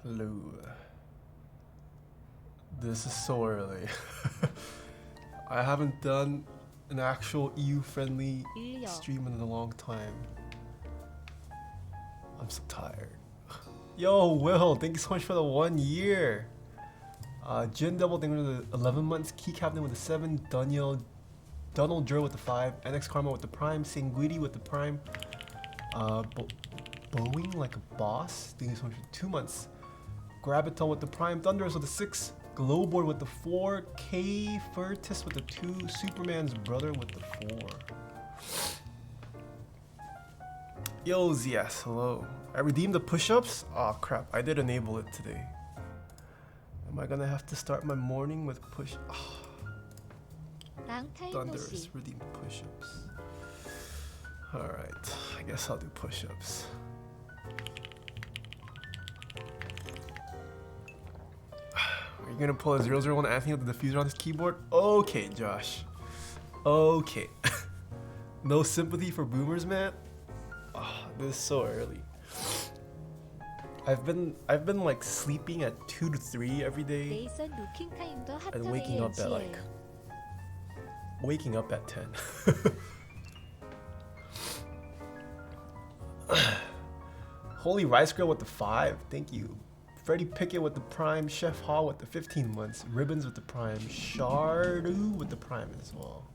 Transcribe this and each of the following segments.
Lube. This is so early. I haven't done an actual EU-friendly stream in a long time. I'm so tired. Yo, Will, thank you so much for the 1 year. Jin Double, thank you for the 11 months. Key Captain with the 7. Daniel, Donald Dre with the 5. NX Karma with the Prime. Sanguidi with the Prime. Boeing like a boss, thank you so much for 2 months. Graviton with the Prime. Thunderous with the 6. Glowboard with the 4. K Furtis with the 2. Superman's brother with the 4. Yo, ZS, hello. I redeemed the push-ups? Aw, crap, I did enable it today. Am I gonna have to start my morning with push? Thunderous, redeem push-ups. Alright, I guess I'll do push-ups. Are you gonna pull a 001 Anthony with the diffuser on his keyboard? Okay, Josh. Okay. No sympathy for boomers, man? This is so early. I've been like sleeping at 2 to 3 every day and waking up at 10. Holy Rice Girl with the 5, thank you. Freddie Pickett with the Prime, Chef Hall with the 15 months, Ribbons with the Prime, Shardu with the Prime as well.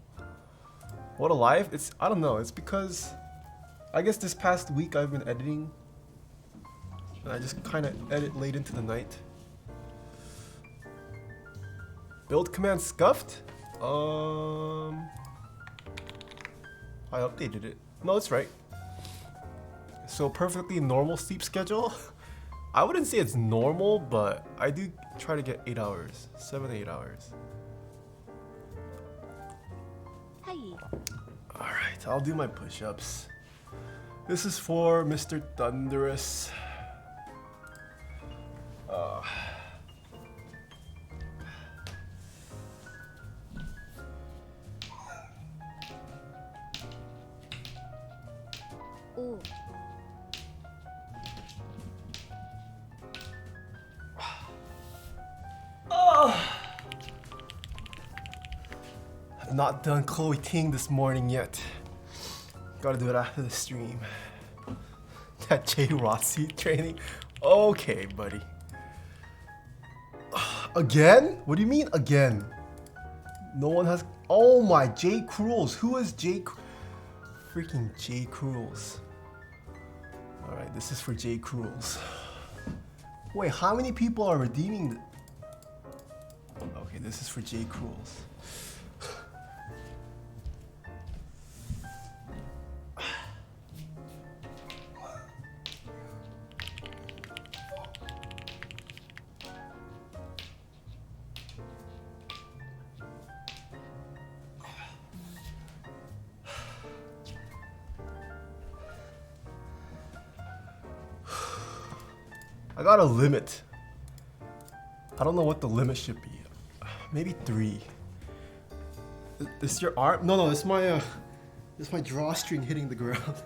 What a life! I don't know, it's because I guess this past week I've been editing and I just kind of edit late into the night. Build command scuffed? I updated it. No, it's right. So perfectly normal sleep schedule? I wouldn't say it's normal, but I do try to get 8 hours. 7 to 8 hours. Hi. Alright, I'll do my push-ups. This is for Mr. Thunderous. Oh. I've not done Chloe Ting this morning yet. Gotta do it after the stream. That J Rossi training? Okay, buddy. Again? What do you mean again? No one has. Oh my, J Cruels. Who is J? Freaking J Cruels. Alright, this is for J Cruels. Wait, how many people are redeeming the. Okay, this is for J Cruels. I got a limit. I don't know what the limit should be. Maybe 3. This your arm? No, this is my drawstring hitting the ground.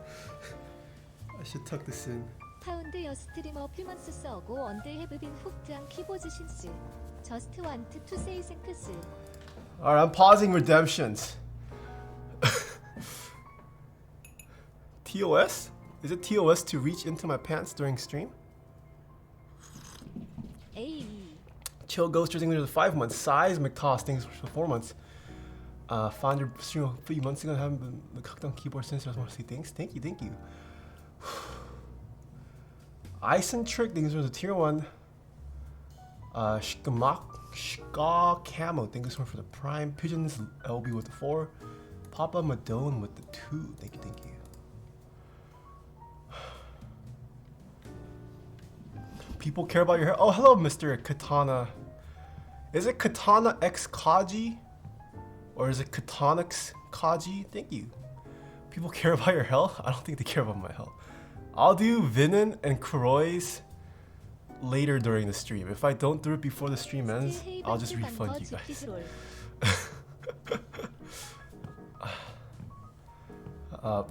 I should tuck this in. 파운드 여 스트리머 필먼스 써고 언제 해브빈 훅장 키보드 신스. Just want to say thanks. Alright, I'm pausing redemptions. TOS? Is it TOS to reach into my pants during stream? Hey. Chill Ghoster, thanks for the 5 months. Size McToss, thanks for 4 months. Found your stream a few months ago and haven't been cooked on keyboard since. I just want to say thanks. Thank you. Icentric, thanks for the tier 1. Shka Camo, thank you so much for the Prime. Pigeons LB with the 4. Papa Madone with the 2. Thank you. People care about your hair. Oh, hello, Mr. Katana. Is it Katana X Kaji? Or is it Katanix Kaji? Thank you. People care about your health? I don't think they care about my health. I'll do Vinin and Kuroi's later during the stream. If I don't do it before the stream ends, I'll just refund you guys.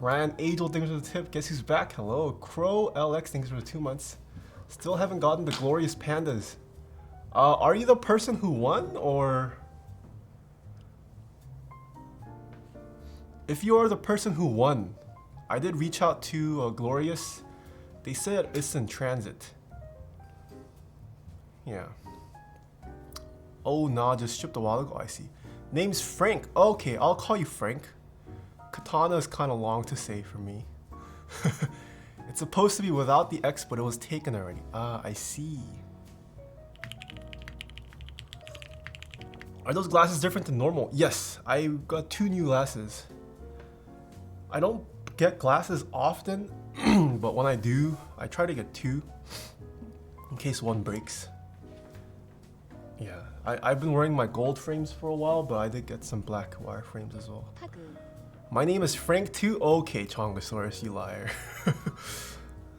Ryan Angel, thanks for the tip. Guess who's back? Hello. Crow LX, thanks for the 2 months. Still haven't gotten the glorious pandas. Are you the person who won, or if you are the person who won, I did reach out to Glorious. They said it's in transit. Yeah. Oh nah, just shipped a while ago. I see. Name's Frank. Okay, I'll call you Frank. Katana is kind of long to say for me. It's supposed to be without the X, but it was taken already. Ah, I see. Are those glasses different than normal? Yes, I got 2 new glasses. I don't get glasses often, but when I do, I try to get 2 in case one breaks. Yeah, I've been wearing my gold frames for a while, but I did get some black wire frames as well. My name is Frank too. Okay, Chongosaurus, you liar.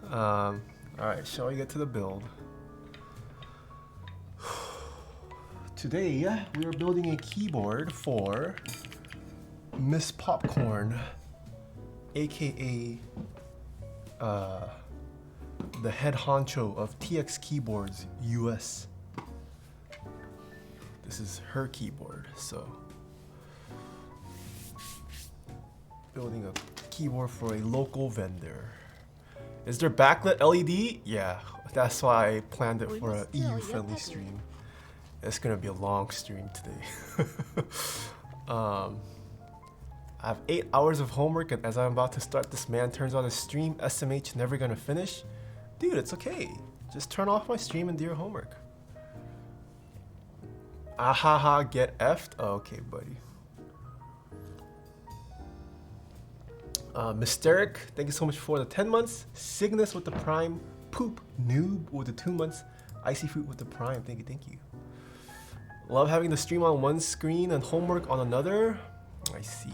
Alright, shall we get to the build? Today, we are building a keyboard for Miss Popcorn, aka the head honcho of TX Keyboards US. This is her keyboard, so building a keyboard for a local vendor. Is there backlit LED? Yeah, that's why I planned it for an EU-friendly stream. It's gonna be a long stream today. I have 8 hours of homework, and as I'm about to start, this man turns on his stream. SMH never gonna finish. Dude, it's okay. Just turn off my stream and do your homework. Ahaha, get effed? Oh, okay, buddy. Mysteric, thank you so much for the 10 months. Cygnus with the prime. Poop Noob with the 2 months. Icy Fruit with the prime. Thank you, thank you. Love having the stream on one screen and homework on another. I see.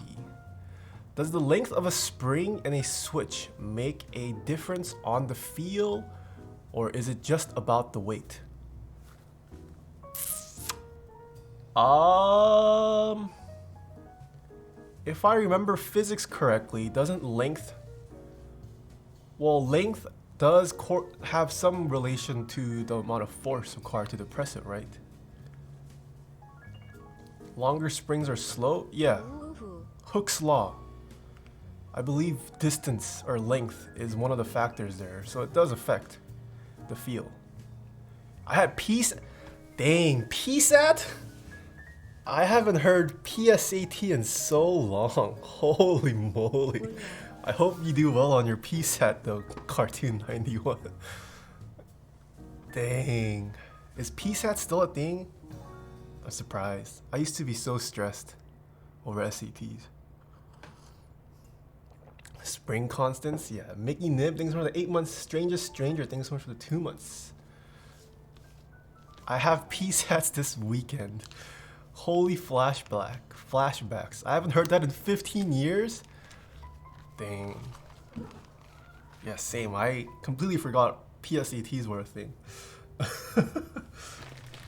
Does the length of a spring and a switch make a difference on the feel, or is it just about the weight? If I remember physics correctly, doesn't length... Well, length does have some relation to the amount of force required to depress it, right? Longer springs are slow? Yeah. Hooke's law. I believe distance or length is one of the factors there, so it does affect the feel. I had Dang, PSAT? I haven't heard PSAT in so long. Holy moly. I hope you do well on your PSAT though, Cartoon 91. Dang. Is PSAT still a thing? I'm surprised. I used to be so stressed over SATs. Spring constants, yeah. Mickey Nib, thanks for the 8 months. Strangest Stranger, thanks so much for the 2 months. I have PSATs this weekend. Holy flashbacks. I haven't heard that in 15 years. Dang. Yeah, same. I completely forgot PSATs were a thing.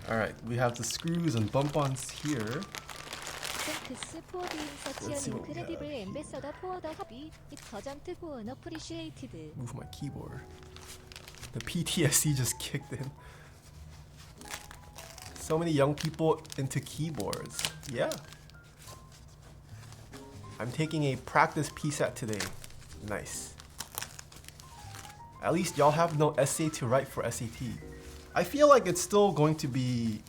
Alright, we have the screws and bump-ons here. Let's see what we have. Move my keyboard. The PTSD just kicked in. So many young people into keyboards. Yeah. I'm taking a practice PSAT today. Nice. At least y'all have no essay to write for SAT. I feel like it's still going to be...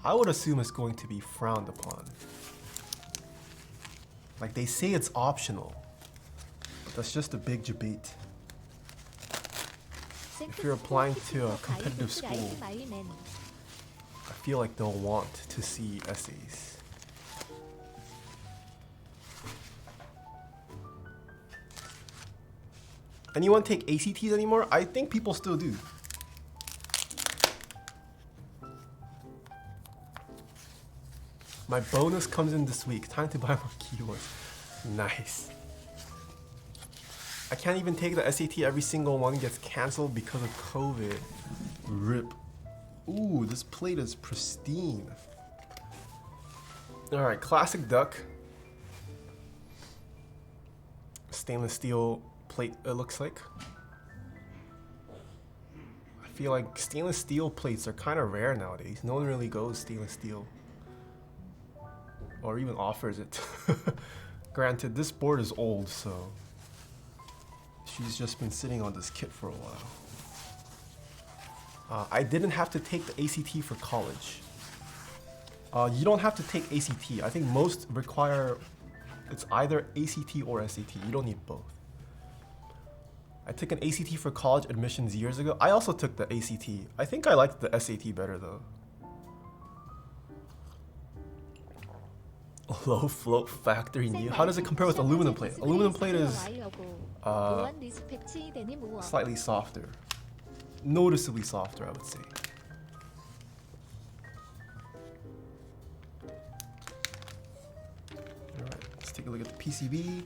I would assume it's going to be frowned upon. Like they say it's optional. But that's just a big debate. If you're applying to a competitive school, I feel like they'll want to see essays. Anyone take ACTs anymore? I think people still do. My bonus comes in this week. Time to buy more keyboards. Nice. I can't even take the SAT. Every single one gets cancelled because of COVID. RIP. Ooh, this plate is pristine. Alright, classic duck. Stainless steel plate, it looks like. feel like stainless steel plates are kind of rare nowadays. No one really goes stainless steel. Or even offers it. Granted, this board is old, so she's just been sitting on this kit for a while. I didn't have to take the ACT for college. You don't have to take ACT. I think most require, it's either ACT or SAT. You don't need both. I took an ACT for college admissions years ago. I also took the ACT. I think I liked the SAT better though. Low float factory new. How does it compare with aluminum plate? Aluminum plate is slightly softer. Noticeably softer, I would say. Alright, let's take a look at the PCB.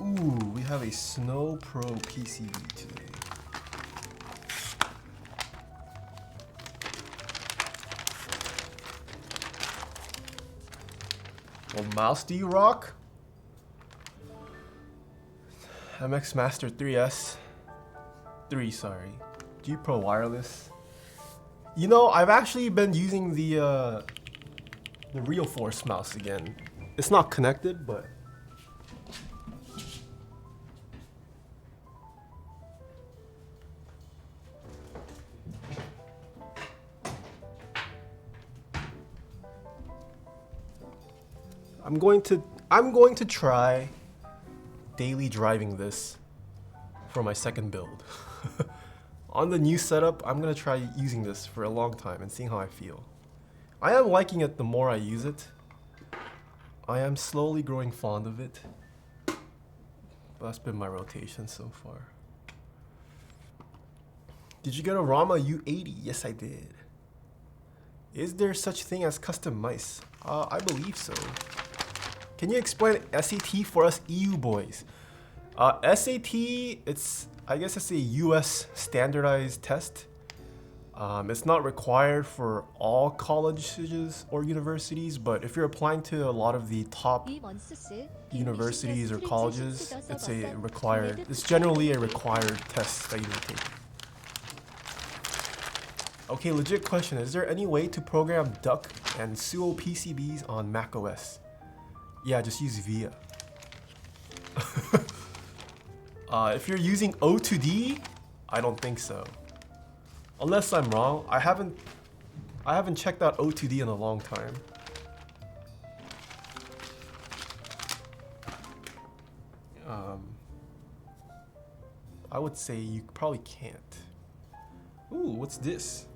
Ooh, we have a Snow Pro PCB today. What mouse do you rock? MX Master 3S. 3, sorry. G Pro Wireless. You know, I've actually been using the Real Force mouse again. It's not connected, but I'm going to try daily driving this for my second build. On the new setup, I'm gonna try using this for a long time and seeing how I feel. I am liking it the more I use it. I am slowly growing fond of it. But that's been my rotation so far. Did you get a Rama U80? Yes, I did. Is there such thing as custom mice? I believe so. Can you explain SAT for us EU boys? SAT, I guess it's a US standardized test. It's not required for all colleges or universities, but if you're applying to a lot of the top universities or colleges, it's generally a required test that you need to take. Okay, legit question. Is there any way to program Duck and Suo PCBs on macOS? Yeah, just use VIA. If you're using O2D, I don't think so. Unless I'm wrong, I haven't checked out O2D in a long time. I would say you probably can't. Ooh, what's this?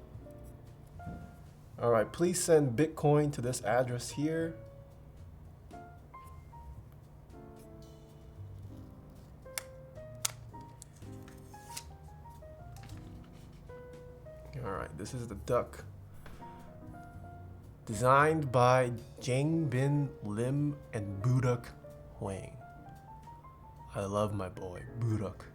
Alright, please send Bitcoin to this address here. Alright, this is the duck. Designed by Jang Bin Lim and Booduck Hwang. I love my boy, Booduck.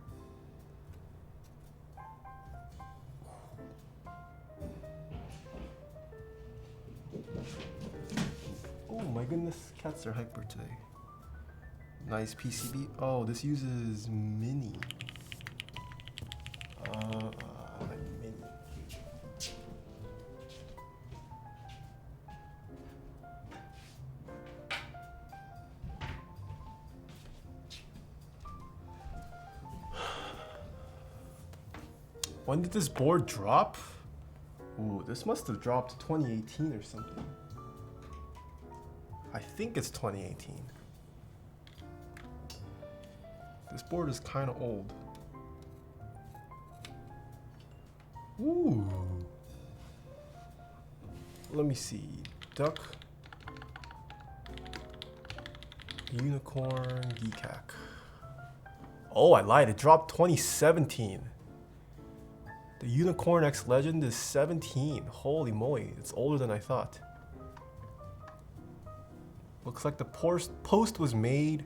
Oh my goodness, cats are hyper today. Nice PCB. Oh, this uses mini. Mini. When did this board drop? Ooh, this must have dropped 2018 or something. I think it's 2018. This board is kind of old. Ooh. Let me see. Duck. Unicorn. Keycaps. Oh, I lied. It dropped 2017. The Unicorn X Legend is 17. Holy moly. It's older than I thought. Looks like the post was made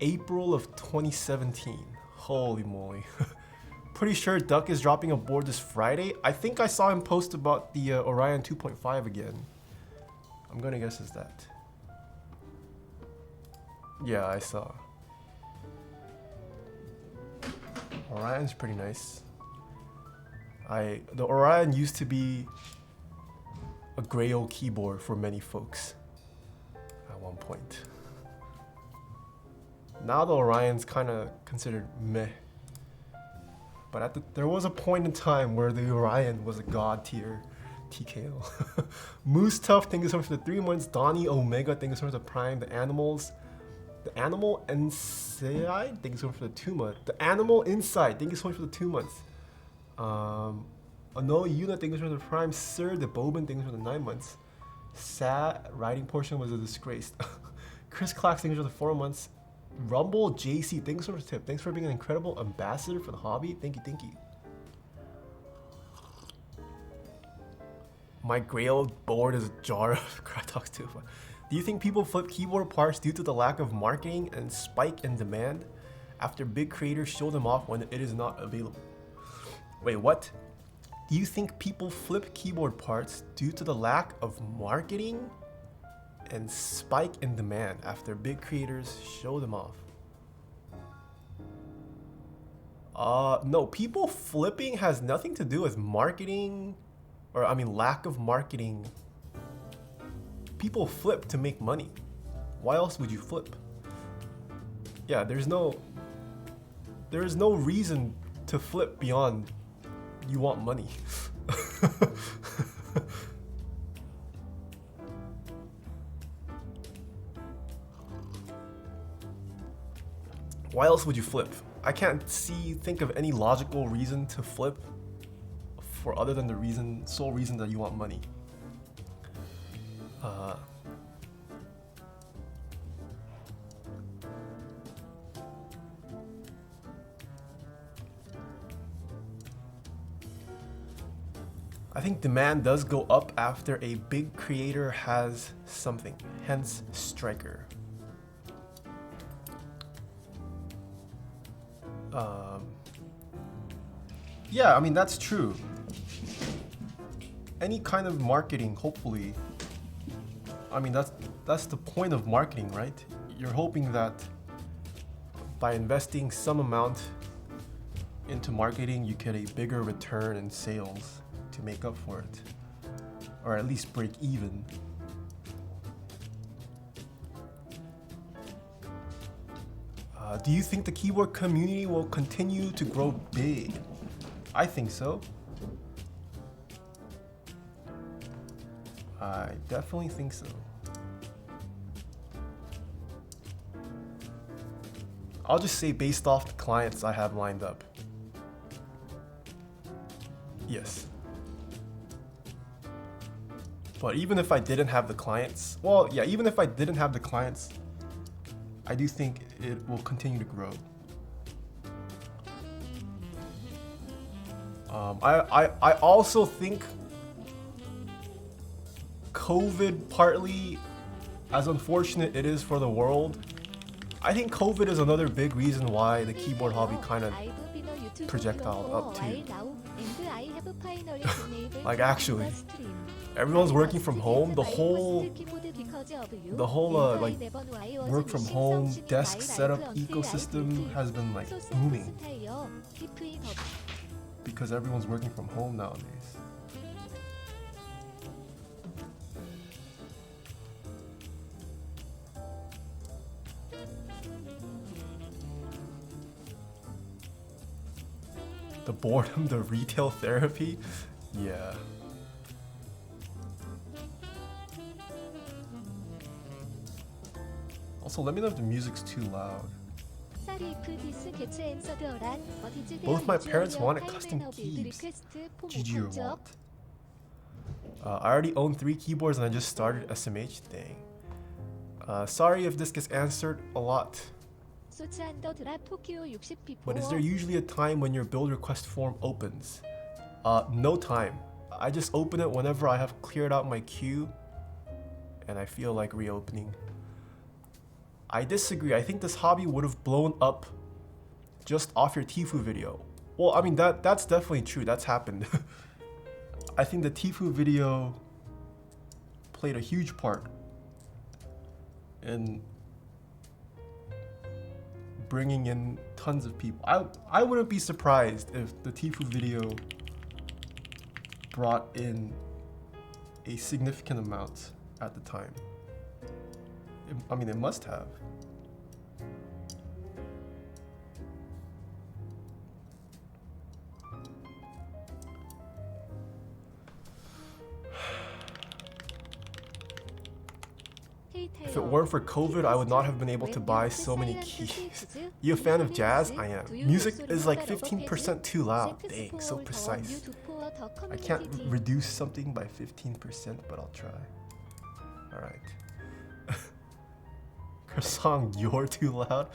April of 2017. Holy moly. Pretty sure Duck is dropping a board this Friday. I think I saw him post about the Orion 2.5 again. I'm gonna guess it's that. Yeah, I saw. Orion's pretty nice. The Orion used to be a Grail keyboard for many folks at one point. Now the Orion's kind of considered meh. But there was a point in time where the Orion was a god tier TKO. Moose Tough, thank you so much for the 3 months. Donnie Omega, thank you so much for the Prime. The Animal Inside, thank you so much for the 2 months. The Animal Inside, thank you so much for the 2 months. Ano Yuna, thank you so much for the Prime. Sir, the Bobin, thank you for the 9 months. Sad writing portion was a disgrace. Chris Clax, thank you for the 4 months. Rumble JC, thanks for the tip. Thanks for being an incredible ambassador for the hobby. Thank you, thank you. My Grail board is a jar of Kratox too. Do you think people flip keyboard parts due to the lack of marketing and spike in demand after big creators show them off when it is not available? Wait, what? Do you think people flip keyboard parts due to the lack of marketing and spike in demand after big creators show them off? No, people flipping has nothing to do with marketing, or I mean lack of marketing. People flip to make money. Why else would you flip? Yeah, there is no reason to flip beyond you want money. Why else would you flip? I can't think of any logical reason to flip for other than the sole reason that you want money. I think demand does go up after a big creator has something, hence Striker. Yeah, I mean, that's true. Any kind of marketing, hopefully, I mean, that's the point of marketing, right? You're hoping that by investing some amount into marketing, you get a bigger return in sales to make up for it, or at least break even. Do you think the keyboard community will continue to grow big? I think so. I definitely think so. I'll just say based off the clients I have lined up. Yes. But even if I didn't have the clients, well, yeah, even if I didn't have the clients, I do think it will continue to grow. I also think COVID, partly as unfortunate it is for the world, I think COVID is another big reason why the keyboard hobby kind of projectiled up too. Like actually, everyone's working from home. The whole like work from home desk setup ecosystem has been like booming because everyone's working from home nowadays. The boredom, the retail therapy, yeah. Also, let me know if the music's too loud. Both my parents wanted custom keys. GG or what? I already own 3 keyboards and I just started SMH thing. Sorry if this gets answered a lot. But is there usually a time when your build request form opens? No time. I just open it whenever I have cleared out my queue and I feel like reopening. I disagree. I think this hobby would have blown up just off your Tfue video. Well, I mean, that's definitely true. That's happened. I think the Tfue video played a huge part in bringing in tons of people. I wouldn't be surprised if the Tfue video brought in a significant amount at the time. I mean, it must have. If it weren't for COVID, I would not have been able to buy so many keys. You a fan of jazz? I am. Music is like 15% too loud. Dang, so precise. I can't reduce something by 15%, but I'll try. Alright. Song, you're too loud.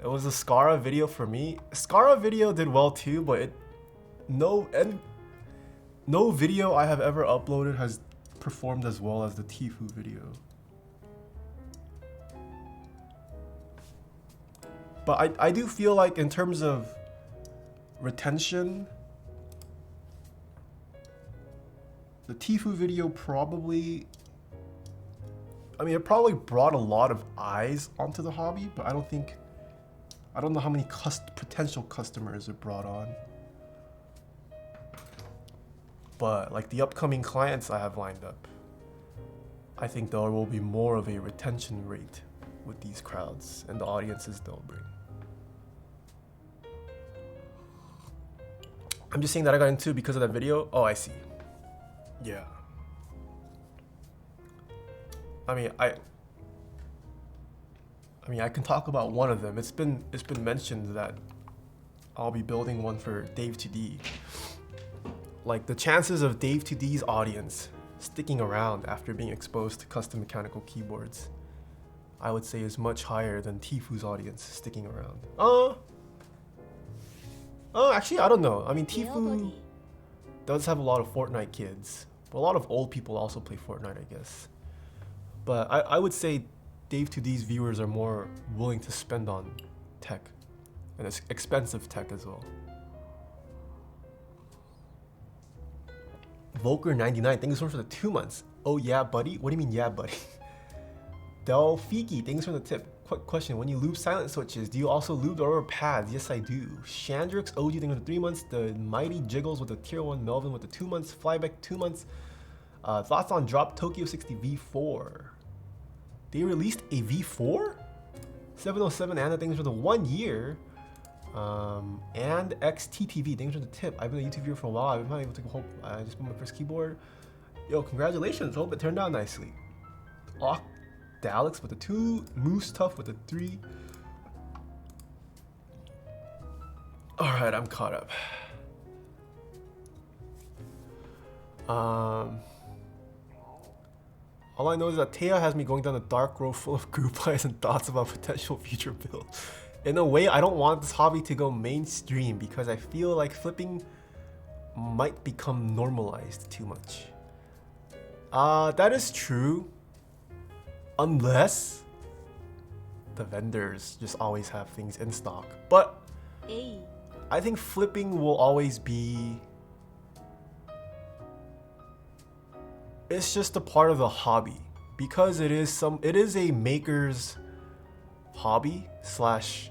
It was a Skara video for me. Skara video did well too, but no video I have ever uploaded has performed as well as the Tfue video. But I do feel like in terms of retention, the Tfue video probably, I mean, it probably brought a lot of eyes onto the hobby, but I don't know how many potential customers it brought on. But like the upcoming clients I have lined up, I think there will be more of a retention rate with these crowds and the audiences they'll bring. I'm just saying that I got into it because of that video. Oh, I see. Yeah. I mean, I can talk about one of them. It's been mentioned that I'll be building one for Dave 2D. Like the chances of Dave 2D's audience sticking around after being exposed to custom mechanical keyboards, I would say is much higher than Tfue's audience sticking around. Actually, I don't know. I mean, Tfue does have a lot of Fortnite kids, but a lot of old people also play Fortnite, I guess. But I would say Dave 2D's viewers are more willing to spend on tech, and it's expensive tech as well. Volker99, thanks for the 2 months. Oh yeah, buddy? What do you mean, yeah, buddy? Delfiki, thanks for the tip. Quick question, when you lube silent switches, do you also lube the rubber pads? Yes, I do. Chandrix, OG, thanks for the 3 months. The Mighty Jiggles with the tier 1, Melvin with the 2 months. Flyback, 2 months. Thoughts on Drop Tokyo 60 V4? They released a V4? 707 Anna, thanks for the 1 year. And XTTV, thanks for the tip. I've been a YouTube viewer for a while. I've been able to hope. I just bought my first keyboard. Yo, congratulations. Hope it turned out nicely. Daleks with the 2, Moose Tough with the 3. Alright, I'm caught up. All I know is that Taeha has me going down a dark road full of group eyes and thoughts about potential future builds. In a way, I don't want this hobby to go mainstream because I feel like flipping might become normalized too much. That is true. Unless the vendors just always have things in stock. But I think flipping will always be... It's just a part of the hobby. Because it is a maker's hobby slash...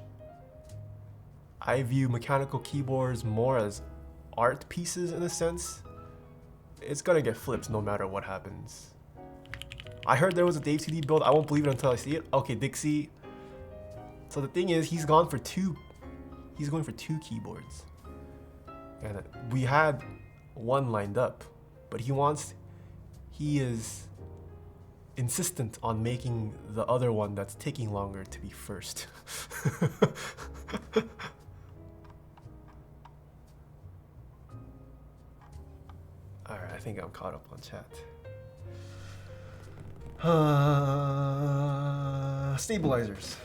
I view mechanical keyboards more as art pieces in a sense. It's gonna get flipped no matter what happens. I heard there was a Dave 2D build. I won't believe it until I see it. Okay, Dixie. So the thing is, he's going for two keyboards. And we had one lined up, but he is insistent on making the other one that's taking longer to be first. Alright, I think I'm caught up on chat. Stabilizers.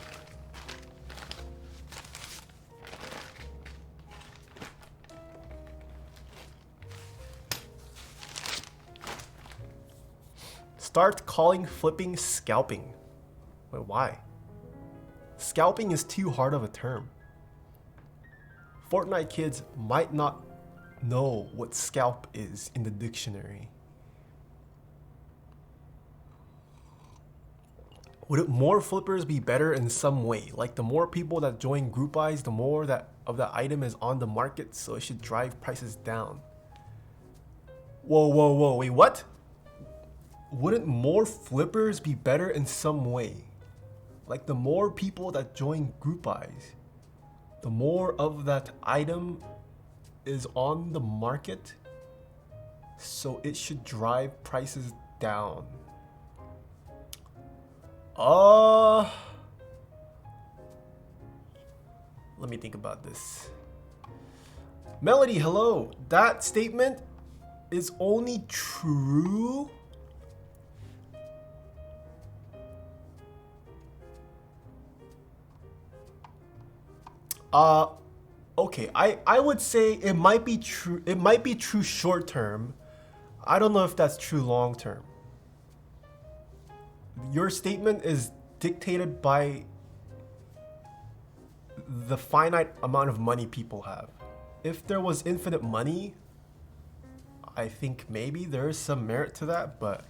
Start calling flipping scalping. Wait, why? Scalping is too hard of a term. Fortnite kids might not know what scalp is in the dictionary. Would more flippers be better in some way? Like the more people that join group buys, the more that of that item is on the market, so it should drive prices down. Whoa, wait, what? Wouldn't more flippers be better in some way? Like the more people that join group buys, the more of that item is on the market, so it should drive prices down. Let me think about this. Melody, hello. That statement is only true okay, I would say it might be true. It might be true short term. I don't know if that's true long term. Your statement is dictated by the finite amount of money people have. If there was infinite money, I think maybe there is some merit to that, but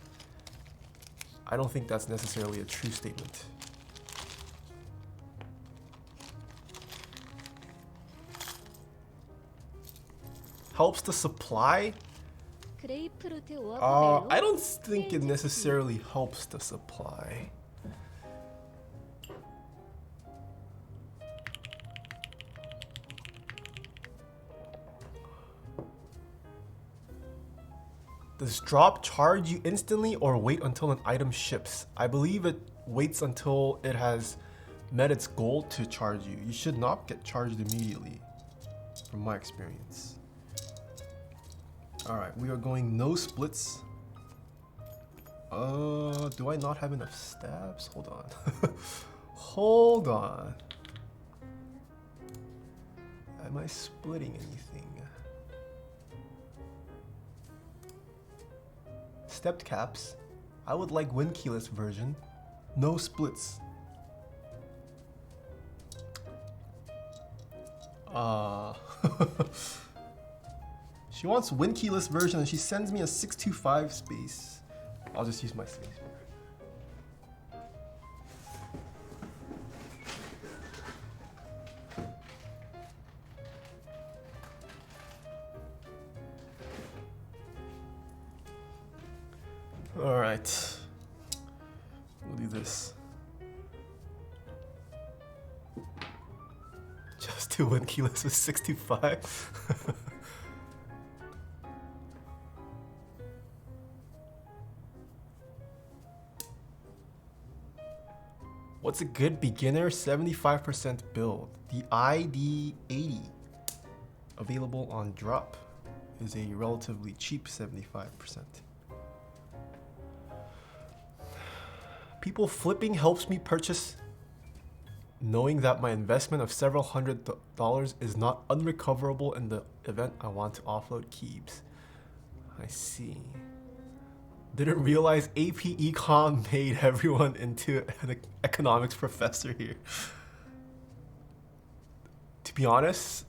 I don't think that's necessarily a true statement. Helps the supply? I don't think it necessarily helps the supply. Does drop charge you instantly or wait until an item ships? I believe it waits until it has met its goal to charge you. You should not get charged immediately, from my experience. Alright, we are going no splits. Do I not have enough stabs? Hold on. Hold on. Am I splitting anything? Stepped caps. I would like win keyless version. No splits. She wants win keyless version and she sends me a 625 space. I'll just use my space bar. Alright. We'll do this. Just to win keyless with 625. What's a good beginner 75% build? The ID80 available on drop is a relatively cheap 75%. People flipping helps me purchase knowing that my investment of several $100s is not unrecoverable in the event I want to offload keeps. I see. Didn't realize AP Econ made everyone into an economics professor here. To be honest,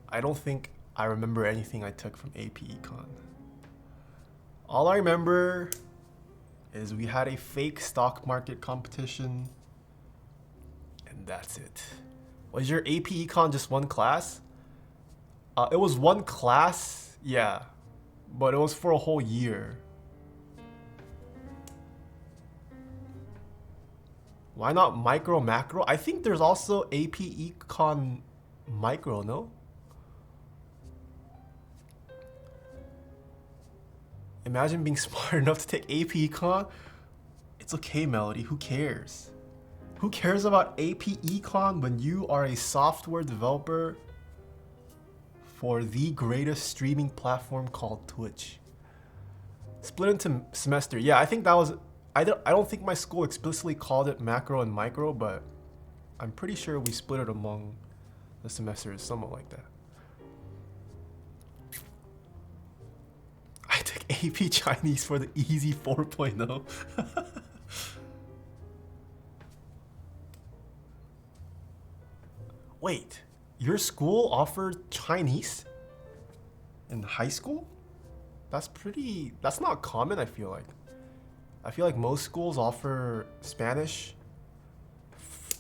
I don't think I remember anything I took from AP Econ. All I remember is we had a fake stock market competition, and that's it. Was your AP Econ just one class? It was one class, yeah. But it was for a whole year. Why not micro macro? I think there's also AP Econ micro, no? Imagine being smart enough to take AP Econ. It's okay, Melody, who cares? Who cares about AP Econ when you are a software developer for the greatest streaming platform called Twitch? Split into semester. Yeah, I think that was, I don't think my school explicitly called it macro and micro, but I'm pretty sure we split it among the semesters, somewhat like that. I took AP Chinese for the easy 4.0. Wait. Your school offered Chinese in high school? That's not common, I feel like. I feel like most schools offer Spanish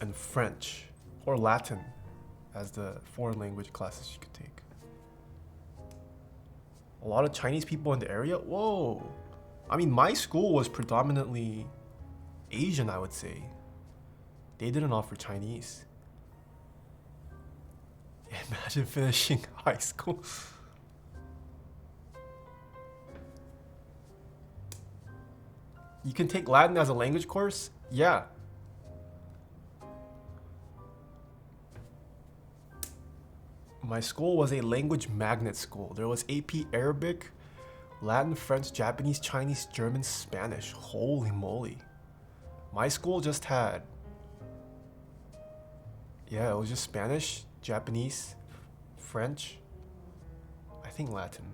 and French or Latin as the foreign language classes you could take. A lot of Chinese people in the area? Whoa. I mean, my school was predominantly Asian, I would say. They didn't offer Chinese. Imagine finishing high school. You can take Latin as a language course? Yeah. My school was a language magnet school. There was AP Arabic, Latin, French, Japanese, Chinese, German, Spanish. Holy moly. My school just had... Yeah, it was just Spanish, Japanese, French, I think Latin.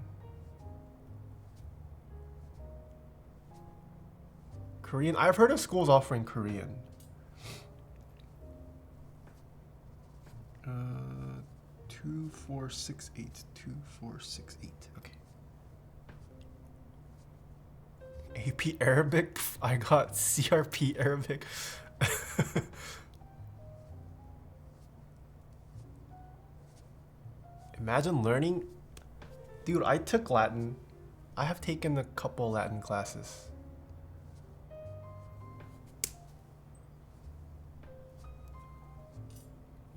Korean, I've heard of schools offering Korean. 2468, 2468, okay. AP Arabic, I got CRP Arabic. Imagine learning. Dude, I took Latin. I have taken a couple Latin classes.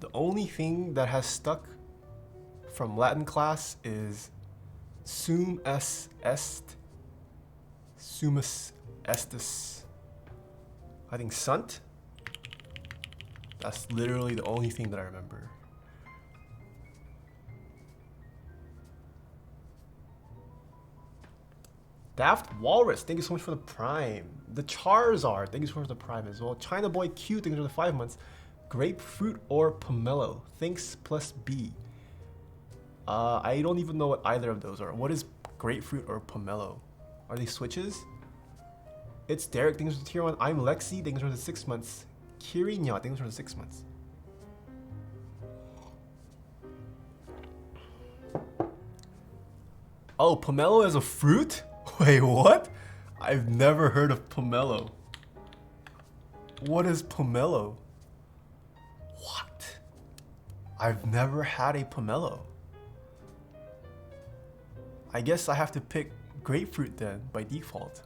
The only thing that has stuck from Latin class is sum est, sumus estis. I think sunt. That's literally the only thing that I remember. Daft Walrus, thank you so much for the Prime. The Charizard, thank you so much for the Prime as well. China Boy Q, thank you for the 5 months. Grapefruit or pomelo? Thanks plus B. I don't even know what either of those are. What is grapefruit or pomelo? Are they switches? It's Derek, thanks for the tier 1. I'm Lexi, thanks for the 6 months. Kirinya, thanks for the 6 months. Oh, pomelo is a fruit? Wait, what? I've never heard of pomelo. What is pomelo? What? I've never had a pomelo. I guess I have to pick grapefruit then, by default.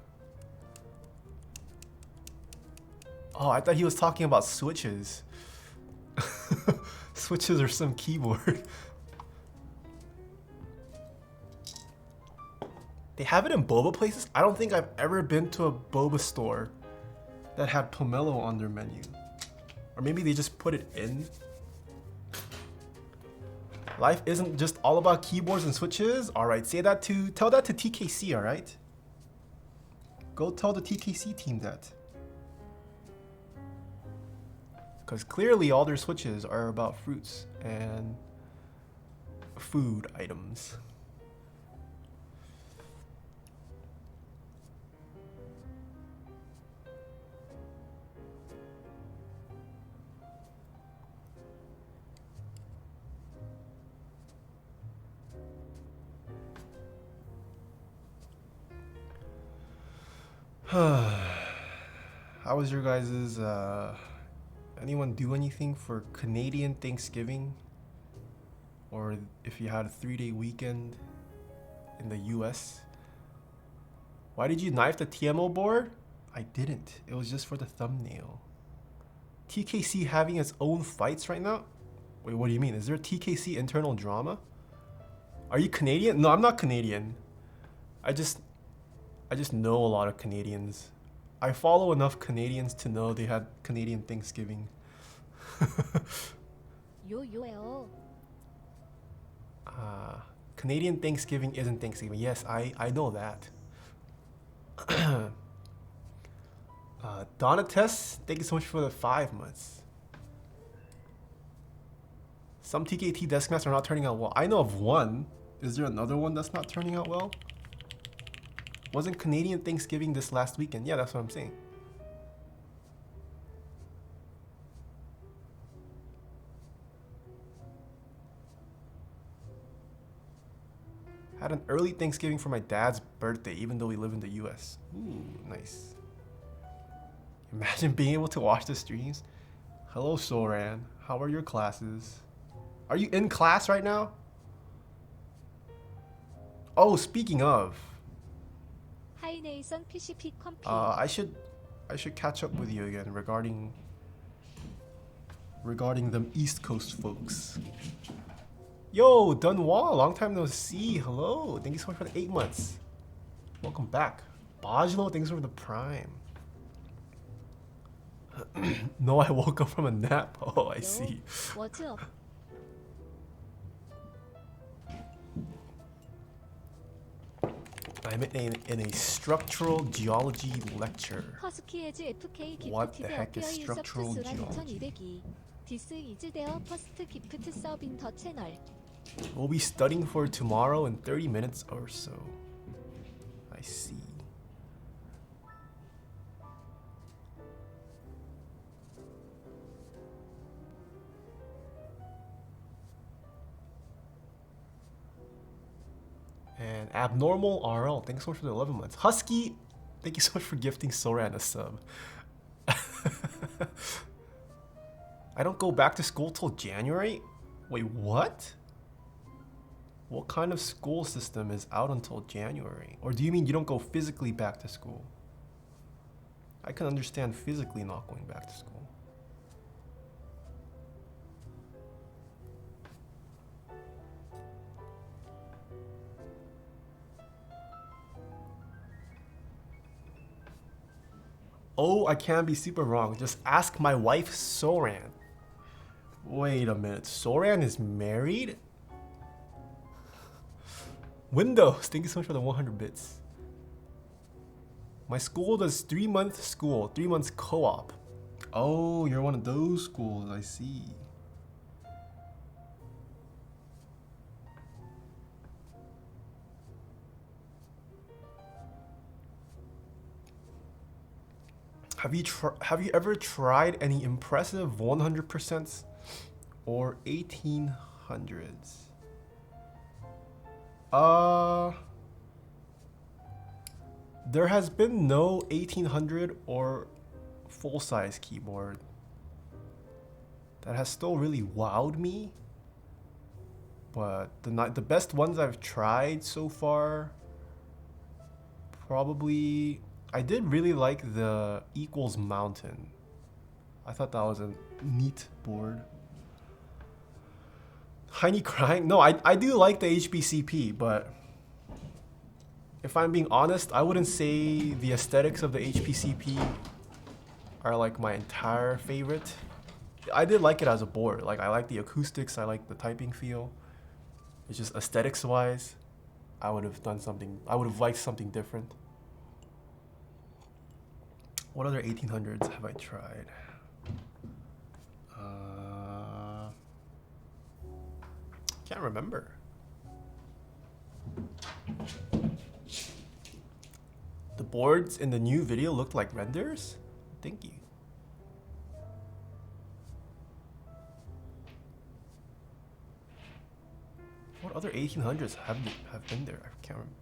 Oh, I thought he was talking about switches. Switches are some keyboard. They have it in boba places? I don't think I've ever been to a boba store that had pomelo on their menu. Or maybe they just put it in. Life isn't just all about keyboards and switches. Alright, tell that to TKC, alright? Go tell the TKC team that. Because clearly all their switches are about fruits and food items. How was your guys's, anyone do anything for Canadian Thanksgiving? Or if you had a 3-day weekend in the US? Why did you knife the TMO board? I didn't. It was just for the thumbnail. TKC having its own fights right now? Wait, what do you mean? Is there a TKC internal drama? Are you Canadian? No, I'm not Canadian. I just know a lot of Canadians. I follow enough Canadians to know they had Canadian Thanksgiving. Canadian Thanksgiving isn't Thanksgiving. Yes, I know that. Donates, thank you so much for the 5 months. Some TKT desk mats are not turning out well. I know of one. Is there another one that's not turning out well? Wasn't Canadian Thanksgiving this last weekend? Yeah, that's what I'm saying. Had an early Thanksgiving for my dad's birthday, even though we live in the US. Ooh, nice. Imagine being able to watch the streams. Hello, Soran. How are your classes? Are you in class right now? Oh, speaking of, 하이네이선 PCP 컴피. I should catch up with you again regarding them East Coast folks. Yo, Dunwall, long time no see. Hello, thank you so much for the 8 months. Welcome back. Bajlo, thanks for the prime. No, I woke up from a nap. Oh, I see. What's up? I'm in a structural geology lecture. 허스키에즈 FK What 기프트 the heck is structural geology? 2200. This is their first gift sub in the channel. We'll be studying for tomorrow in 30 minutes or so. I see. And Abnormal RL, thanks so much for the 11 months. Husky, thank you so much for gifting Soran a sub. I don't go back to school till January? Wait, what? What kind of school system is out until January? Or do you mean you don't go physically back to school? I can understand physically not going back to school. Oh, I can't be super wrong. Just ask my wife, Soran. Wait a minute. Soran is married? Windows, thank you so much for the 100 bits. My school does 3 months school, 3 months co-op. Oh, you're one of those schools, I see. Have you ever tried any impressive 100% or 1800s? There has been no 1800 or full-size keyboard that has still really wowed me. But the best ones I've tried so far, probably, I did really like the Equals Mountain. I thought that was a neat board. Heine crying? No, I do like the HBCP, but if I'm being honest, I wouldn't say the aesthetics of the HPCP are like my entire favorite. I did like it as a board. Like, I like the acoustics, I like the typing feel. It's just aesthetics wise, I would have liked something different. What other 1800s have I tried? Can't remember. The boards in the new video looked like renders? Thank you. What other 1800s have been there? I can't remember.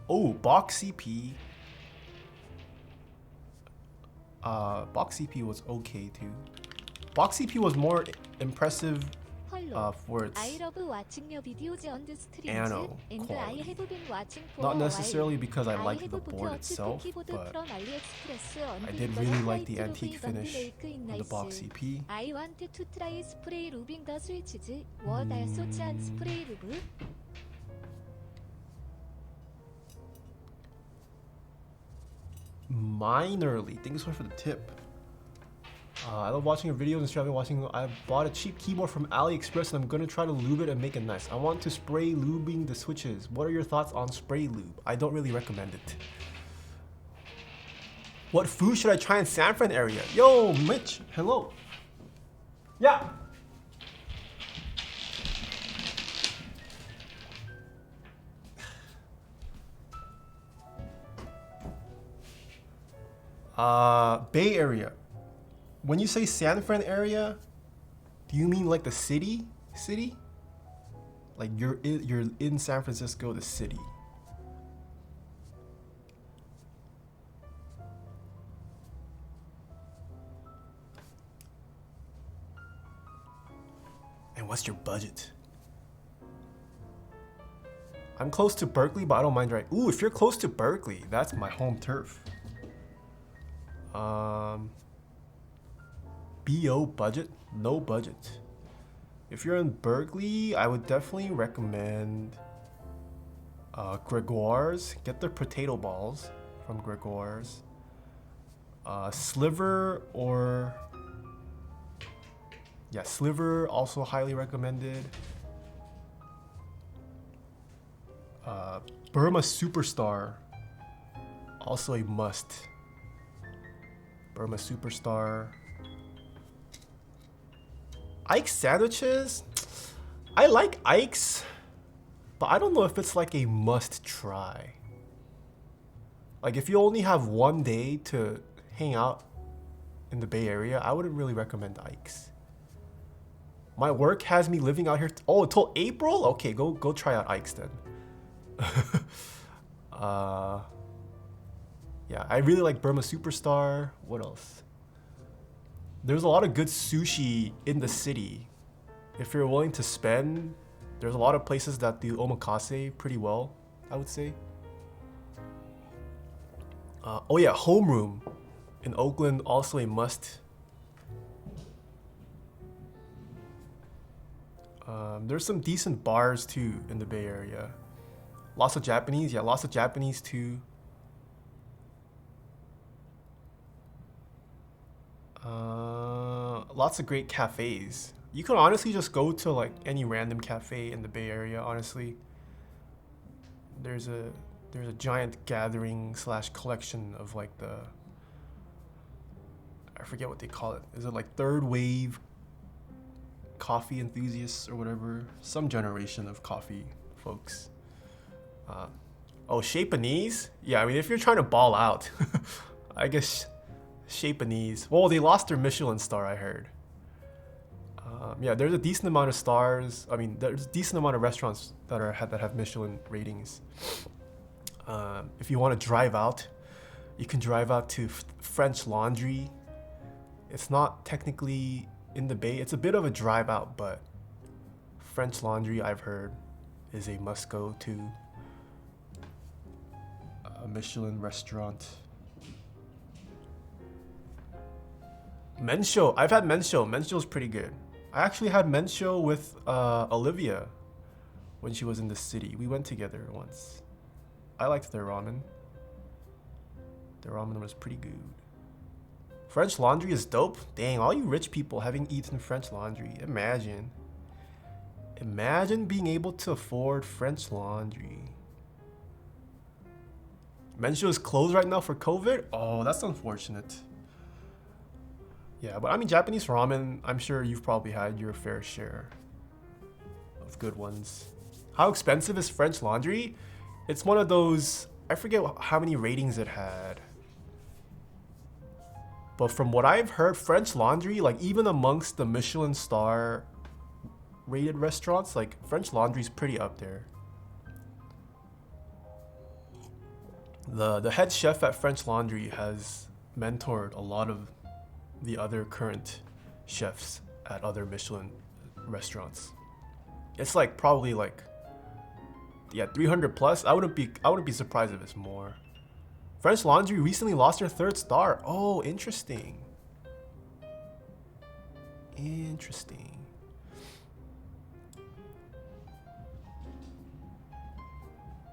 Oh, Box CP. Box CP was okay too. Box CP was more impressive for its I love watching your videos on the streams Ano and I quality. have been watching for Not a necessarily while. because I I liked have the bought board a itself, keyboard but from AliExpress I on did the really like the Vtubing antique finish make of the nice. Box CP. I wanted to try spray lubing the switches. What are thoughts on spray lube? Minorly. Thank you so much for the tip. I love watching your videos and streaming. I bought a cheap keyboard from AliExpress and I'm gonna try to lube it and make it nice. I want to spray lubing the switches. What are your thoughts on spray lube? I don't really recommend it. What food should I try in San Fran area? Yo, Mitch, hello. Yeah. Bay Area. When you say San Fran area, do you mean like the city? City? Like you're in San Francisco, the city. And what's your budget? I'm close to Berkeley, but I don't mind driving. Ooh, if you're close to Berkeley, that's my home turf. BO budget? No budget. If you're in Berkeley, I would definitely recommend Gregoire's. Get the potato balls from Gregoire's. Sliver or... Yeah, Sliver, also highly recommended. Burma Superstar, also a must. Burma Superstar. Ike's sandwiches? I like Ike's, but I don't know if it's like a must try. Like if you only have one day to hang out in the Bay Area, I wouldn't really recommend Ike's. My work has me living out here. Oh, until April? Okay, go try out Ike's then. Yeah, I really like Burma Superstar. What else? There's a lot of good sushi in the city. If you're willing to spend, there's a lot of places that do omakase pretty well, I would say. Oh yeah, Homeroom in Oakland, also a must. There's some decent bars too in the Bay Area. Lots of Japanese, yeah, lots of Japanese too. Lots of great cafes. You can honestly just go to like any random cafe in the Bay Area, honestly. There's a giant gathering / collection of like the, I forget what they call it. Is it like third wave coffee enthusiasts or whatever? Some generation of coffee folks. Oh, Japanese? Yeah, I mean, if you're trying to ball out, I guess Japanese. Well, they lost their Michelin star, I heard. Yeah, there's a decent amount of stars. I mean, there's a decent amount of restaurants that have Michelin ratings. If you want to drive out, you can drive out to French Laundry. It's not technically in the Bay. It's a bit of a drive out, but French Laundry, I've heard, is a must go to. A Michelin restaurant. Men's Show. I've had Men's Show. Men's Show's pretty good. I actually had Men's Show with Olivia when she was in the city. We went together once. I liked their ramen. Their ramen was pretty good. French Laundry is dope. Dang, all you rich people having eaten French Laundry. Imagine. Imagine being able to afford French Laundry. Men's Show is closed right now for COVID? Oh, that's unfortunate. Yeah, but I mean, Japanese ramen, I'm sure you've probably had your fair share of good ones. How expensive is French Laundry? It's one of those, I forget how many ratings it had. But from what I've heard, French Laundry, like even amongst the Michelin star rated restaurants, like French Laundry's pretty up there. The head chef at French Laundry has mentored a lot of the other current chefs at other Michelin restaurants. It's like probably like, yeah, 300 plus. I wouldn't be surprised if it's more. French Laundry recently lost their 3rd star. Oh, interesting. Interesting.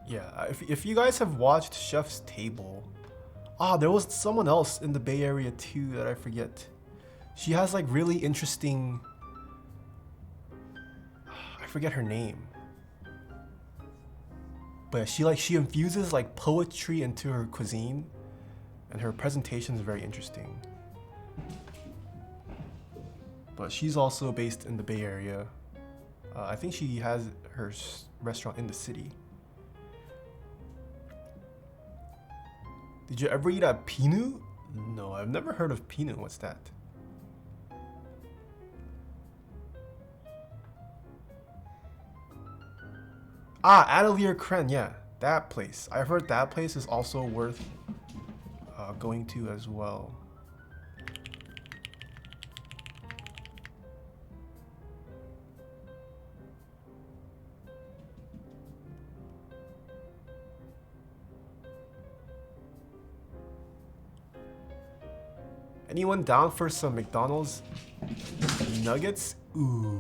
Yeah, if you guys have watched Chef's Table, there was someone else in the Bay Area too that I forget. She has like really interesting, I forget her name. But she infuses like poetry into her cuisine, and her presentation is very interesting. But she's also based in the Bay Area. I think she has her restaurant in the city. Did you ever eat at Pinu? No, I've never heard of Pinu. What's that? Atelier Kren, yeah, that place. I've heard that place is also worth going to as well. Anyone down for some McDonald's nuggets? Ooh.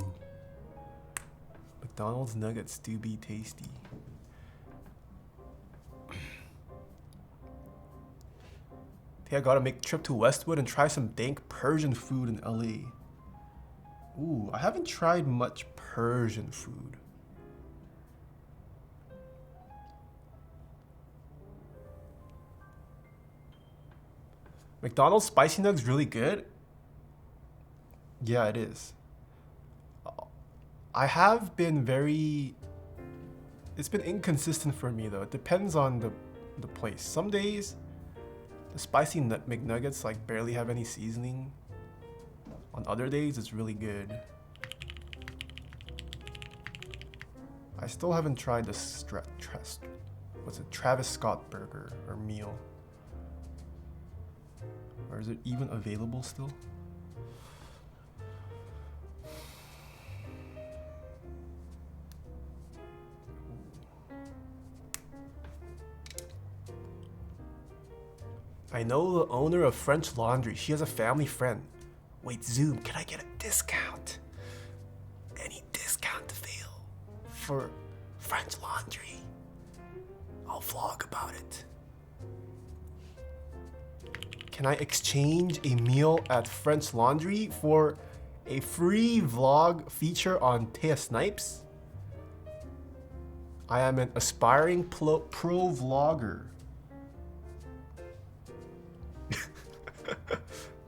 McDonald's nuggets do be tasty. Hey, I gotta make a trip to Westwood and try some dank Persian food in LA. Ooh, I haven't tried much Persian food. McDonald's spicy nugs really good? Yeah, it is. I have been it's been inconsistent for me though. It depends on the place. Some days the spicy McNuggets like barely have any seasoning. On other days it's really good. I still haven't tried the Travis Scott burger or meal. Or is it even available still? I know the owner of French Laundry. She has a family friend. Wait, Zoom, can I get a discount? Any discount available for French Laundry? I'll vlog about it. Can I exchange a meal at French Laundry for a free vlog feature on Taeha Snipes? I am an aspiring pro vlogger.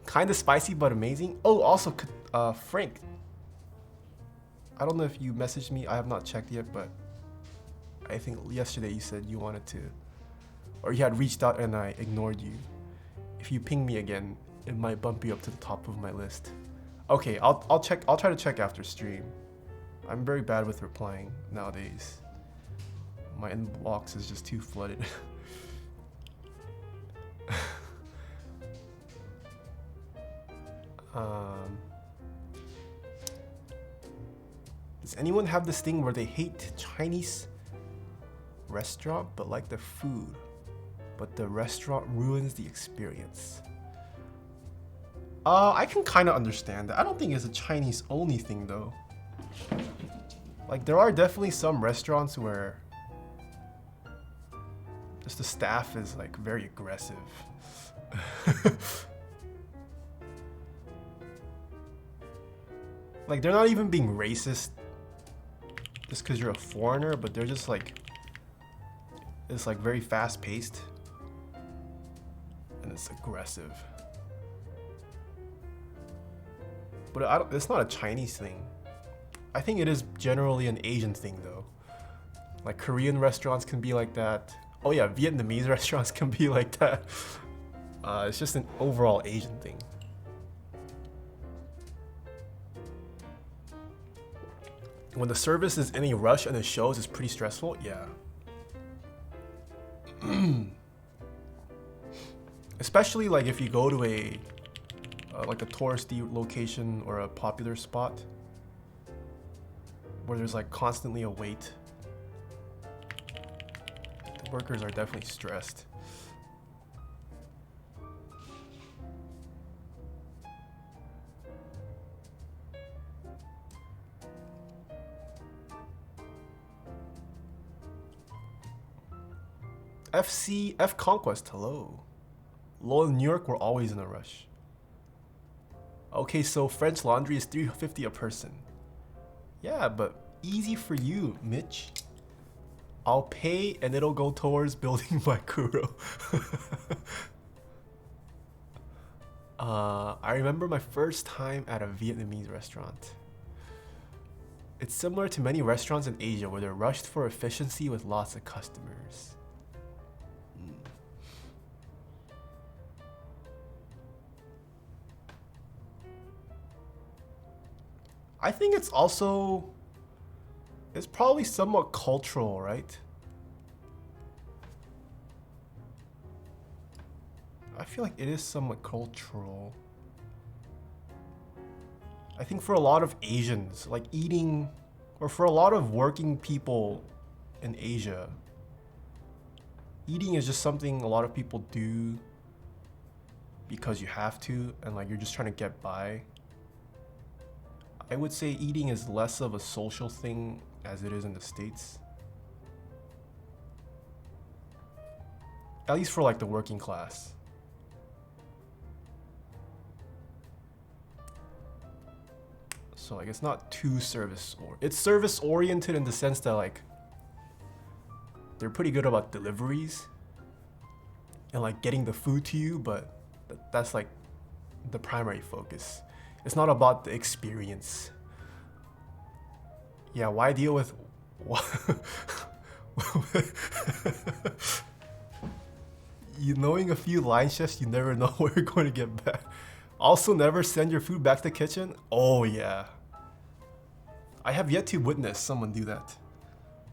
Kinda spicy but amazing. Oh, also, Frank. I don't know if you messaged me. I have not checked yet, but I think yesterday you said you wanted to, or you had reached out and I ignored you. If you ping me again, it might bump you up to the top of my list. Okay, I'll check. I'll try to check after stream. I'm very bad with replying nowadays. My inbox is just too flooded. Does anyone have this thing where they hate Chinese restaurant but like the food, but the restaurant ruins the experience? I can kind of understand that. I don't think it's a Chinese only thing though. Like there are definitely some restaurants where just the staff is like very aggressive. Like they're not even being racist just because you're a foreigner, but they're just like, it's like very fast paced and it's aggressive. But it's not a Chinese thing. I think it is generally an Asian thing though. Like Korean restaurants can be like that. Oh yeah, Vietnamese restaurants can be like that. It's just an overall Asian thing. When the service is in a rush and the shows is pretty stressful, yeah. Especially like if you go to a like a touristy location or a popular spot where there's like constantly a wait. The workers are definitely stressed. F Conquest, hello. Lol, in New York, we're always in a rush. Okay, so French Laundry is $3.50 a person. Yeah, but easy for you, Mitch. I'll pay and it'll go towards building my Kuro. I remember my first time at a Vietnamese restaurant. It's similar to many restaurants in Asia where they're rushed for efficiency with lots of customers. I think it's probably somewhat cultural, right? I feel like it is somewhat cultural. I think for a lot of Asians, like eating, or for a lot of working people in Asia, eating is just something a lot of people do. because you have to and like you're just trying to get by, I would say eating is less of a social thing as it is in the States. At least for like the working class. So like it's not too it's service oriented in the sense that like they're pretty good about deliveries and like getting the food to you, but that's like the primary focus. It's not about the experience. Yeah, why deal with you knowing a few line chefs, you never know where you're going to get back. Also, never send your food back to the kitchen. Oh yeah, I have yet to witness someone do that,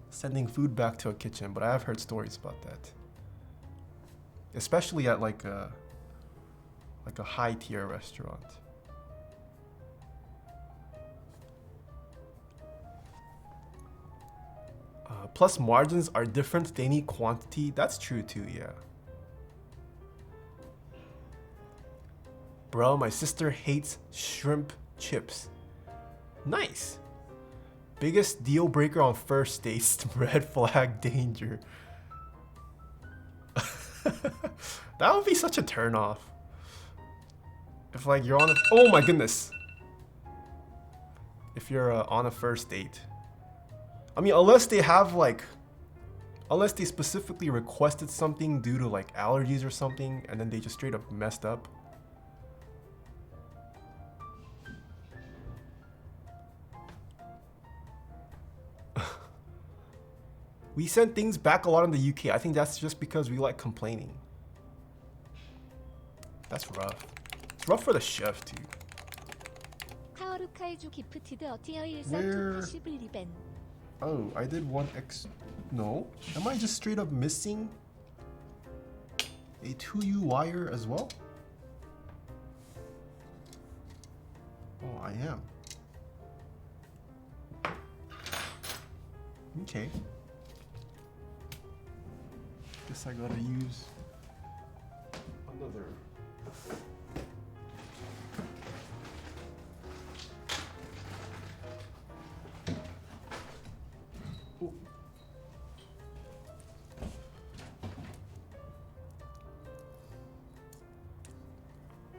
sending food back to a kitchen, but I have heard stories about that, especially at like a high tier restaurant. Plus margins are different, they need quantity. That's true too, yeah. Bro, my sister hates shrimp chips. Nice. Biggest deal breaker on first dates, red flag danger. That would be such a turn off. If like you're on a, oh my goodness. If you're on a first date. I mean, unless they have like, unless they specifically requested something due to like allergies or something, and then they just straight up messed up. We send things back a lot in the UK. I think that's just because we like complaining. That's rough. It's rough for the chef too. Where? Oh, I did 1x. No? Am I just straight up missing a 2U wire as well? Oh, I am. Okay. Guess I gotta use another. Oh.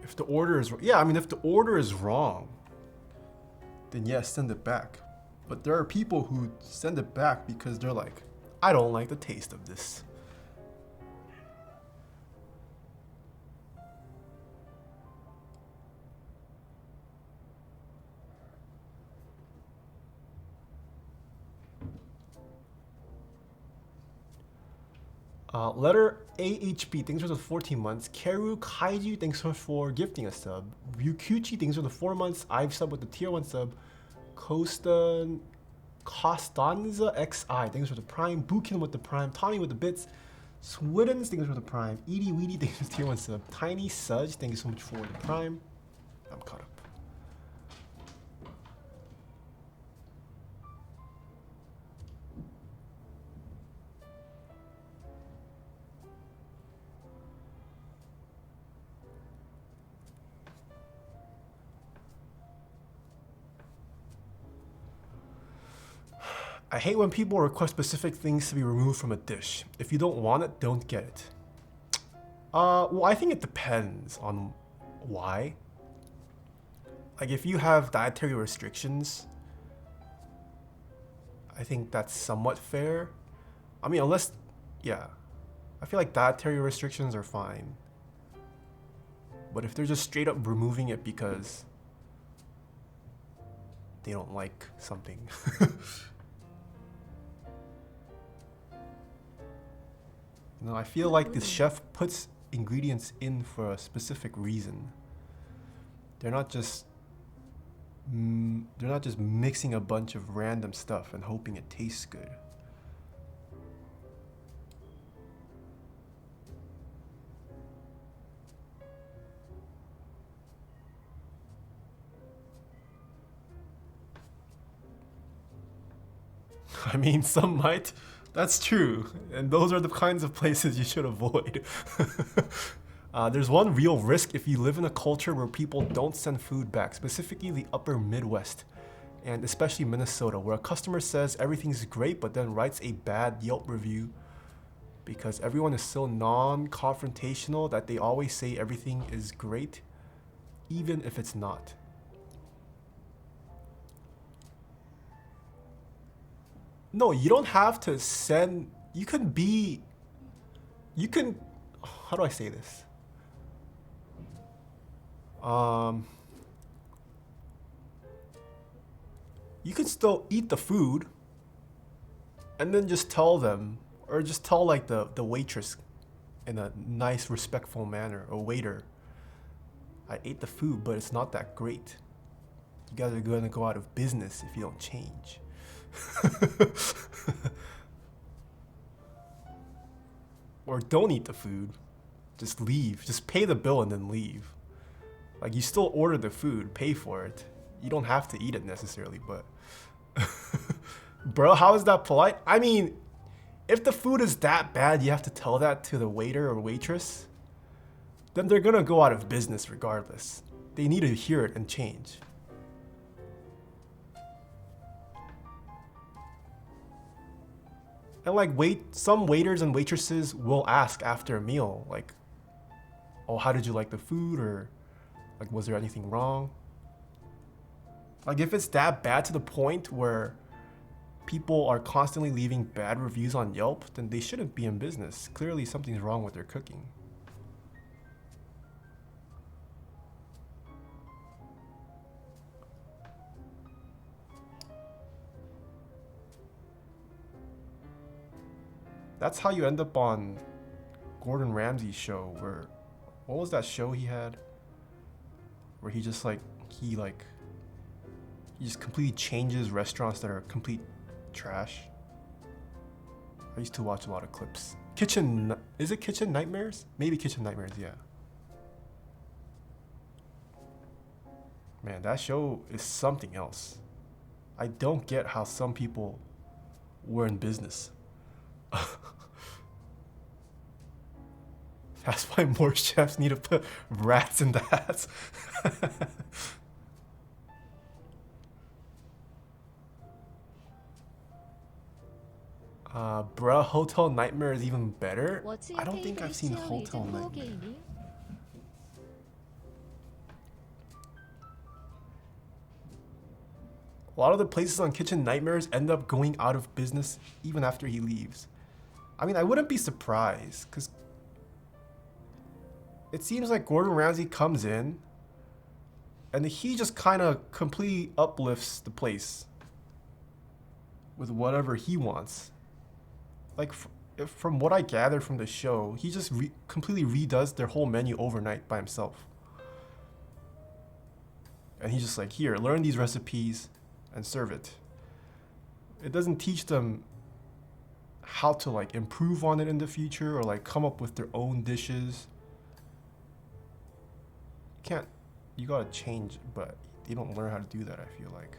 If the order is, yeah, I mean, if the order is wrong, then yes, send it back. But there are people who send it back because they're like, I don't like the taste of this. Letter AHB, thanks for the 14 months. Keru Kaiju, thanks for gifting a sub. Ryukuchi, thanks for the 4 months. I've subbed with the tier 1 sub. Costanza XI, thanks for the prime. Bukin with the prime. Tommy with the bits. Swidens, thanks for the prime. Edie Weedy, thanks for the tier 1 sub. Tiny Sudge, thank you so much for the prime. I'm caught up. I hate when people request specific things to be removed from a dish. If you don't want it, don't get it. Well, I think it depends on why. Like if you have dietary restrictions, I think that's somewhat fair. I mean, unless, yeah, I feel like dietary restrictions are fine. But if they're just straight up removing it because they don't like something. No, I feel like the chef puts ingredients in for a specific reason. They're not just mixing a bunch of random stuff and hoping it tastes good. I mean, some might. That's true, and those are the kinds of places you should avoid. There's one real risk if you live in a culture where people don't send food back, specifically the upper Midwest, and especially Minnesota, where a customer says everything's great but then writes a bad Yelp review because everyone is so non-confrontational that they always say everything is great, even if it's not. No, you don't have to send, you can, how do I say this? You can still eat the food and then just tell them, or just tell like the waitress in a nice, respectful manner, or waiter, I ate the food, but it's not that great. You guys are gonna go out of business if you don't change. Or don't eat the food. Just leave. Just pay the bill and then leave. Like, you still order the food, pay for it. You don't have to eat it necessarily, but bro, how is that polite? I mean, if the food is that bad, you have to tell that to the waiter or waitress, then they're gonna go out of business regardless. They need to hear it and change. And like, some waiters and waitresses will ask after a meal, like, oh, how did you like the food? Or like, was there anything wrong? Like, if it's that bad to the point where people are constantly leaving bad reviews on Yelp, then they shouldn't be in business. Clearly something's wrong with their cooking. That's how you end up on Gordon Ramsay's show, where, what was that show he had? Where he just he just completely changes restaurants that are complete trash. I used to watch a lot of clips. Is it Kitchen Nightmares? Maybe Kitchen Nightmares, yeah. Man, that show is something else. I don't get how some people were in business. That's why more chefs need to put rats in the hats. Bruh, Hotel Nightmare is even better? I don't think I've seen Hotel Nightmare. A lot of the places on Kitchen Nightmares end up going out of business even after he leaves. I mean, I wouldn't be surprised, because it seems like Gordon Ramsay comes in and he just kind of completely uplifts the place with whatever he wants. Like, from what I gather from the show, he just completely redoes their whole menu overnight by himself. And he's just like, here, learn these recipes and serve it. It doesn't teach them how to like improve on it in the future or like come up with their own dishes. You gotta change, but they don't learn how to do that, I feel like.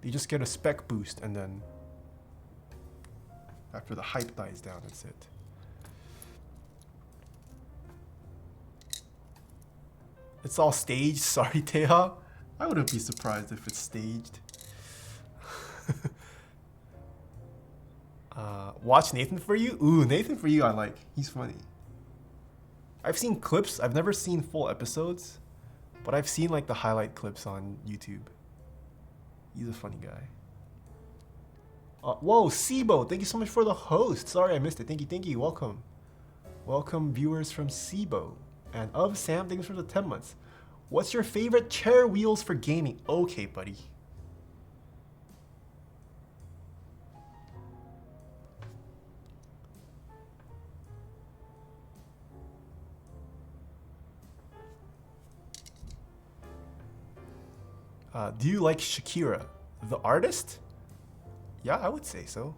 They just get a spec boost and then after the hype dies down, that's it. It's all staged, sorry Taeha. I wouldn't be surprised if it's staged. Watch Nathan For You? Ooh, Nathan For You I like. He's funny. I've seen clips. I've never seen full episodes, but I've seen like the highlight clips on YouTube. He's a funny guy. Whoa, Sibo, thank you so much for the host. Sorry I missed it. Thank you. Welcome. Welcome viewers from Sibo. And of Sam, thanks for the 10 months. What's your favorite chair wheels for gaming? Okay, buddy. Do you like Shakira, the artist? Yeah, I would say so.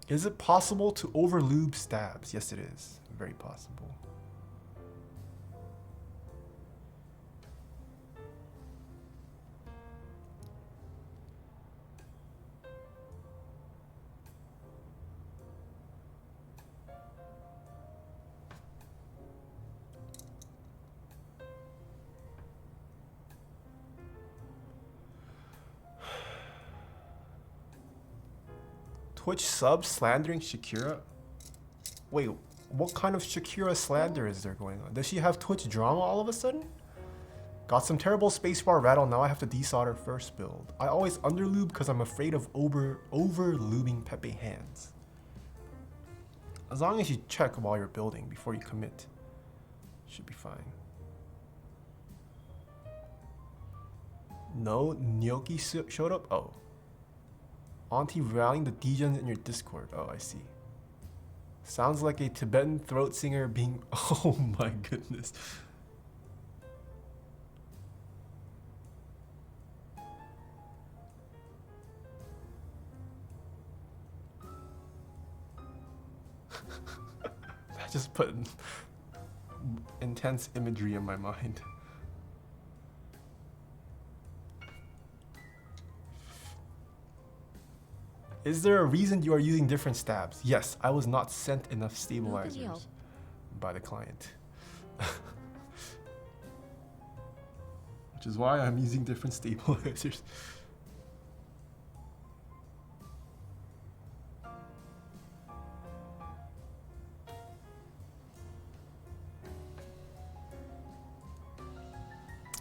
Is it possible to over lube stabs? Yes, it is. Very possible. Twitch sub slandering Shakira? Wait, what kind of Shakira slander is there going on? Does she have Twitch drama all of a sudden? Got some terrible spacebar rattle, now I have to desolder first build. I always underlube because I'm afraid of over-lubing Pepe hands. As long as you check while you're building before you commit, should be fine. No, Gnocchi showed up? Oh. Auntie rallying the degens in your Discord. Oh, I see. Sounds like a Tibetan throat singer being... Oh my goodness. I just put intense imagery in my mind. Is there a reason you are using different stabs? Yes, I was not sent enough stabilizers by the client. Which is why I'm using different stabilizers.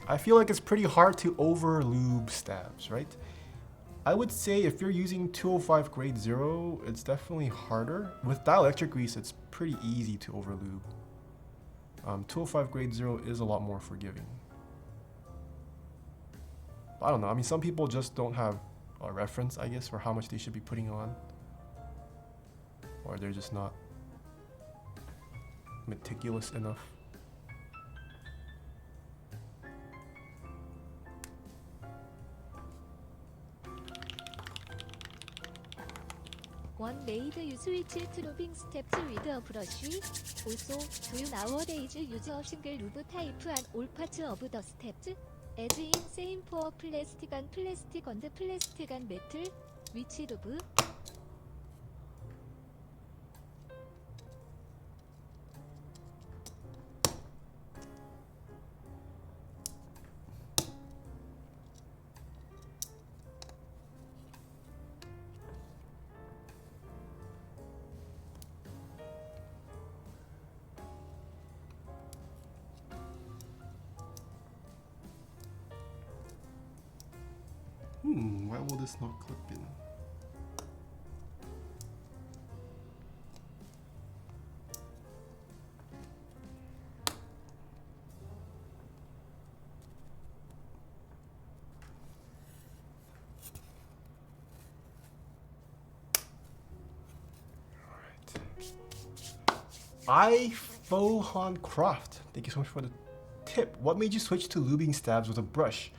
I feel like it's pretty hard to over lube stabs, right? I would say if you're using 205 grade 0, it's definitely harder. With dielectric grease, it's pretty easy to over lube. 205 grade 0 is a lot more forgiving. I don't know, I mean some people just don't have a reference, I guess, for how much they should be putting on. Or they're just not meticulous enough. One made you switch to lubing steps with a brush. Also, do you nowadays use a single lube type and all parts of the steps? As in same for plastic and metal? Which lube? Why will this not clip in? Fohan Croft, thank you so much for the tip. What made you switch to lubing stabs with a brush?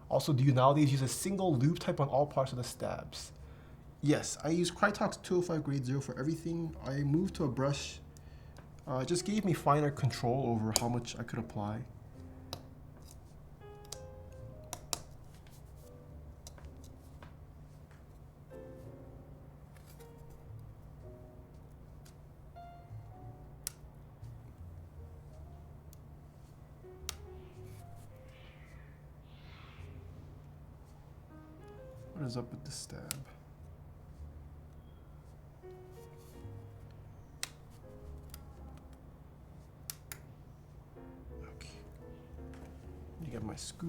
Also, do you nowadays use a single lube type on all parts of the stabs? Yes, I use Crytox 205 grade 0 for everything. I moved to a brush. It just gave me finer control over how much I could apply. What is up with the stab? Okay. You get my screws.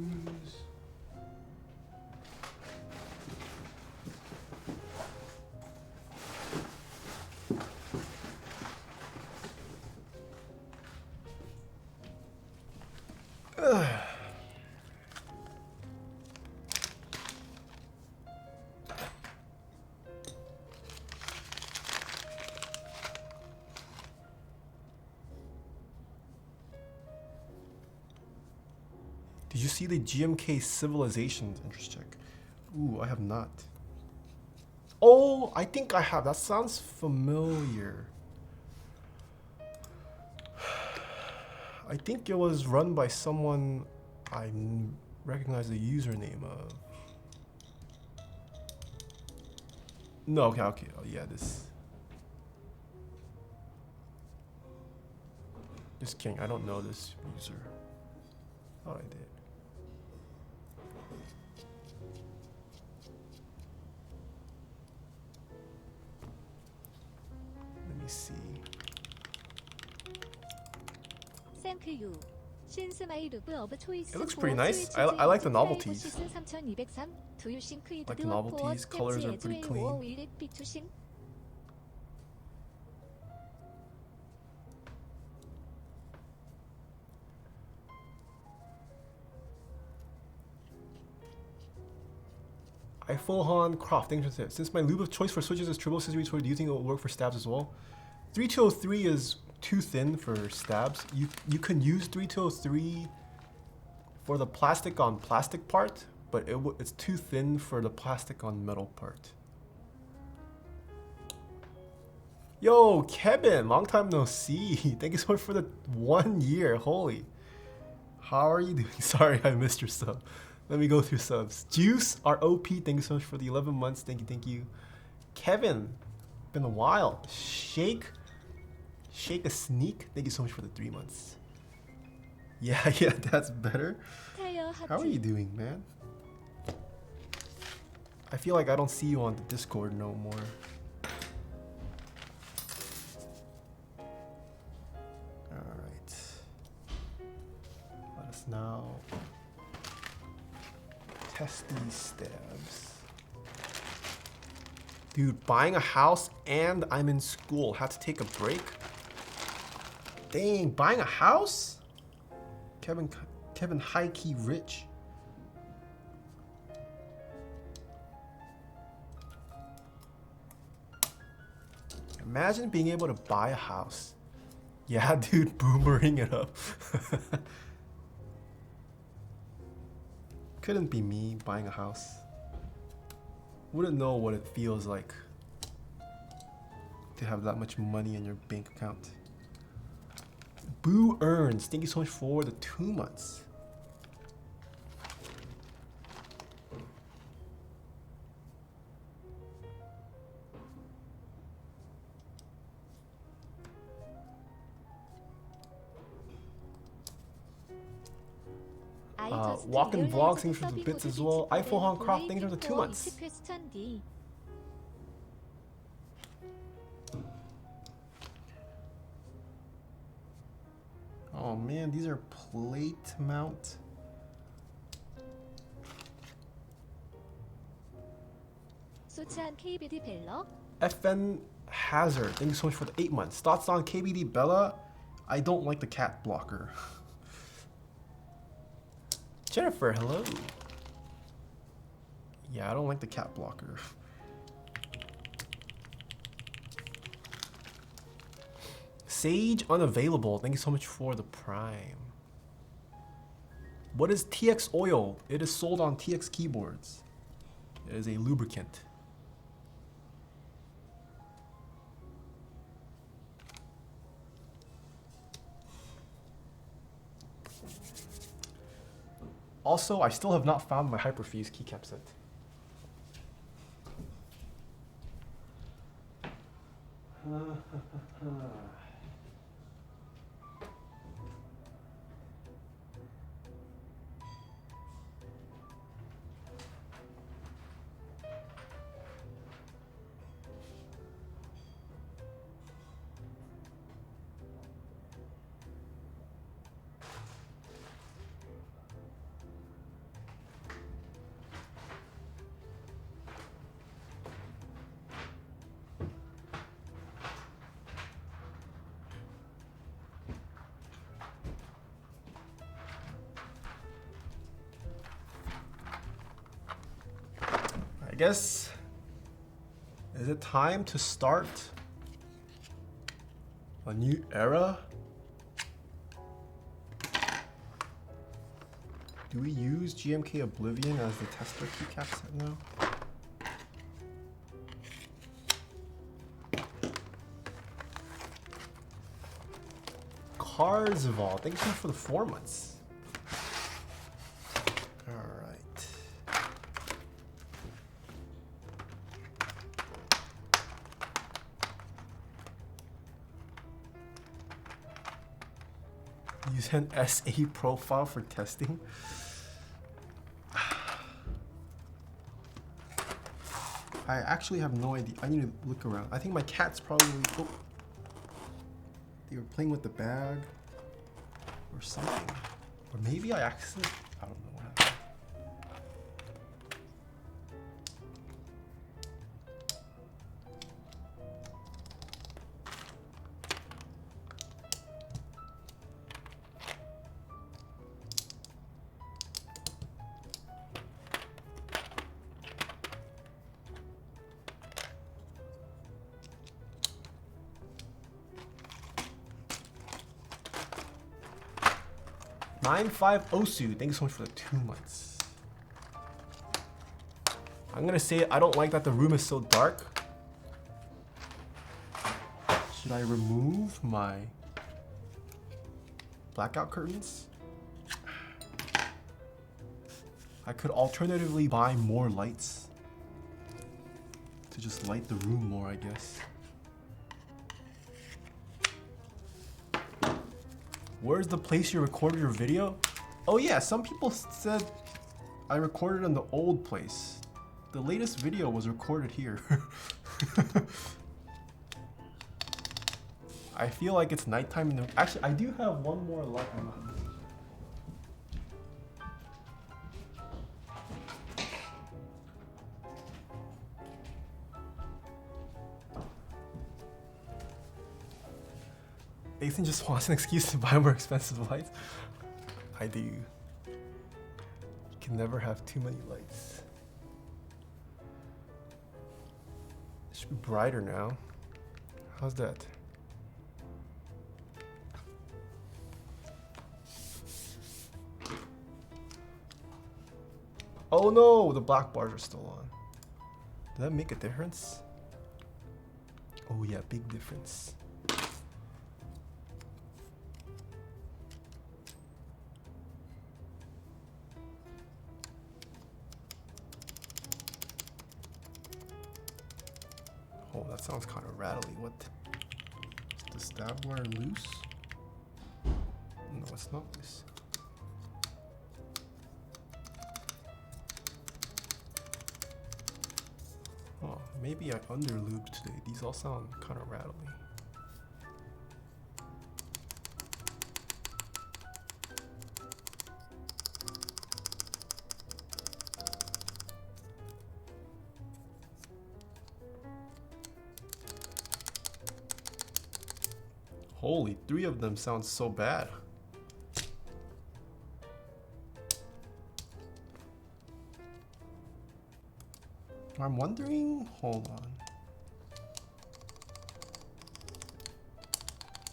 Did you see the GMK Civilizations interest check? Ooh, I have not. Oh, I think I have. That sounds familiar. I think it was run by someone I recognize the username of. No, okay. Oh, yeah, this king. I don't know this user. Oh, I did. see. Thank you. 신스마이 루브 오브 초이스. It looks pretty nice. I like the novelties. 시즌 3203. Do you think it Like the do novelties, for colors are as pretty well, or clean. will it be too sing? I full on Croft. Thanks for the tip. Since my lube of choice for switches is triple scissors, do you think it will work for stabs as well? 3203 is too thin for stabs. You can use 3203 for the plastic on plastic part, but it's too thin for the plastic on metal part. Yo, Kevin, long time no see. Thank you so much for the 1 year. Holy. How are you doing? Sorry, I missed your sub. Let me go through subs. Juice, ROP, thank you so much for the 11 months. Thank you, thank you. Kevin, been a while. Shake a Sneak, thank you so much for the 3 months. Yeah, that's better. Taeha How are you doing, man? I feel like I don't see you on the Discord no more. Alright. Let us now test these stabs. Dude, buying a house and I'm in school. Had to take a break. Dang, buying a house? Kevin high-key rich. Imagine being able to buy a house. Yeah, dude, boomerang it up. Couldn't be me buying a house. Wouldn't know what it feels like to have that much money in your bank account. Boo Earns, thank you so much for the 2 months. Walk-in vlogs, thanks for the bits as well. iPhone Hong Croft, thanks for the 2 months. Oh man, these are plate mount. KBD 벨러. FN Hazard, thank you so much for the 8 months. Thoughts on KBD Bella? I don't like the cat blocker. Jennifer, hello. Yeah, I don't like the cat blocker. Sage unavailable. Thank you so much for the prime. What is TX oil? It is sold on TX keyboards. It is a lubricant. Also, I still have not found my Hyperfuse keycap set. I guess, is it time to start a new era? Do we use GMK Oblivion as the tester keycap set now? Carsval, thank you so much for the 4 months. Use an SA profile for testing. I actually have no idea. I need to look around. I think my cat's probably. Oh, they were playing with the bag or something. Or maybe I accidentally, I don't know what happened. Five Osu, thank you so much for the 2 months. I'm gonna say I don't like that the room is so dark. Should I remove my blackout curtains? I could alternatively buy more lights to just light the room more, I guess. Where's the place you recorded your video? Oh yeah, some people said I recorded in the old place. The latest video was recorded here. I feel like it's nighttime in the... Actually, I do have one more light on. Nathan just wants an excuse to buy more expensive lights. I do. You can never have too many lights. It should be brighter now. How's that? Oh no, the black bars are still on. Did that make a difference? Oh yeah, big difference. Oh, that sounds kind of rattly. What? Is the stab wire loose? No, it's not loose. Oh, maybe I under-lubed today. These all sound kind of rattly. Holy, 3 of them sound so bad. I'm wondering, hold on.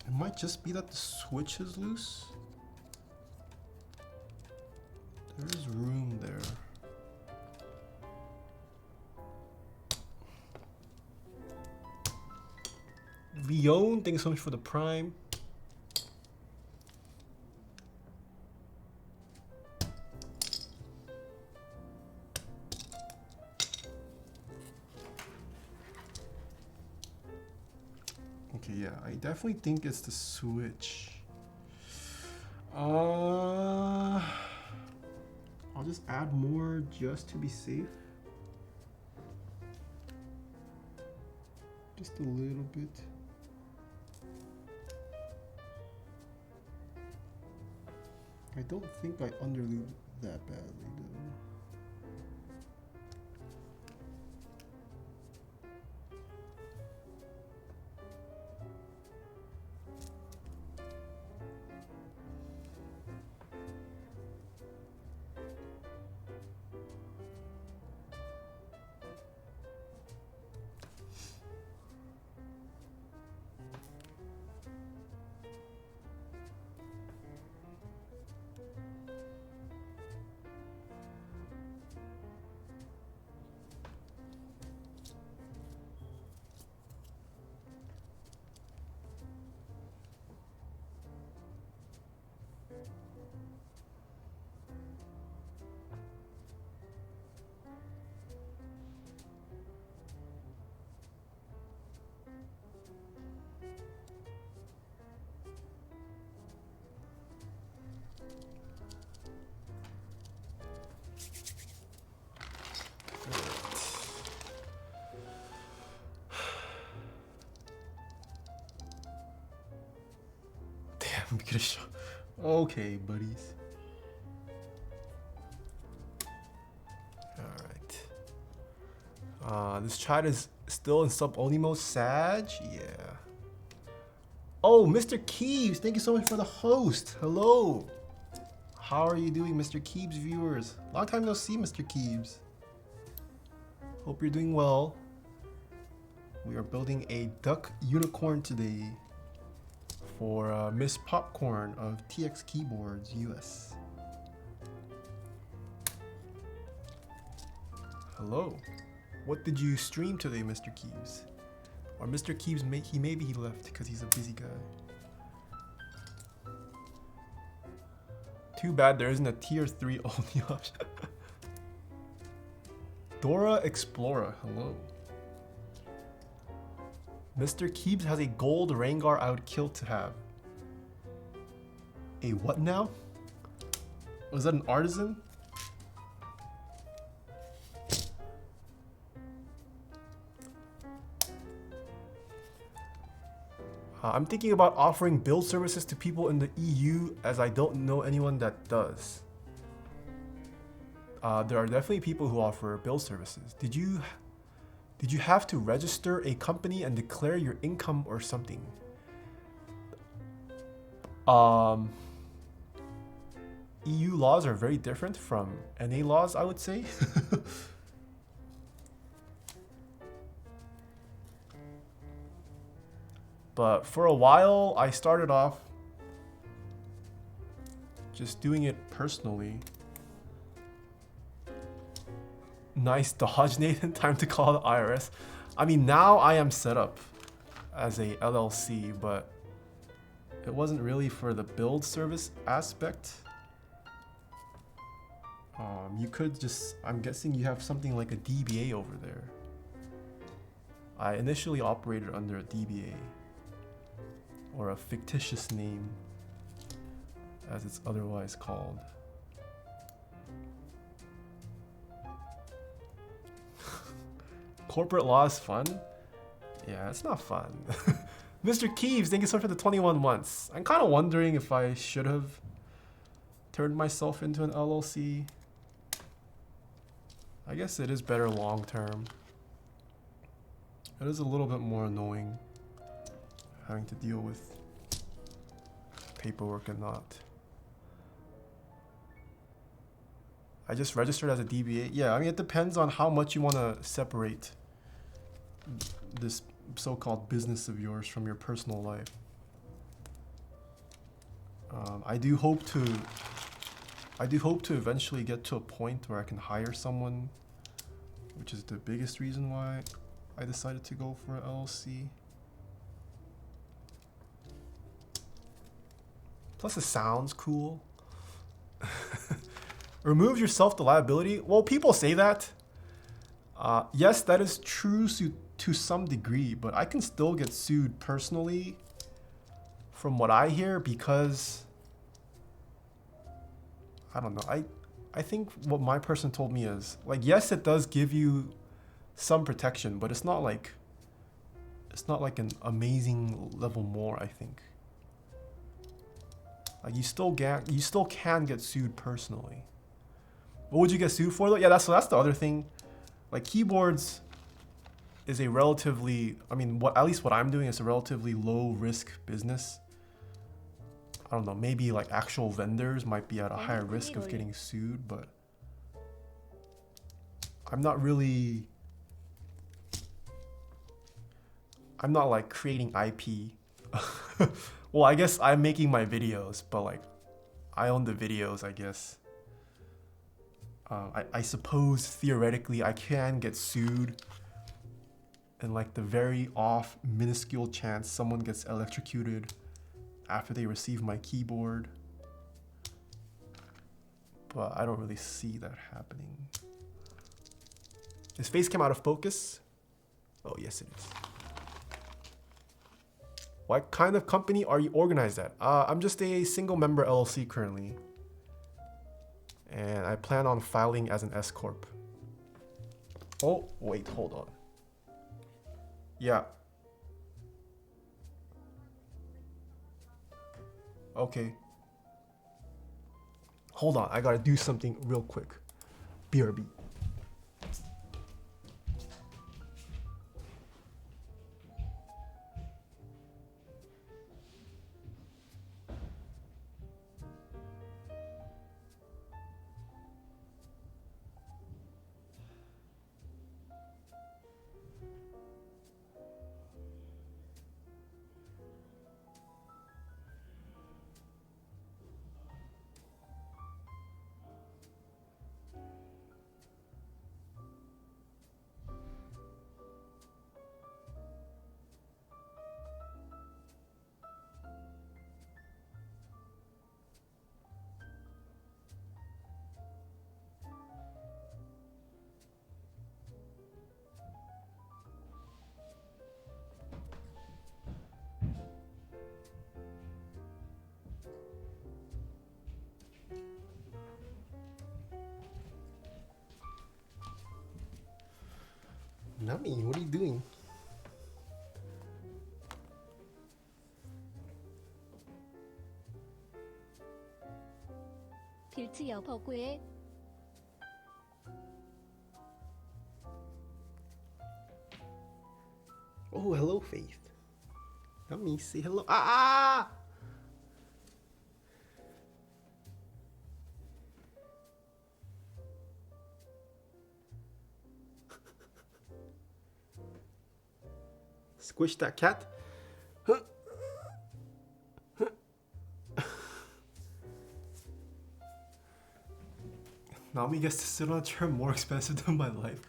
It might just be that the switch is loose. There is room there. Vion, thanks so much for the prime. Okay, yeah, I definitely think it's the switch. I'll just add more just to be safe. Just a little bit. I don't think I underlubed that badly though. Okay, buddies. Alright. This chat is still in sub-only mode. Sag? Yeah. Oh, Mr. Keeves, thank you so much for the host. Hello. How are you doing, Mr. Keeves viewers? Long time no see, Mr. Keeves. Hope you're doing well. We are building a duck unicorn today for Miss Popcorn of TX Keyboards US. Hello. What did you stream today, Mr. Keeves? Or Mr. Keeves, maybe he left because he's a busy guy. Too bad there isn't a tier 3 only option. Dora Explorer, hello. Mr. Keeves has a gold Rengar I would kill to have. A what now? Was that an artisan? I'm thinking about offering build services to people in the EU as I don't know anyone that does. There are definitely people who offer build services. Did you have to register a company and declare your income or something? EU laws are very different from NA laws, I would say. But for a while, I started off just doing it personally. Nice dodge, Nathan. Time to call the IRS. I mean, now I am set up as a LLC, but it wasn't really for the build service aspect. You could just, I'm guessing you have something like a DBA over there. I initially operated under a DBA, or a fictitious name, as it's otherwise called. Corporate law is fun? Yeah, it's not fun. Mr. Keeves, thank you so much for the 21 months. I'm kind of wondering if I should have turned myself into an LLC. I guess it is better long term. It is a little bit more annoying having to deal with paperwork and not. I just registered as a DBA. Yeah, I mean, it depends on how much you want to separate this so-called business of yours from your personal life. I do hope to eventually get to a point where I can hire someone, which is the biggest reason why I decided to go for an LLC. Plus it sounds cool. Remove yourself the liability. Well, people say that. Yes, that is true to some degree, but I can still get sued personally from what I hear because I don't know. I think what my person told me is like, yes, it does give you some protection, but it's not like an amazing level more, I think. Like you still can get sued personally. What would you get sued for though? Yeah, that's the other thing. Like keyboards is a relatively, I mean, at least what I'm doing is a relatively low risk business. I don't know, maybe like actual vendors might be at a higher risk of getting sued, but I'm not like creating IP. Well, I guess I'm making my videos, but like I own the videos, I guess. I suppose theoretically I can get sued in like the very off minuscule chance someone gets electrocuted after they receive my keyboard. But I don't really see that happening. His face came out of focus. Oh, yes it is. What kind of company are you organized at? I'm just a single member LLC currently. And I plan on filing as an S Corp. Oh, wait, hold on. Yeah. Okay. Hold on, I gotta do something real quick. BRB. Nami, what are you doing? 빌트 여버구의 Oh, hello, Faith. Nami, say hello. Ah! Squish that cat. Huh. Nami gets to sit on a chair more expensive than my life.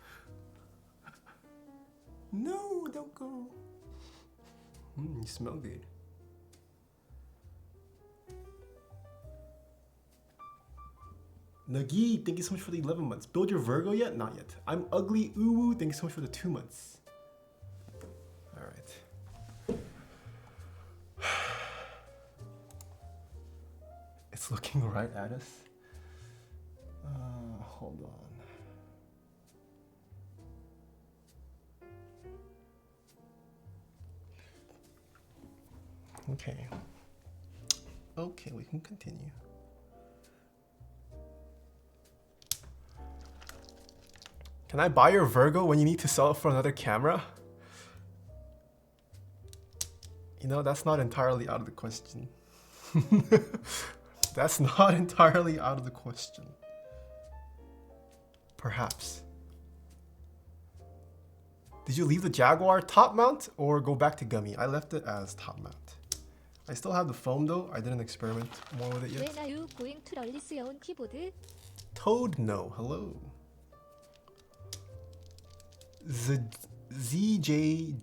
No, don't go. You smell good. Nagi, thank you so much for the 11 months. Build your Virgo yet? Not yet. I'm ugly. Ooh, thank you so much for the 2 months. Alright. It's looking right at us. Hold on. Okay. Okay, we can continue. Can I buy your Virgo when you need to sell it for another camera? You know, that's not entirely out of the question. That's not entirely out of the question. Perhaps. Did you leave the Jaguar top mount or go back to gummy? I left it as top mount. I still have the foam though. I didn't experiment more with it yet. When are you going to release your own keyboard? Toad no. Hello. ZJJ.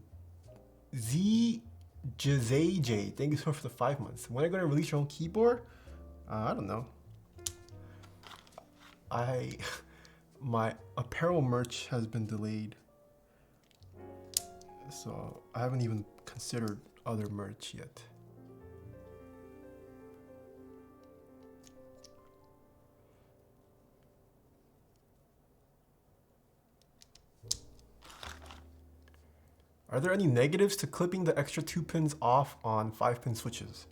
Thank you so much for the 5 months. When are you gonna release your own keyboard? I don't know. My apparel merch has been delayed, so I haven't even considered other merch yet. Are there any negatives to clipping the extra 2 pins off on 5-pin switches?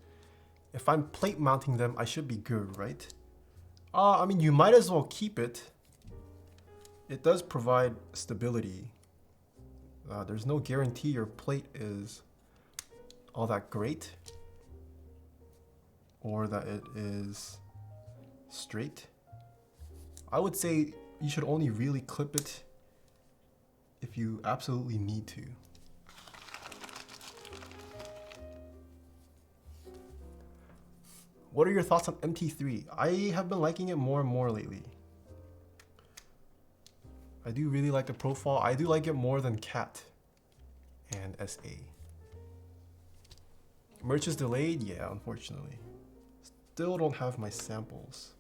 If I'm plate mounting them, I should be good, right? I mean, you might as well keep it. It does provide stability. There's no guarantee your plate is all that great or that it is straight. I would say you should only really clip it if you absolutely need to. What are your thoughts on MT3? I have been liking it more and more lately. I do really like the profile. I do like it more than Cat and SA. Merch is delayed? Yeah, unfortunately. Still don't have my samples.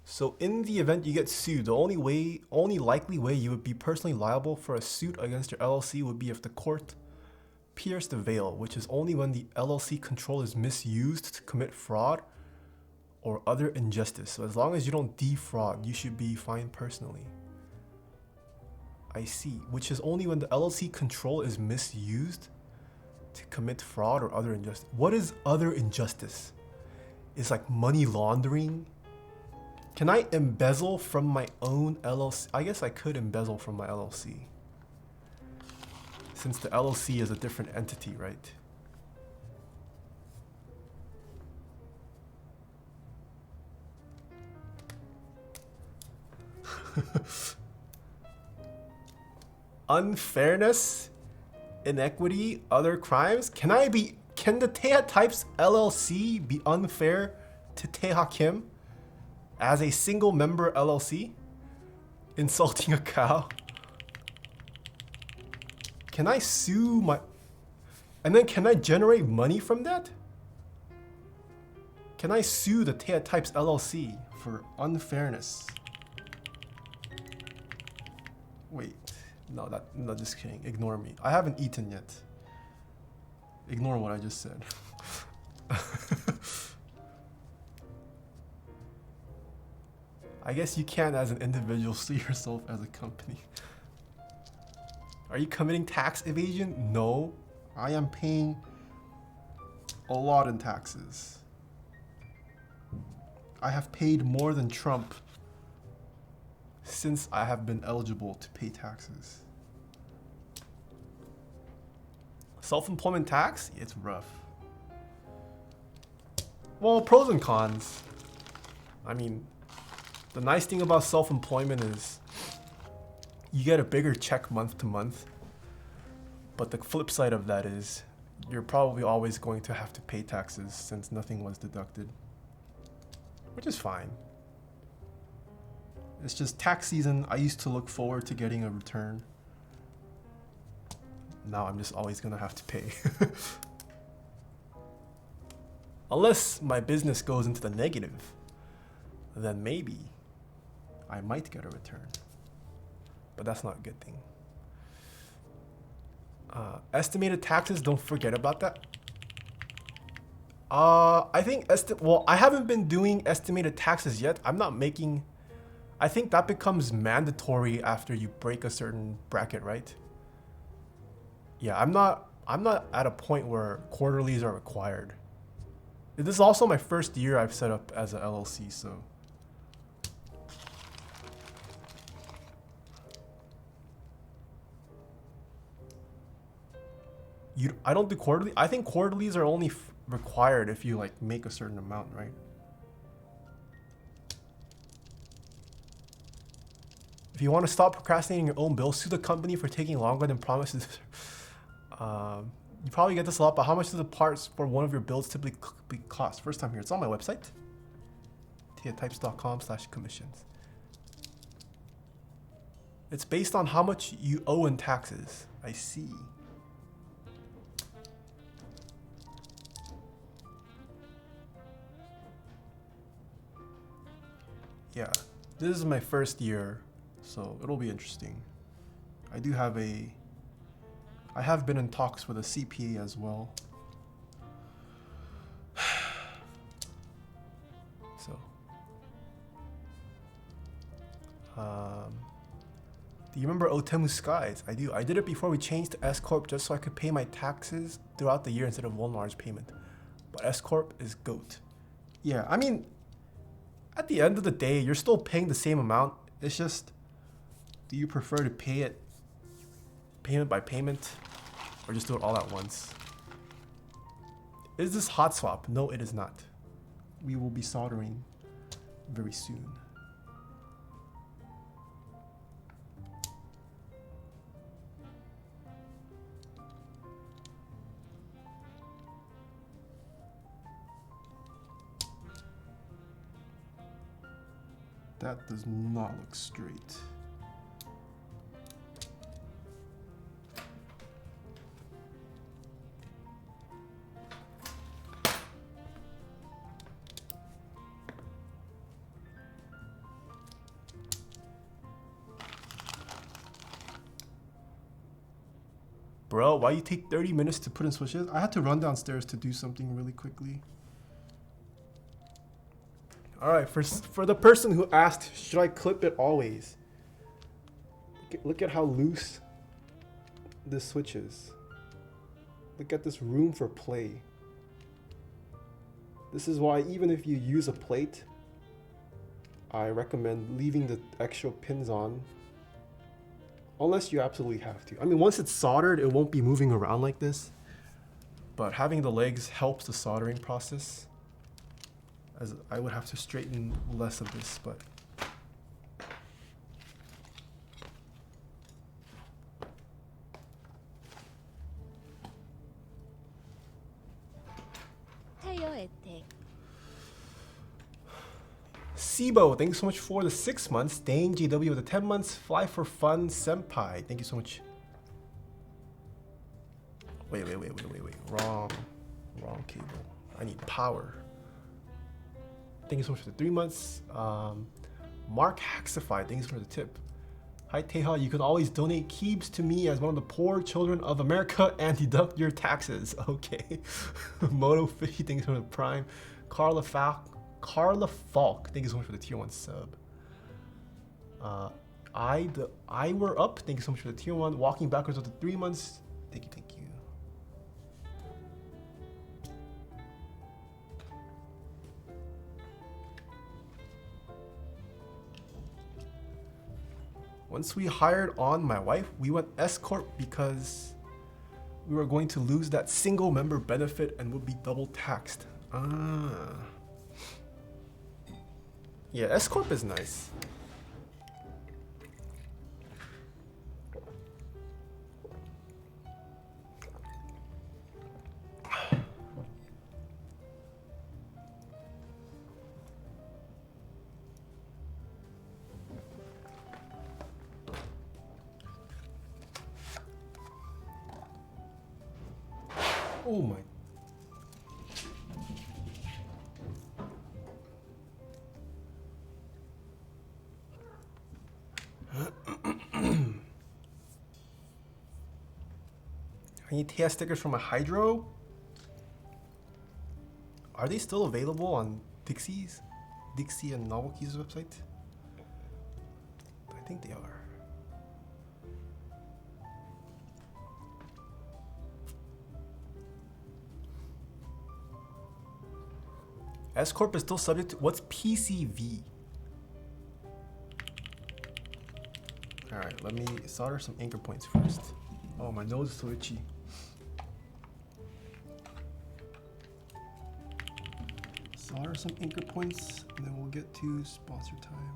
So in the event you get sued, the only likely way you would be personally liable for a suit against your LLC would be if the court pierced the veil, which is only when the LLC control is misused to commit fraud or other injustice. So as long as you don't defraud, you should be fine personally. I see. Which is only when the LLC control is misused to commit fraud or other injustice. What is other injustice? Is like money laundering? Can I embezzle from my own LLC? I guess I could embezzle from my LLC. Since the LLC is a different entity, right? Unfairness, inequity, other crimes. Can the Taeha Types LLC be unfair to Taeha Kim as a single member LLC? Insulting a cow. Can I sue my... And then can I generate money from that? Can I sue the Taeha Types LLC for unfairness? Wait. No, just kidding. Ignore me. I haven't eaten yet. Ignore what I just said. I guess you can as an individual sue yourself as a company. Are you committing tax evasion? No. I am paying a lot in taxes. I have paid more than Trump since I have been eligible to pay taxes. Self-employment tax? It's rough. Well, pros and cons. I mean, the nice thing about self-employment is you get a bigger check month to month. But the flip side of that is you're probably always going to have to pay taxes since nothing was deducted. Which is fine. It's just tax season. I used to look forward to getting a return. Now I'm just always gonna have to pay. Unless my business goes into the negative, then maybe I might get a return. But that's not a good thing. Estimated taxes, don't forget about that. I think well, I haven't been doing estimated taxes yet. I'm not making... I think that becomes mandatory after you break a certain bracket, right? Yeah, I'm not at a point where quarterlies are required. This is also my first year I've set up as an LLC, so... I don't do quarterly. I think quarterlies are only required if you like make a certain amount, right? If you want to stop procrastinating your own bills, sue the company for taking longer than promised. You probably get this a lot, but how much do the parts for one of your builds typically cost? First time here. It's on my website. taehatypes.com/commissions. It's based on how much you owe in taxes. I see. Yeah, this is my first year, so it'll be interesting. I have been in talks with a CPA as well. So, do you remember Otemu Skies? I do. I did it before we changed to S Corp just so I could pay my taxes throughout the year instead of one large payment. But S Corp is GOAT. Yeah, I mean, at the end of the day, you're still paying the same amount. It's just, do you prefer to pay it payment by payment or just do it all at once? Is this hot swap? No, it is not. We will be soldering very soon. That does not look straight. Bro, why you take 30 minutes to put in switches? I had to run downstairs to do something really quickly. All right, for the person who asked, should I clip it always? Look at how loose this switch is. Look at this room for play. This is why even if you use a plate, I recommend leaving the extra pins on. Unless you absolutely have to. I mean, once it's soldered, it won't be moving around like this. But having the legs helps the soldering process. As I would have to straighten less of this, but. 타이어 혜택. Sibo, thank you so much for the 6 months. Dane GW with the 10 months. Fly for fun, senpai. Thank you so much. Wait. Wrong cable. I need power. Thank you so much for the 3 months. Mark Haxify, thank you for the tip. Hi Taeha, you can always donate keeps to me as one of the poor children of America and deduct your taxes. Okay. Moto Fishy, thank you so much for the prime. Carla Falk, thank you so much for the tier 1 sub. I were up, thank you so much for the tier 1. Walking backwards with the 3 months. Thank you. Once we hired on my wife, we went S-Corp because we were going to lose that single member benefit and would be double taxed. Yeah, S-Corp is nice. Oh my. I need Taeha stickers for my Hydro. Are they still available on Dixie and Novelty's website? I think they are. S-Corp is still subject to, what's PCV? Alright, let me solder some anchor points first. Oh, my nose is so itchy. Solder some anchor points, and then we'll get to sponsor time.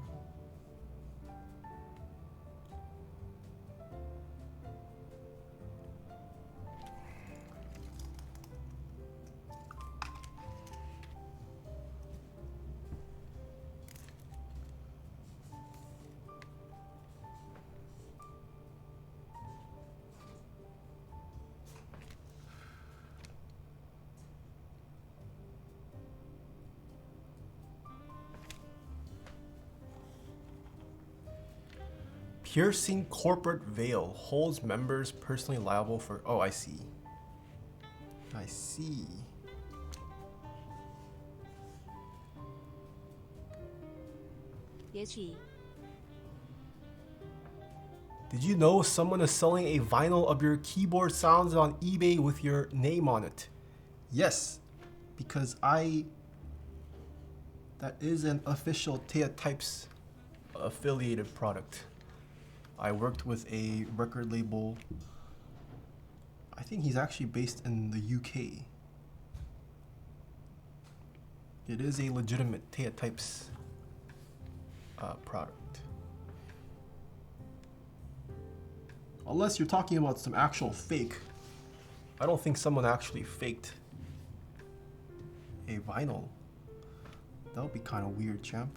Piercing corporate veil holds members personally liable for. Oh, I see. I see. 예시. Did you know someone is selling a vinyl of your keyboard sounds on eBay with your name on it? Yes, because that is an official Taeha Types affiliated product. I worked with a record label. I think he's actually based in the UK. It is a legitimate Taeha Types product. Unless you're talking about some actual fake. I don't think someone actually faked a vinyl. That would be kind of weird, champ.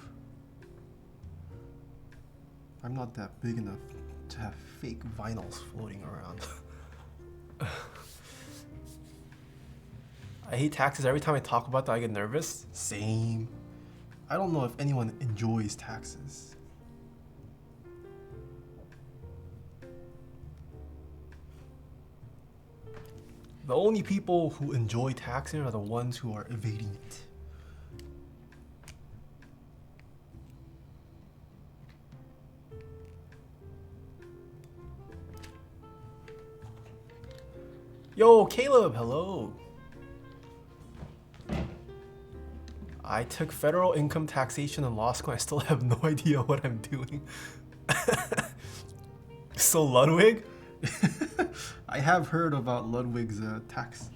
I'm not that big enough to have fake vinyls floating around. I hate taxes. Every time I talk about that, I get nervous. Same. I don't know if anyone enjoys taxes. The only people who enjoy taxes are the ones who are evading it. Yo, Caleb, hello. I took federal income taxation in law school. I still have no idea what I'm doing. So Ludwig? I have heard about Ludwig's tax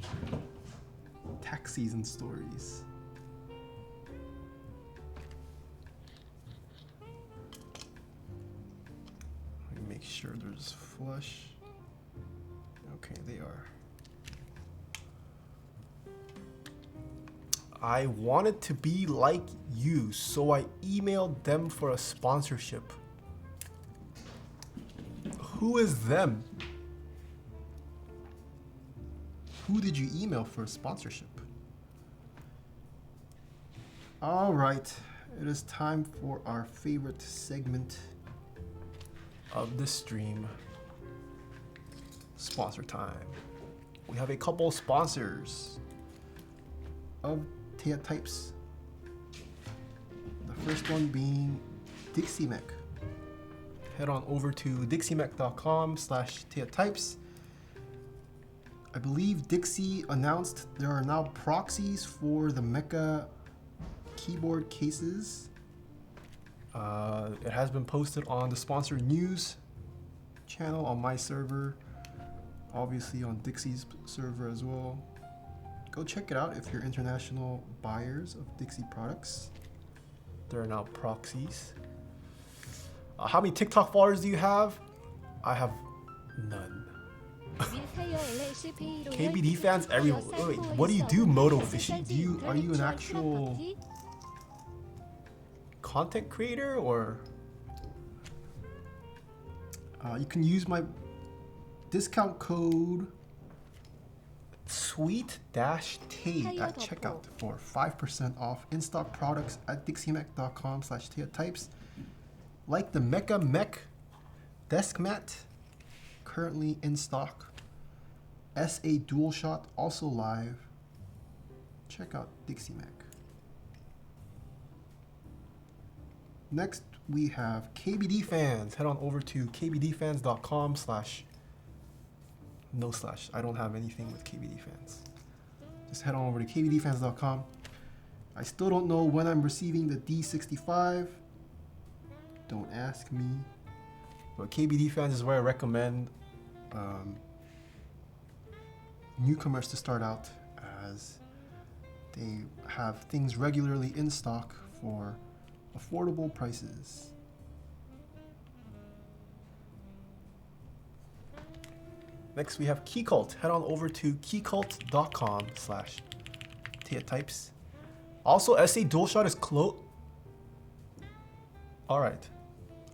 season stories. Let me make sure there's flush. Okay, they are. I wanted to be like you, so I emailed them for a sponsorship. Who is them? Who did you email for a sponsorship? All right, it is time for our favorite segment of the stream. Sponsor time. We have a couple sponsors of Taeha Types. The first one being DixieMech. Head on over to dixiemech.com/TaehaTypes. I believe Dixie announced there are now proxies for the Mecha keyboard cases. It has been posted on the sponsor news channel on my server, obviously on Dixie's server as well. Go check it out if you're international buyers of Dixie products. There are now proxies. How many TikTok followers do you have? I have none. KBD fans everywhere. Wait, what do you do, Moto Fishy? Are you an actual content creator, or you can use my discount code sweet-tay at checkout for 5% off in-stock products at dixiemech.com/TaehaTypes, like the Mecha Mech desk mat, currently in stock. SA Dual Shot, also live. Check out DixieMech. Next, we have KBD fans. Head on over to kbdfans.com/ no slash. I don't have anything with KBD fans. Just head on over to kbdfans.com. I still don't know when I'm receiving the D65. Don't ask me. But KBD fans is where I recommend newcomers to start out, as they have things regularly in stock for affordable prices. Next, we have KeyCult. Head on over to keycult.com/TaehaTypes. Also, SA DualShot is closed. All right.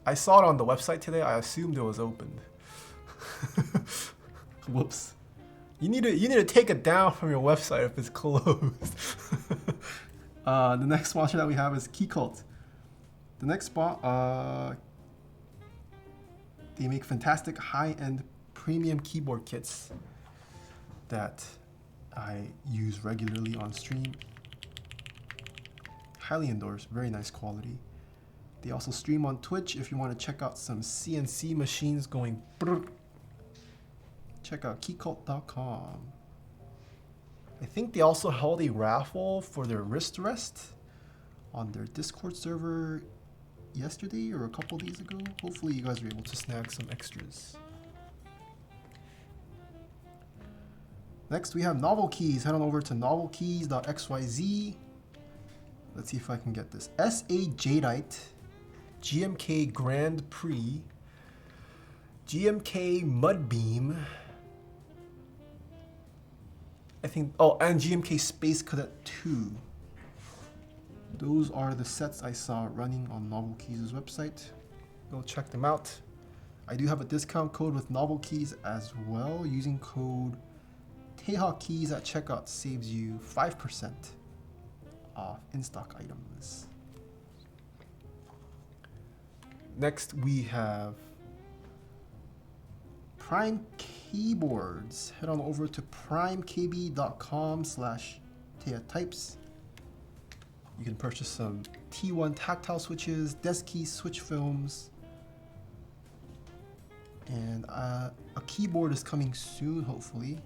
I saw it on the website today. I assumed it was opened. Whoops. You need to take it down from your website if it's closed. The next sponsor that we have is KeyCult. The next spot, they make fantastic high-end premium keyboard kits that I use regularly on stream. Highly endorsed, very nice quality. They also stream on Twitch if you want to check out some CNC machines going brrr. Check out keycult.com. I think they also held a raffle for their wrist rest on their Discord server yesterday or a couple days ago. Hopefully you guys were able to snag some extras. Next, we have Novel Keys. Head on over to novelkeys.xyz. Let's see if I can get this. SA Jadeite, GMK Grand Prix, GMK Mudbeam, I think, oh, and GMK Space Cadet 2. Those are the sets I saw running on Novel Keys' website. Go check them out. I do have a discount code with Novel Keys as well. Using code Taeha Keys at checkout saves you 5% off in-stock items. Next, we have Prime Keyboards. Head on over to primekb.com/TaehaTypes. You can purchase some T1 tactile switches, desk key switch films, and a keyboard is coming soon, hopefully.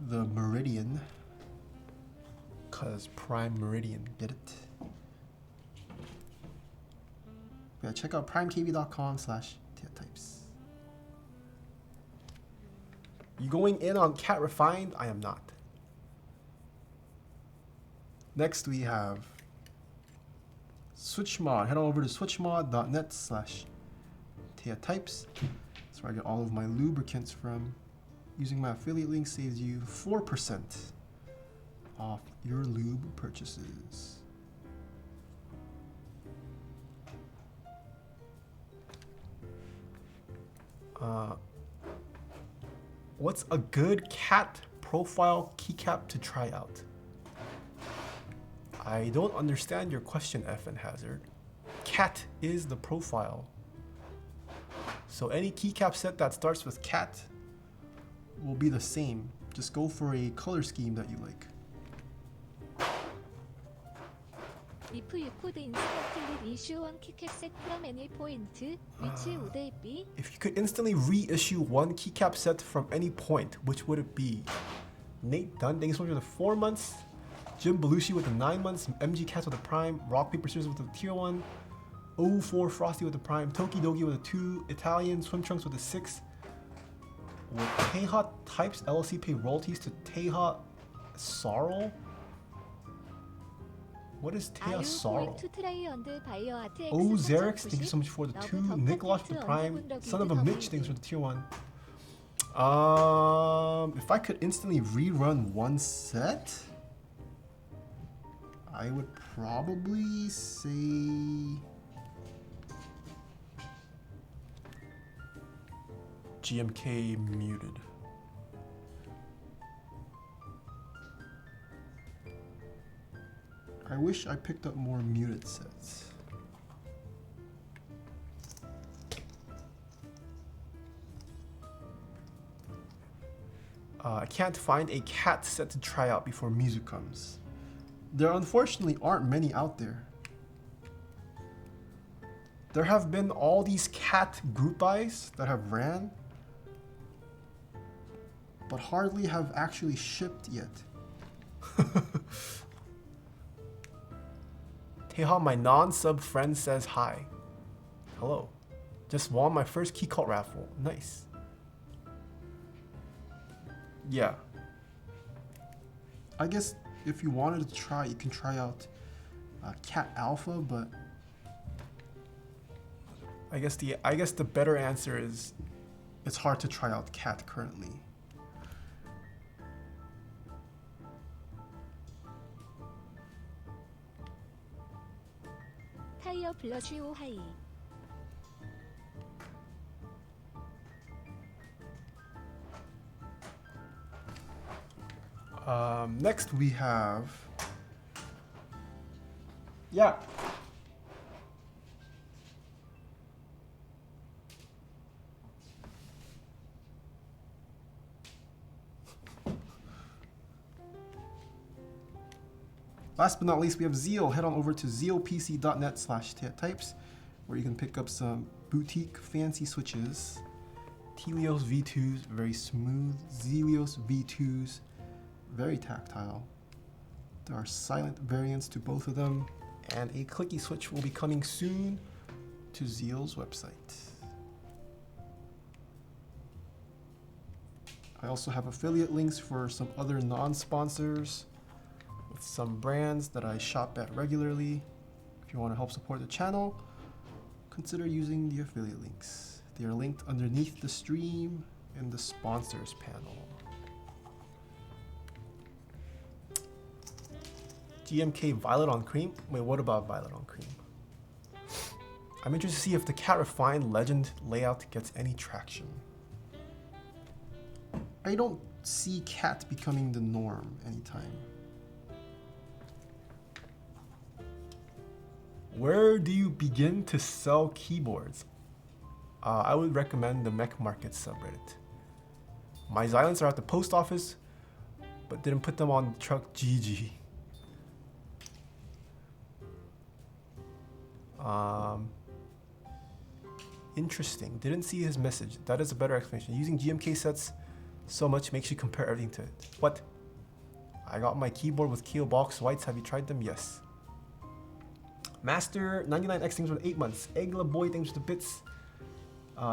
the Meridian. Cause Prime Meridian, get it? Yeah, check out primekb.com/types. You going in on Cat Refined? I am not. Next we have SwitchMod. Head on over to switchmod.net/Taeha-types. That's where I get all of my lubricants from. Using my affiliate link saves you 4% off your lube purchases. What's a good cat profile keycap to try out? I don't understand your question, FN Hazard. Cat is the profile. So any keycap set that starts with cat will be the same. Just go for a color scheme that you like. If you could instantly reissue one keycap set from any point, which would it be? If you could instantly reissue one keycap set from any point, which would it be? Nate Dunn, thanks so much for the 4 months. Jim Belushi with the 9 months. MG Cats with the Prime. Rock Paper Scissors with the tier 1. 04 Frosty with the Prime. Toki Dogi with a 2. Italian Swim Trunks with a 6. Will Taeha Types LLC pay royalties to Taeha Sorrel? What is Taeha Sorrel? Oh, Xerix, thank you so much for the 2. Nicholas with the Prime. Son of a Mitch, thanks for the tier 1. If I could instantly rerun one set, I would probably say GMK muted. I wish I picked up more muted sets. I can't find a cat set to try out before Mizu comes. There unfortunately aren't many out there. There have been all these cat group buys that have ran, but hardly have actually shipped yet. Taeha, my non-sub friend says hi. Hello. Just won my first key cult raffle. Nice. Yeah. I guess if you wanted to try, you can try out Cat Alpha, but I guess the better answer is it's hard to try out Cat currently. 타이어 블러쉬 오하이. Next we have, yeah. Last but not least, we have Zeal. Head on over to zealpc.net/types, where you can pick up some boutique fancy switches. Telios V2s, very smooth. Zelios V2s, very tactile. There are silent variants to both of them, and a clicky switch will be coming soon to Zeal's website. I also have affiliate links for some other non-sponsors with some brands that I shop at regularly. If you want to help support the channel, consider using the affiliate links. They are linked underneath the stream in the sponsors panel. GMK Violet on Cream? Wait, what about Violet on Cream? I'm interested to see if the Cat Refined Legend layout gets any traction. I don't see Cat becoming the norm anytime. Where do you begin to sell keyboards? I would recommend the Mech Market subreddit. My Xylants are at the post office, but didn't put them on the truck. GG. Interesting. Didn't see his message. That is a better explanation. Using GMK sets so much makes you compare everything to it. What? I got my keyboard with Keo box whites. Have you tried them? Yes. Master 99X things for 8 months. Egla boy things for the bits.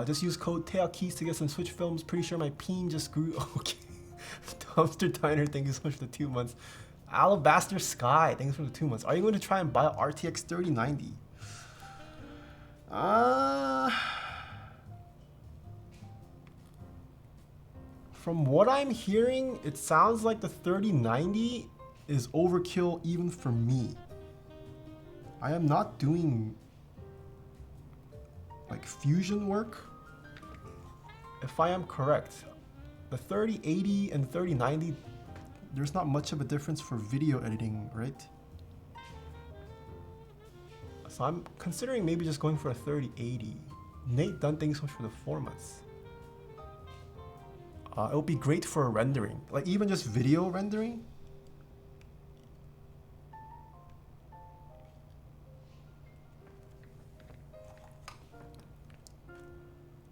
Just use code Taeha keys to get some Switch films. Pretty sure my peen just grew. Okay. Dumpster Diner, thank you so much for the 2 months. Alabaster Sky, thanks for the 2 months. Are you going to try and buy a RTX 3090? From what I'm hearing, it sounds like the 3090 is overkill even for me. I am not doing like fusion work. If I am correct, the 3080 and 3090, there's not much of a difference for video editing, right? So I'm considering maybe just going for a 3080. Nate Dunn, thanks so much for the 4 months. It would be great for rendering, like even just video rendering.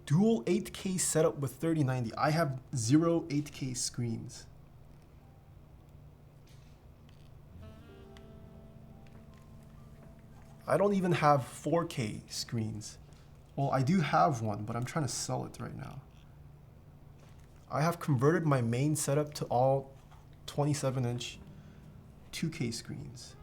Dual 8K setup with 3090. I have 0 8K screens. I don't even have 4K screens. Well, I do have one, but I'm trying to sell it right now. I have converted my main setup to all 27-inch 2K screens.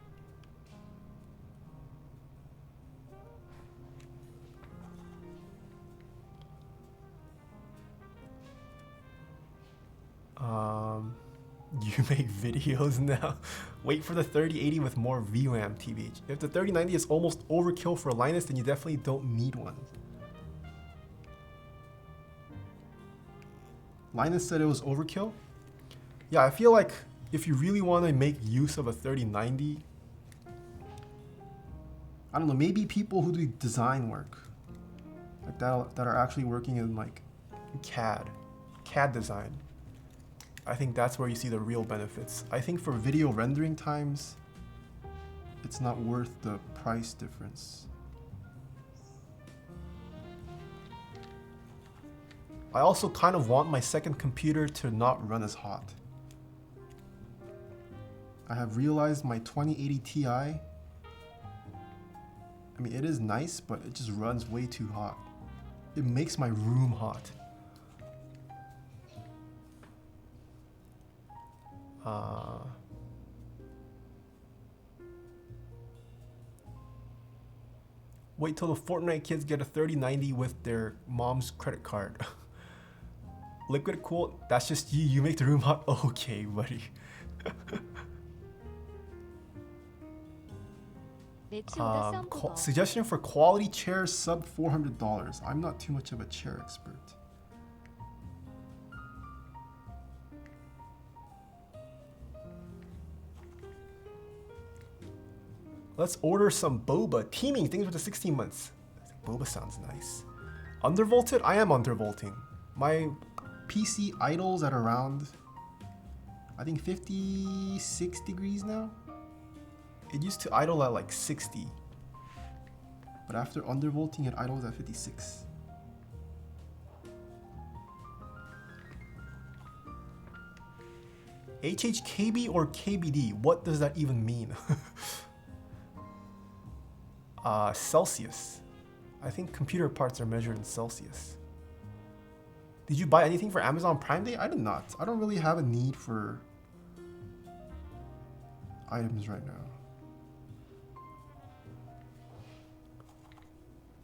You make videos now? Wait for the 3080 with more VRAM, TBH. If the 3090 is almost overkill for Linus, then you definitely don't need one. Linus said it was overkill? Yeah, I feel like if you really want to make use of a 3090, I don't know, maybe people who do design work, like that are actually working in like CAD design. I think that's where you see the real benefits. I think for video rendering times, it's not worth the price difference. I also kind of want my second computer to not run as hot. I have realized my 2080 Ti, I mean, it is nice, but it just runs way too hot. It makes my room hot. Wait till the Fortnite kids get a 3090 with their mom's credit card. Liquid cool, that's just you. You make the room hot. Okay, buddy. Suggestion for quality chairs sub $400. I'm not too much of a chair expert. Let's order some boba. Teaming, things for the 16 months. Boba sounds nice. Undervolted? I am undervolting. My PC idles at around, I think 56 degrees now. It used to idle at like 60. But after undervolting, it idles at 56. HHKB or KBD? What does that even mean? Celsius. I think computer parts are measured in Celsius. Did you buy anything for Amazon Prime Day? I did not. I don't really have a need for items right now.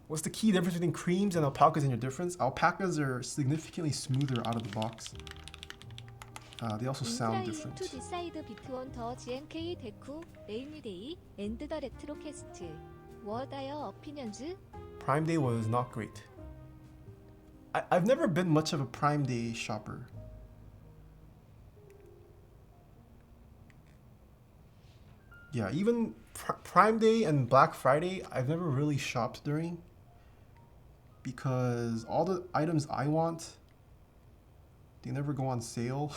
What's the key difference between creams and alpacas in your difference? Alpacas are significantly smoother out of the box. They also sound different. To decide between the GMK 데쿠, 레이니데이, and the retrocast. What are your opinions? Prime Day was not great. I've never been much of a Prime Day shopper. Yeah, even Prime Day and Black Friday, I've never really shopped during. Because all the items I want, they never go on sale.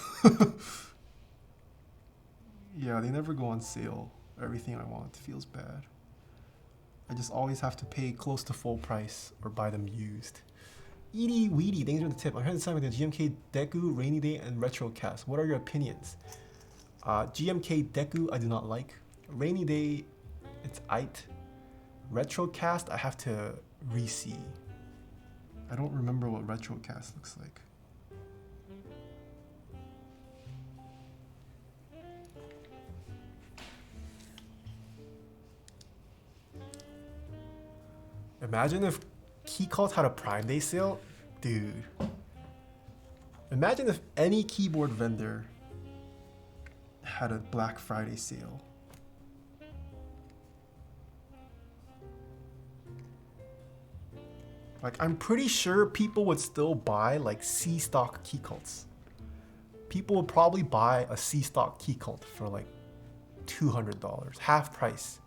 Yeah, they never go on sale. Everything I want feels bad. I just always have to pay close to full price or buy them used. Edie Weedy, thanks for the tip. I'm here to sign with the GMK Deku, Rainy Day, and Retrocast. What are your opinions? GMK Deku, I do not like. Rainy Day, it's aight. Retrocast, I have to re-see. I don't remember what Retrocast looks like. Imagine if Keycaps had a Prime Day sale, dude. Imagine if any keyboard vendor had a Black Friday sale. Like, I'm pretty sure people would still buy like C stock Keycaps. People would probably buy a C stock Keycap for like $200, half price.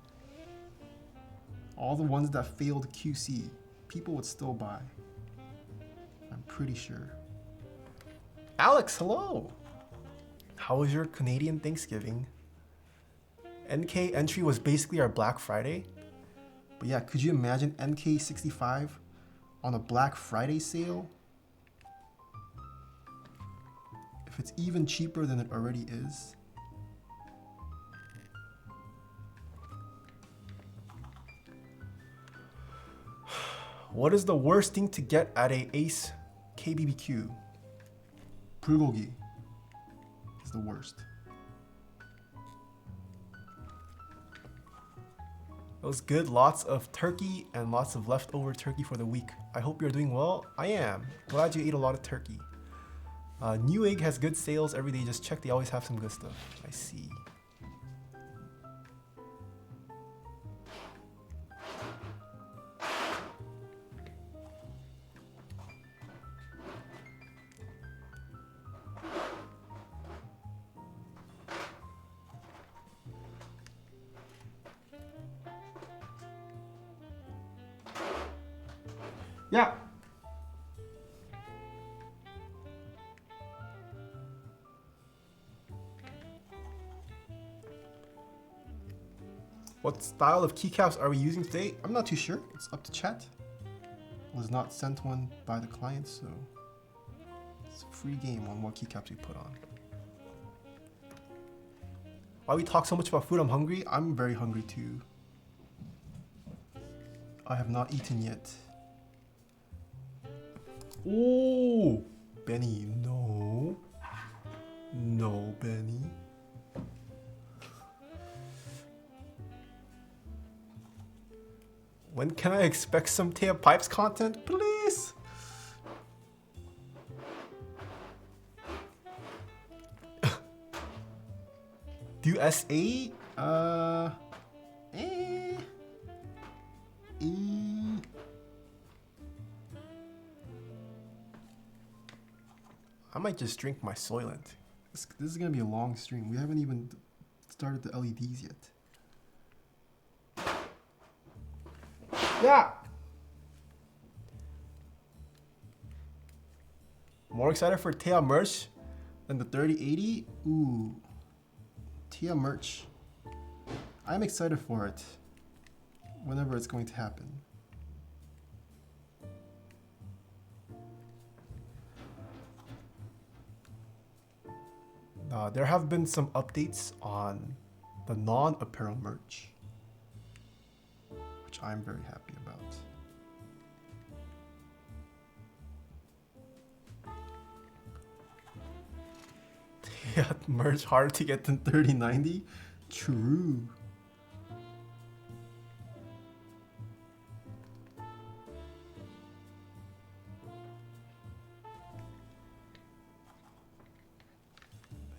All the ones that failed QC, people would still buy. I'm pretty sure. Alex, hello! How was your Canadian Thanksgiving? NK entry was basically our Black Friday. But yeah, could you imagine NK65 on a Black Friday sale? If it's even cheaper than it already is. What is the worst thing to get at a Ace KBBQ? Bulgogi is the worst. It was good, lots of turkey and lots of leftover turkey for the week. I hope you're doing well. I am. Glad you ate a lot of turkey. Newegg has good sales every day. Just check, they always have some good stuff. I see. Yeah. What style of keycaps are we using today? I'm not too sure. It's up to chat. Was not sent one by the client, so it's a free game on what keycaps we put on. Why we talk so much about food? I'm hungry. I'm very hungry too. I have not eaten yet. Oh, Benny, no. No, Benny. When can I expect some Taeha Pipes content, please? Do SA? I might just drink my Soylent. This is gonna be a long stream. We haven't even started the LEDs yet. Yeah! More excited for Taeha merch than the 3080? Ooh. Taeha merch. I'm excited for it. Whenever it's going to happen. There have been some updates on the non-apparel merch, which I'm very happy about. Yeah, merch hard to get than 3090? True.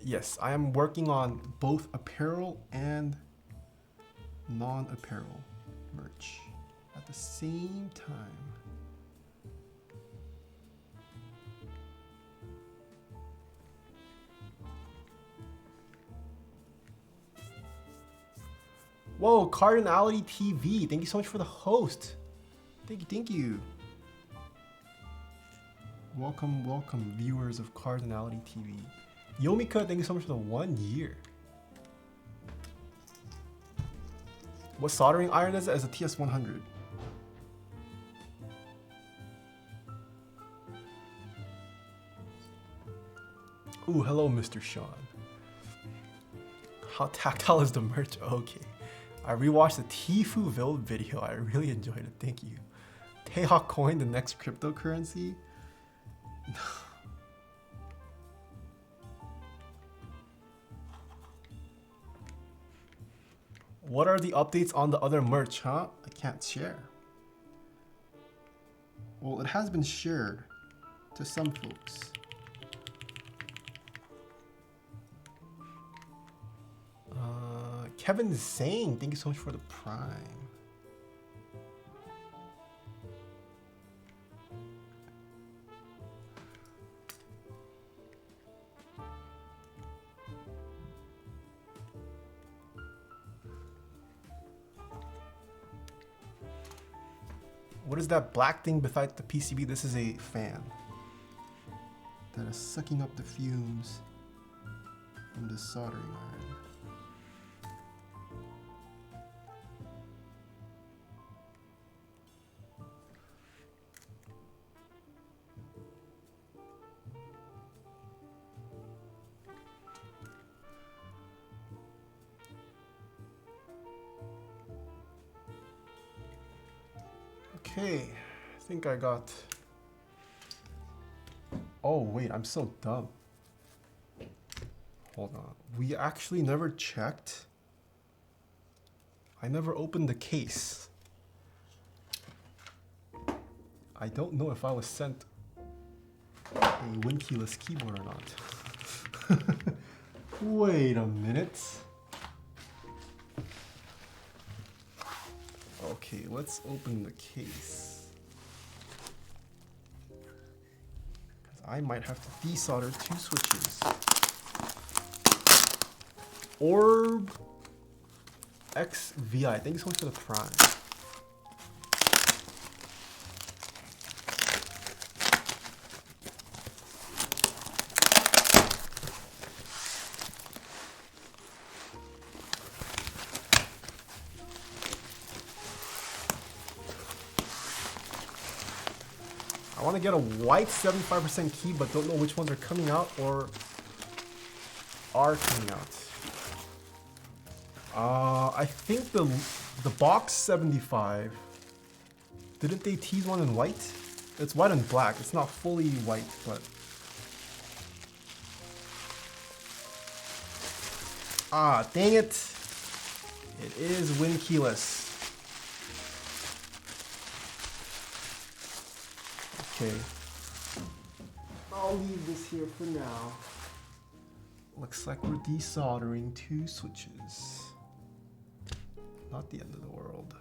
Yes, I am working on both apparel and non-apparel merch at the same time. Whoa, Cardinality TV, thank you so much for the host. Thank you. Welcome, welcome, viewers of Cardinality TV. Yomika, thank you so much for the 1 year. What soldering iron is it? As a TS100. Ooh, hello, Mr. Sean. How tactile is the merch? Okay. I rewatched the Tfue build video. I really enjoyed it. Thank you. Taeha coin, the next cryptocurrency? What are the updates on the other merch, huh? I can't share. Well, it has been shared to some folks. Kevin Zhang, thank you so much for the prime. What is that black thing beside the PCB? This is a fan that is sucking up the fumes from the soldering iron. Okay, I think I got... Oh wait, I'm so dumb. Hold on, we actually never checked. I never opened the case. I don't know if I was sent a win-keyless keyboard or not. Wait a minute. Okay, let's open the case. Because I might have to desolder 2 switches. Orb XVI, thank you so much for the prime. I want to get a white 75% key, but don't know which ones are coming out or are coming out. I think the box 75. Didn't they tease one in white? It's white and black. It's not fully white, but dang it! It is win keyless. Okay, I'll leave this here for now. Looks like we're desoldering 2 switches. Not the end of the world.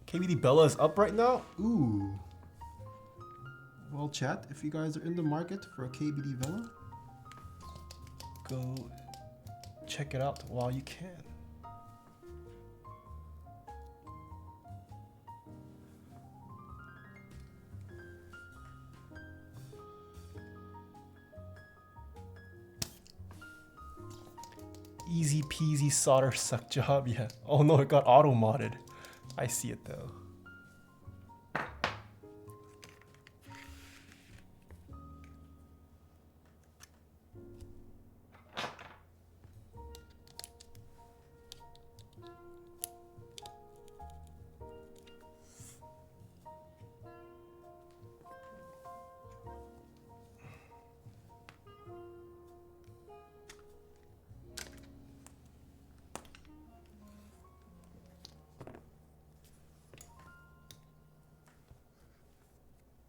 KBD Bella is up right now? Ooh. Well, chat, if you guys are in the market for a KBD Bella, go check it out while you can. Easy peasy solder suck job, yeah. Oh no, it got auto modded. I see it though.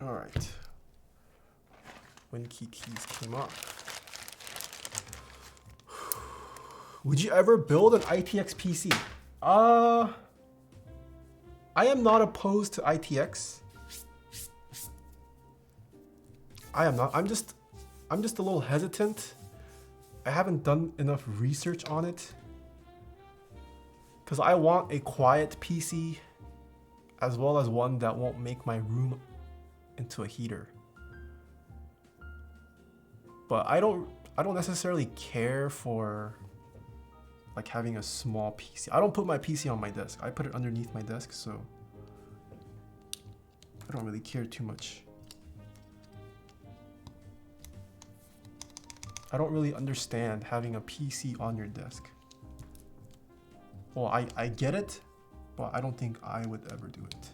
All right. When key keys came up. Would you ever build an ITX PC? I am not opposed to ITX. I am not. I'm just a little hesitant. I haven't done enough research on it. Because I want a quiet PC as well as one that won't make my room into a heater. But I don't necessarily care for like having a small PC. I don't put my PC on my desk. I put it underneath my desk, so I don't really care too much. I don't really understand having a PC on your desk. Well, I get it, but I don't think I would ever do it.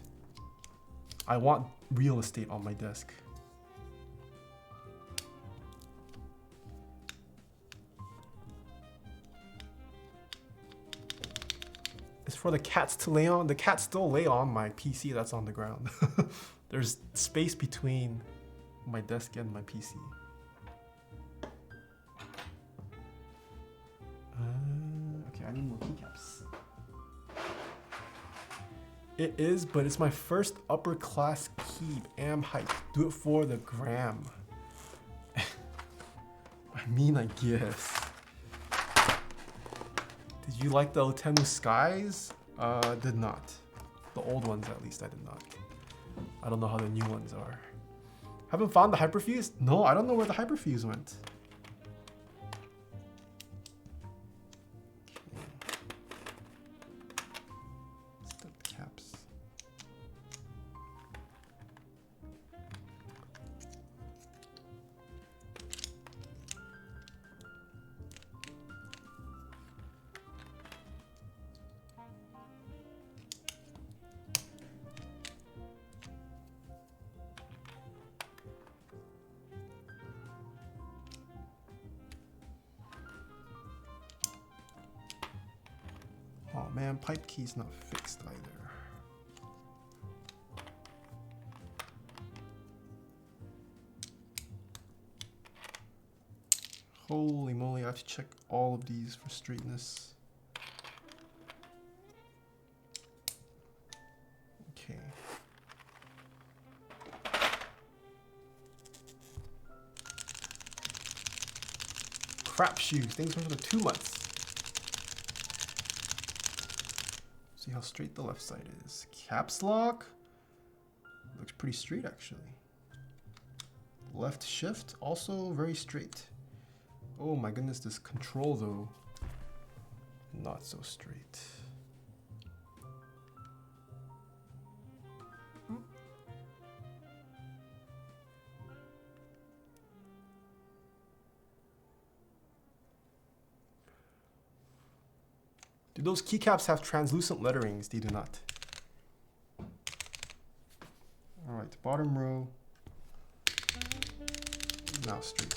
I want real estate on my desk. It's for the cats to lay on. The cats still lay on my PC that's on the ground. There's space between my desk and my PC. Okay, I need more keycaps. It is, but it's my first upper class key. Am hyped. Do it for the gram. I mean, I guess. Did you like the Otemu Skies? Did not. The old ones, at least, I did not. I don't know how the new ones are. Haven't found the hyperfuse? No, I don't know where the hyperfuse went. Oh man, pipe key's not fixed either. Holy moly, I have to check all of these for straightness. Okay. Crap shoes, things for the 2 months. See how straight the left side is. Caps lock looks pretty straight actually. Left shift also very straight. Oh my goodness, this control though, not so straight. Do those keycaps have translucent letterings? They do not. All right, bottom row. Now straight.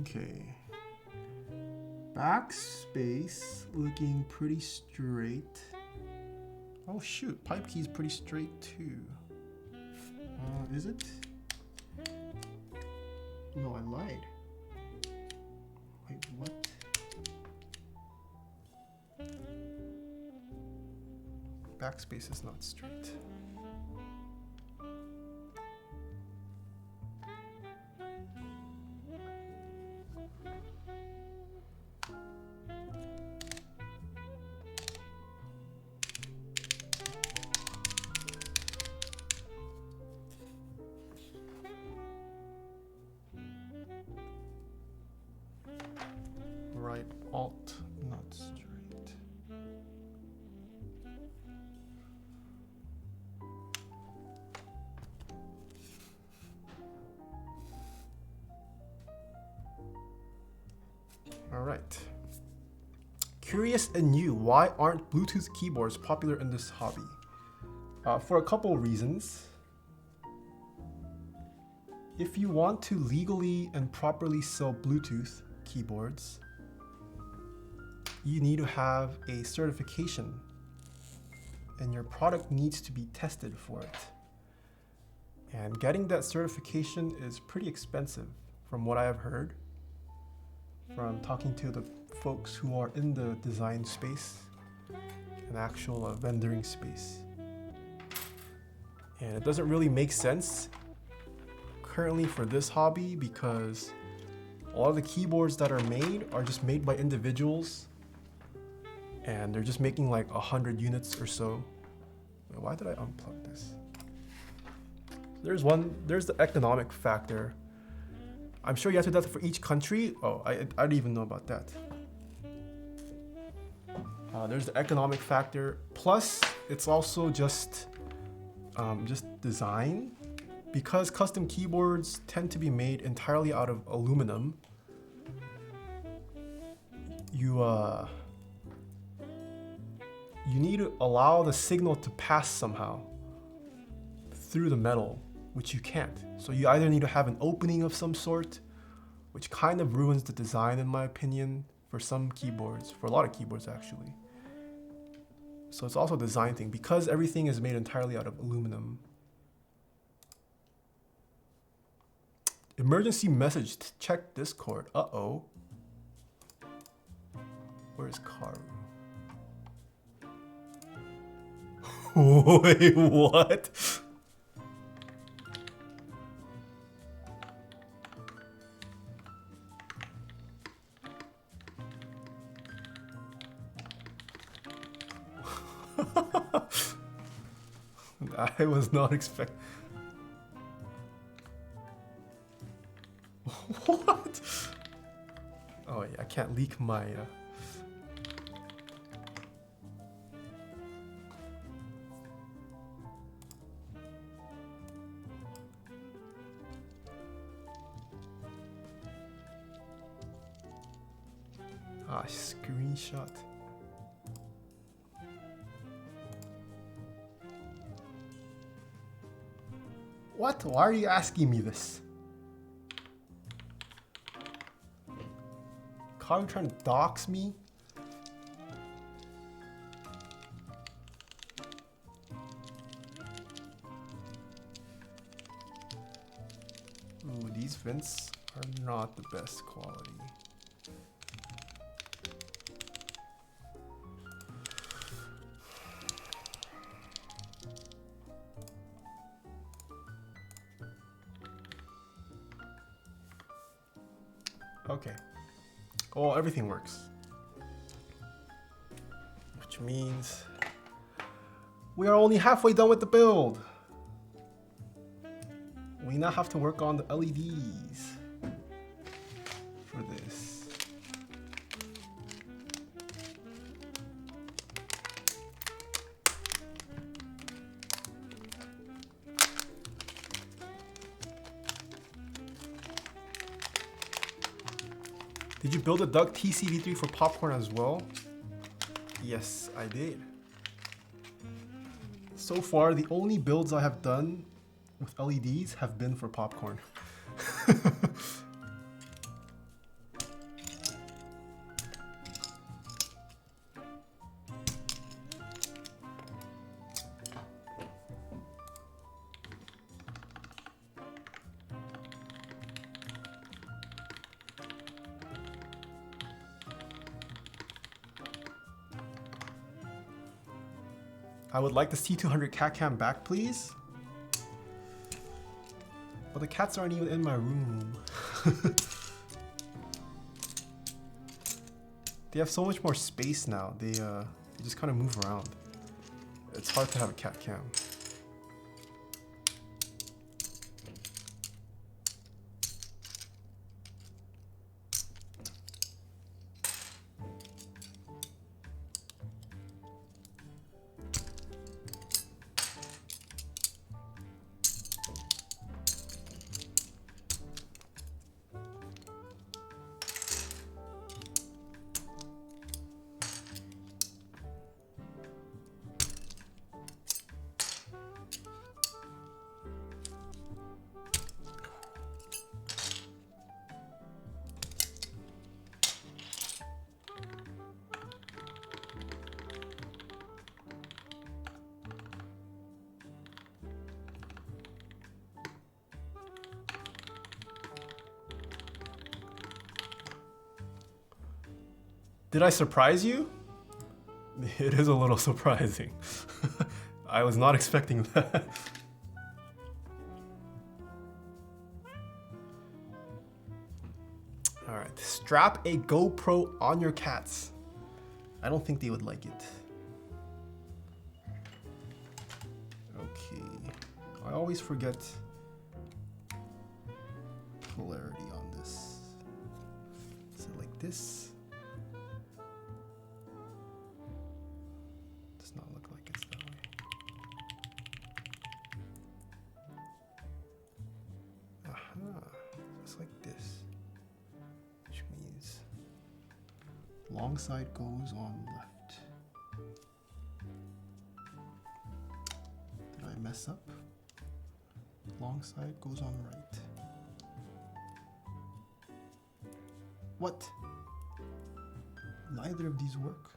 Okay. Backspace looking pretty straight. Oh shoot, pipe key's pretty straight too. Is it? No, I lied. Wait, what? Backspace is not straight. Right, alt, not straight. All right. Curious and new, why aren't Bluetooth keyboards popular in this hobby? For a couple reasons. If you want to legally and properly sell Bluetooth keyboards, you need to have a certification and your product needs to be tested for it. And getting that certification is pretty expensive from what I have heard from talking to the folks who are in the design space an actual rendering space. And it doesn't really make sense currently for this hobby because a lot of the keyboards that are just made by individuals, and they're just making like 100 units or so. Wait, why did I unplug this? There's the economic factor. I'm sure you have to do that for each country. Oh, I didn't even know about that. There's the economic factor. Plus, it's also just design. Because custom keyboards tend to be made entirely out of aluminum, you need to allow the signal to pass somehow through the metal, which you can't. So you either need to have an opening of some sort, which kind of ruins the design in my opinion for some keyboards, for a lot of keyboards actually. So it's also a design thing because everything is made entirely out of aluminum. Emergency message to check Discord. Uh-oh. Where's Karu? Wait, what? I was not expecting. What? Oh yeah, I can't leak my screenshot. What? Why are you asking me this? Karu trying to dox me? Ooh, these vents are not the best quality. Okay. Oh, everything works. Which means we are only halfway done with the build. We now have to work on the LEDs for this. Did you build a Duck TCV3 for popcorn as well? Yes, I did. So far, the only builds I have done with LEDs have been for popcorn. I would like the C200 cat cam back, please. But the cats aren't even in my room. They have so much more space now. They just kind of move around. It's hard to have a cat cam. Did I surprise you? It is a little surprising. I was not expecting that. Alright, strap a GoPro on your cats. I don't think they would like it. Okay, I always forget polarity on this. Is it like this? Does not look like it's that way. Aha, just like this. Which means long side goes on left. Did I mess up? Long side goes on right. What? Neither of these work.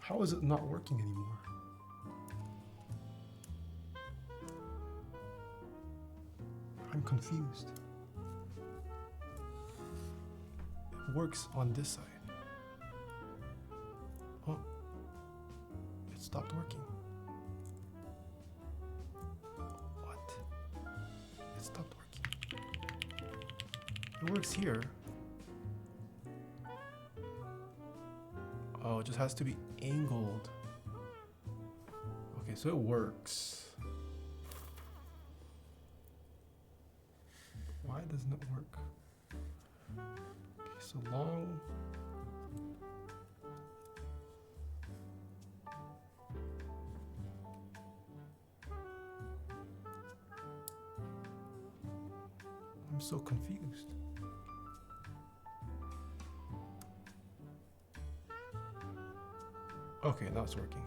How is it not working anymore? I'm confused. It works on this side. Oh, it stopped working. What? It stopped working. It works here. Oh, it just has to be angled. Okay, so it works. Why doesn't it work? Okay, so long. I'm so confused. Okay, now it's working.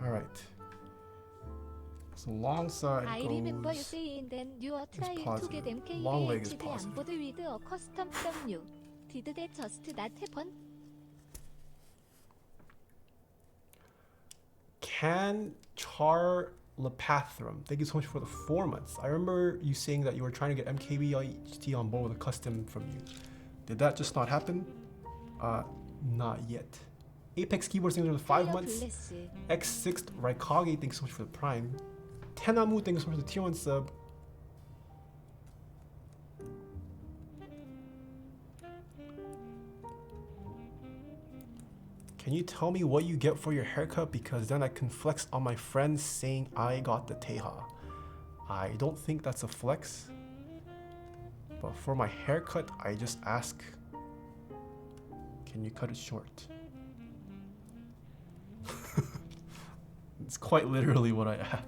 All right. So long side I remember you goes. saying then you are trying to positive. get MK Long leg is HD on positive. board with a custom W. Did that just not happen? Can Charlepathrum. Thank you so much for the 4 months. I remember you saying that you were trying to get MKBHT on board with a custom from you. Did that just not happen? Not yet. Apex Keyboards, thank you for the 5 months. Bless. X6 Raikage, thanks so much for the Prime. Tenamu, thank you so much for the tier 1 sub. Can you tell me what you get for your haircut? Because then I can flex on my friends saying I got the Taeha. I don't think that's a flex. But for my haircut, I just ask, can you cut it short? It's quite literally what I ask.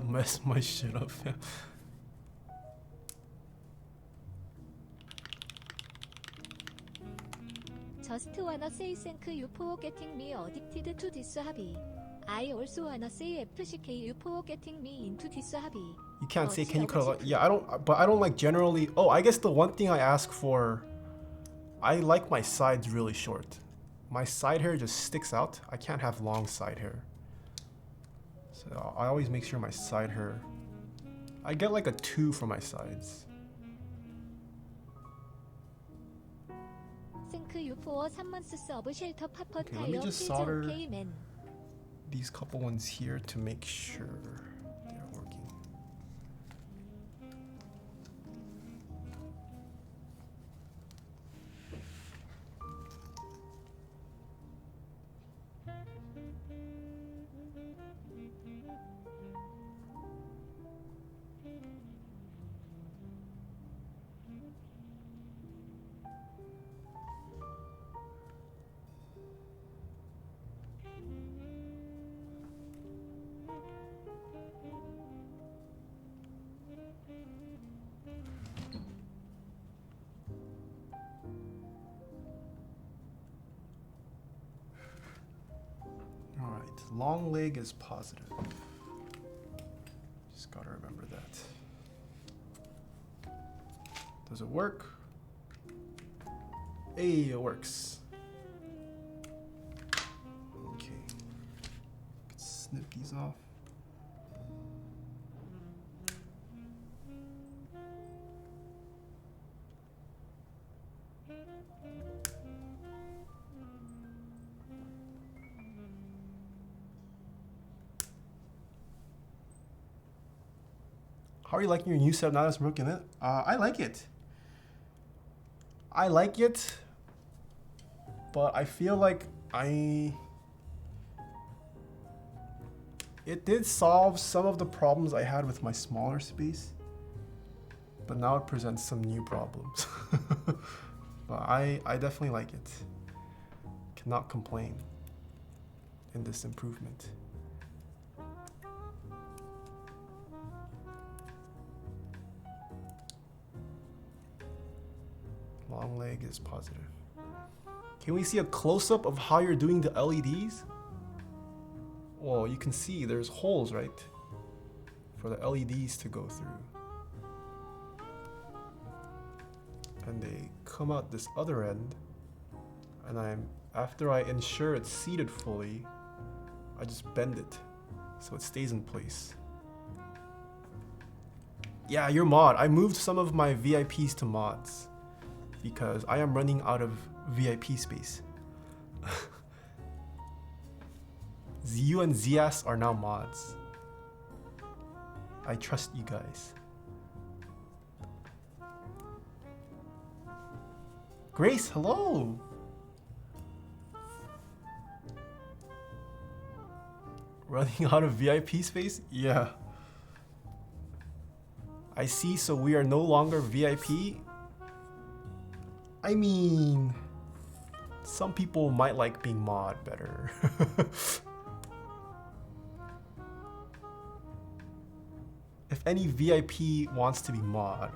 Mess my shit up. Yeah. Just wanna say thank you for getting me addicted to this hobby. I also wanna say FCK you for getting me into this hobby. You can't say can you cut a lot? Yeah, I don't. But I don't like generally. Oh, I guess the one thing I ask for, I like my sides really short. My side hair just sticks out. I can't have long side hair. So I always make sure my side hair. I get like a 2 for my sides. Thank you for 3 months sub shelter papa Okay, let me tire just solder man. these couple ones here to make sure they're working. Long leg is positive. Just gotta remember that. Does it work? Hey, it works. Okay. Snip these off. How are you liking your new setup now that's broken it? I like it. I like it, but I feel like it did solve some of the problems I had with my smaller space, but now it presents some new problems. But I definitely like it. Cannot complain in this improvement. Long leg is positive. Can we see a close-up of how you're doing the LEDs? Well, you can see there's holes, right? For the LEDs to go through. And they come out this other end. And after I ensure it's seated fully, I just bend it so it stays in place. Yeah, your mod. I moved some of my VIPs to mods because I am running out of VIP space. ZU and Zias are now mods. I trust you guys. Grace, hello! Running out of VIP space? Yeah. I see, so we are no longer VIP. I mean, some people might like being mod better. If any VIP wants to be mod,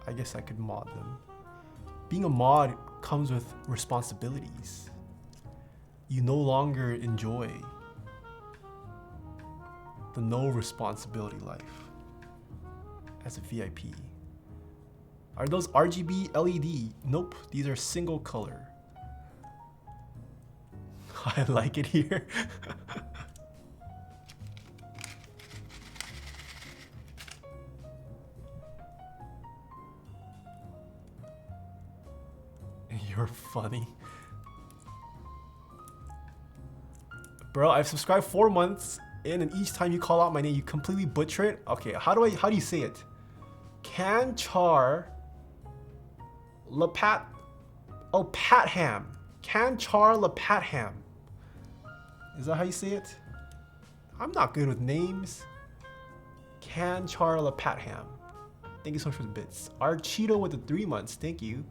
I guess I could mod them. Being a mod comes with responsibilities. You no longer enjoy the no responsibility life as a VIP. Are those RGB LED? Nope, these are single color. I like it here. You're funny. Bro, I've subscribed 4 months in, and each time you call out my name, you completely butcher it. Okay, how do you say it? Canchar Lapat. Oh, Patham. Canchar Lapatham. Is that how you say it? I'm not good with names. Canchar Lapatham. Thank you so much for the bits. Archito with the 3 months. Thank you.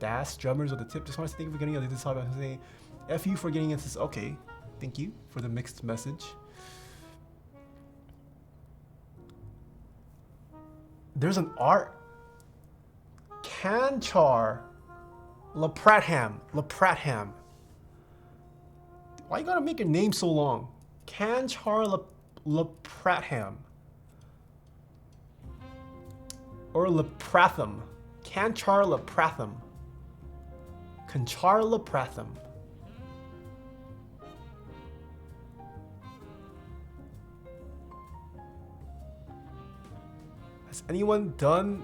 Bass Drummers with the tip. Just want to thank you for getting into this hobby. I'm saying F you for getting into this. Okay. Thank you for the mixed message. There's an art. Canchar Lapratham. Lapratham. Why you gotta make your name so long? Canchar Lapratham. Or Lapratham. Canchar Lapratham. Canchar Lapratham. Has anyone done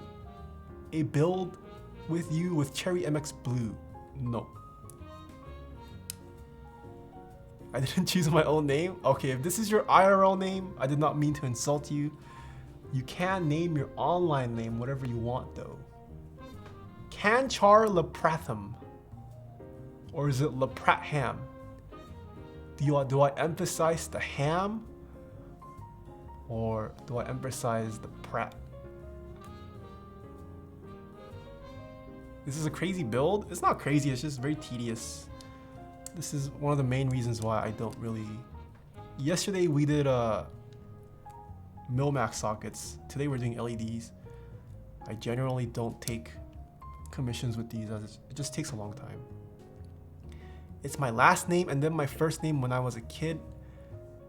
a build with you with Cherry MX Blue? No. I didn't choose my own name? Okay, if this is your IRL name, I did not mean to insult you. You can name your online name whatever you want though. Canchar Lapratham. Or is it Lapratham? Do I emphasize the ham? Or do I emphasize the prat? This is a crazy build. It's not crazy, it's just very tedious. This is one of the main reasons why I don't really... Yesterday we did Milmax sockets. Today we're doing LEDs. I generally don't take commissions with these as it just takes a long time. It's my last name and then my first name when I was a kid.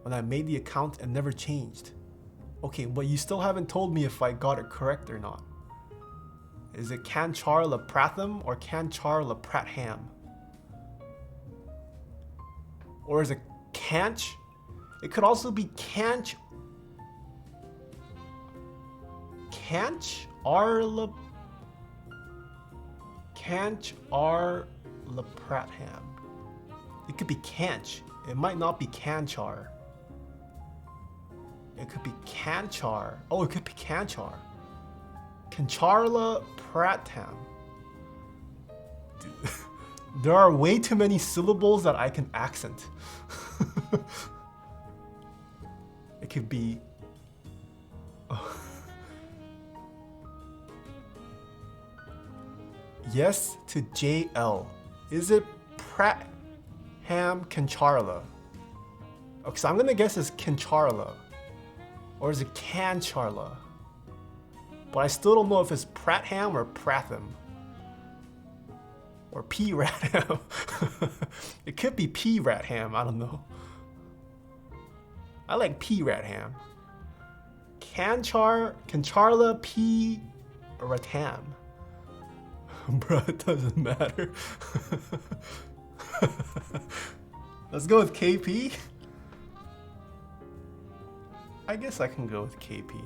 when I made the account and never changed. Okay, but you still haven't told me if I got it correct or not. Is it Kanchar Lapratham or Kanchar Lapratham? Or is it Kanch? It could also be Kanch. Kanch Arla. Kanch Lapratham. It could be Kanch. It might not be Kanchar. It could be Kanchar. Oh, it could be Kanchar. Kancharla Pratham. Dude, there are way too many syllables that I can accent. It could be. Yes to JL. Is it Pratham Kancharla? Okay, so I'm gonna guess it's Kancharla. Or is it Kancharla? But I still don't know if it's Pratham or Pratham. Or P-Ratham. It could be P-Ratham, I don't know. I like P-Ratham. Kancharla P-Ratham. Bruh, it doesn't matter. Let's go with KP. I guess I can go with KP.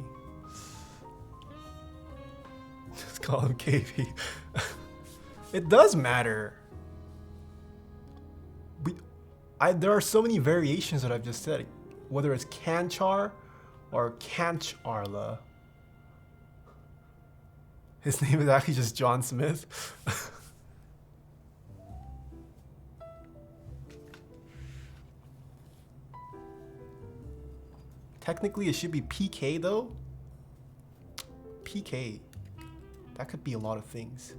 Just call him KP. It does matter. There are so many variations that I've just said. Whether it's Kanchar or Kancharla. His name is actually just John Smith. Technically, it should be PK though. PK. That could be a lot of things.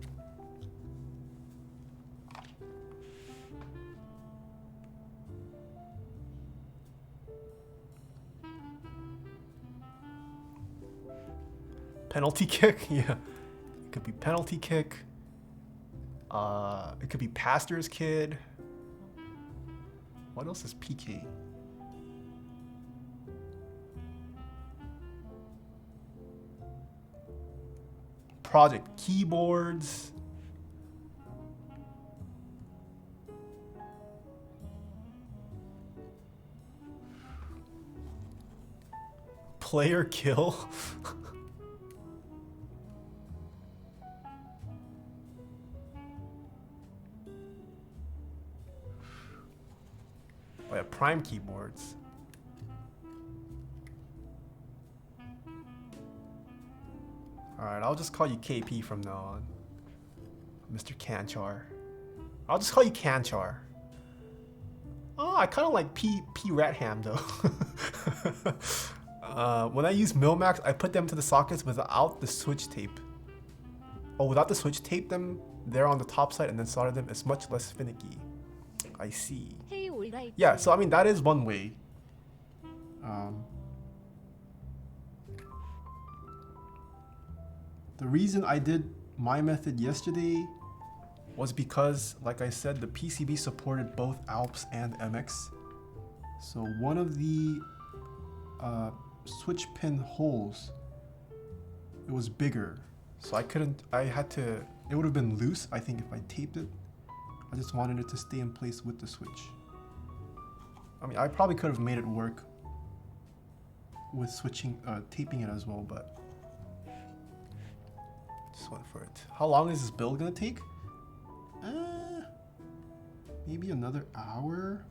Penalty kick? Yeah. It could be penalty kick. It could be pastor's kid. What else is PK? Project keyboards. Player kill. Oh yeah, prime keyboards. Alright, I'll just call you KP from now on. Mr. Kanchar. I'll just call you Kanchar. Oh, I kind of like P Ratham though. When I use Milmax, I put them to the sockets without the switch tape. Oh, without the switch tape them, they're on the top side and then solder them. It's much less finicky. I see. Hey, alright. Yeah, so I mean, that is one way. The reason I did my method yesterday was because, like I said, the PCB supported both ALPS and MX. So one of the switch pin holes, it was bigger. So it would have been loose, I think, if I taped it. I just wanted it to stay in place with the switch. I mean, I probably could have made it work with taping it as well, but just went for it. How long is this build gonna take? Maybe another hour.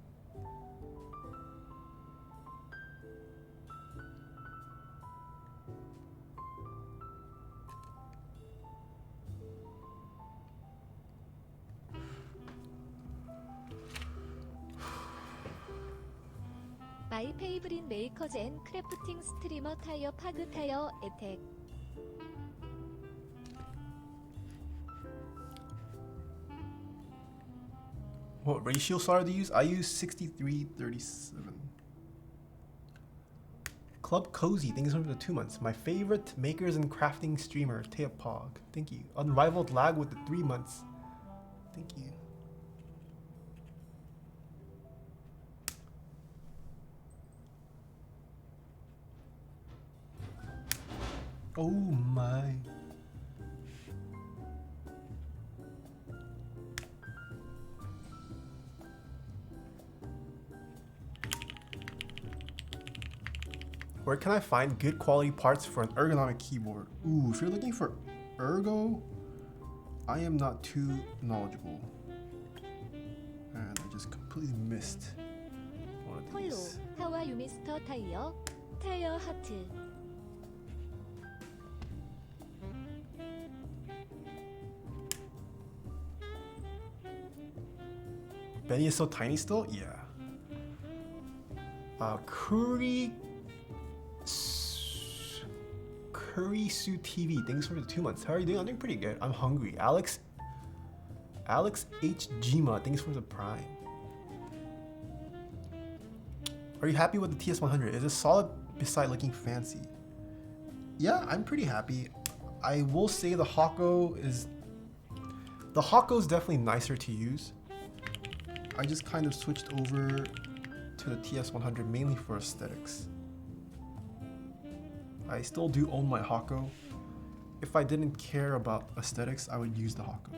마이 페이브린 메이커즈 앤 크래프팅 스트리머 타이어 파그 타이어 에텍. What ratio solder do you use? I use 6337. Club Cozy, thank you so much for the 2 months. My favorite makers and crafting streamer, Taeha Pog. Thank you. Unrivaled lag with the 3 months. Thank you. Oh my. Where can I find good quality parts for an ergonomic keyboard? Ooh, if you're looking for ergo, I am not too knowledgeable. And I just completely missed one of 폴로, these. How are you, Mr. 타이어? 타이어 하트. Benny is so tiny still? Yeah. Curry Sue TV, thanks for the 2 months. How are you doing? I'm doing pretty good. I'm hungry. Alex H. Jima, thanks for the prime. Are you happy with the TS100? Is it solid beside looking fancy? Yeah, I'm pretty happy. I will say the Hako is definitely nicer to use. I just kind of switched over to the TS100 mainly for aesthetics. I still do own my Hako. If I didn't care about aesthetics, I would use the Hako.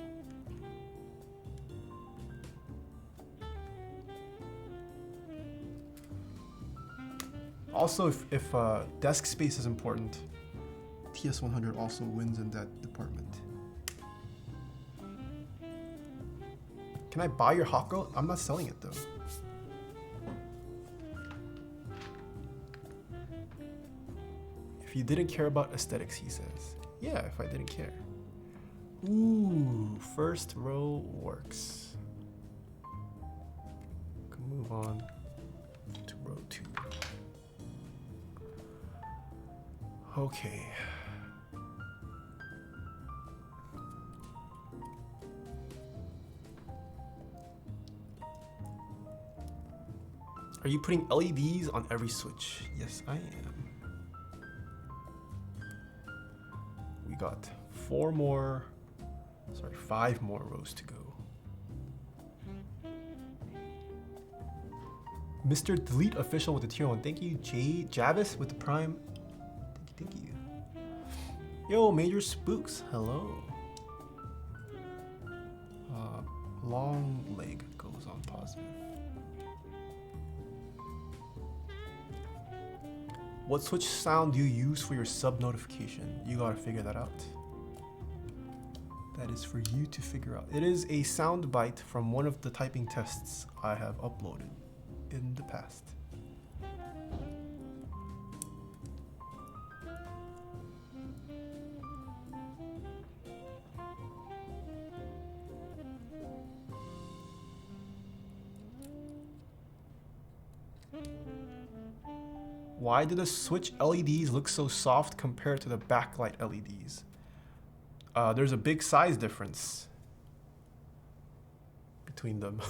Also, if desk space is important, TS100 also wins in that department. Can I buy your Hako? I'm not selling it though. If you didn't care about aesthetics, he says. Yeah, if I didn't care. Ooh, first row works. Can move on to row 2. Okay. Are you putting LEDs on every switch? Yes, I am. We got 5 more rows to go. Mr. Delete Official with the tier 1. Thank you, Javis with the prime. Thank you. Yo, Major Spooks. Hello. Long leg goes on positive. What switch sound do you use for your sub notification? You gotta figure that out. That is for you to figure out. It is a sound bite from one of the typing tests I have uploaded in the past. Why do the switch LEDs look so soft compared to the backlight LEDs? There's a big size difference between them.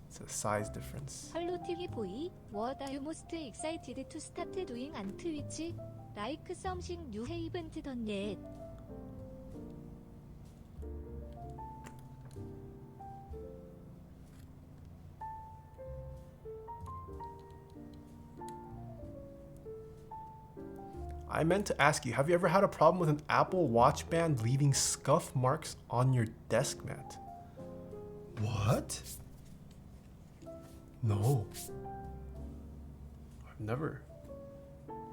It's a size difference. Hello TV boy, what are you most excited to start doing on Twitch? Like something you haven't done yet. I meant to ask you, have you ever had a problem with an Apple Watch band leaving scuff marks on your desk mat? What? No. I've never.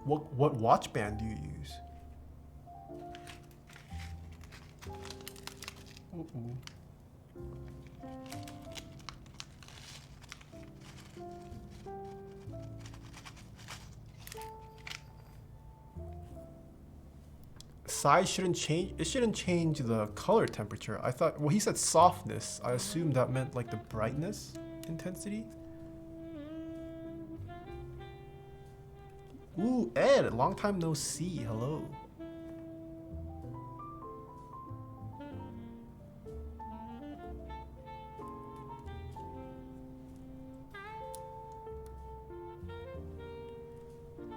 What watch band do you use? Uh-oh. Size shouldn't change. It shouldn't change the color temperature. I thought, well, he said softness. I assumed that meant like the brightness intensity. Ooh, Ed, long time no see. Hello.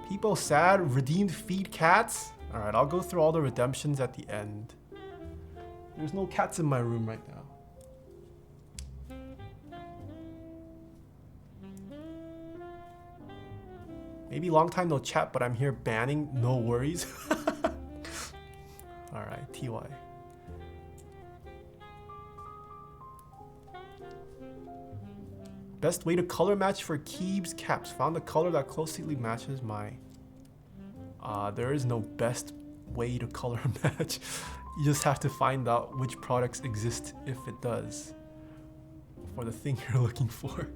People sad, redeemed feed cats. All right, I'll go through all the redemptions at the end. There's no cats in my room right now. Maybe long time no chat, but I'm here banning. No worries. All right, TY. Best way to color match for Keycaps. Found a color that closely matches my. There is no best way to color match. You just have to find out which products exist if it does for the thing you're looking for.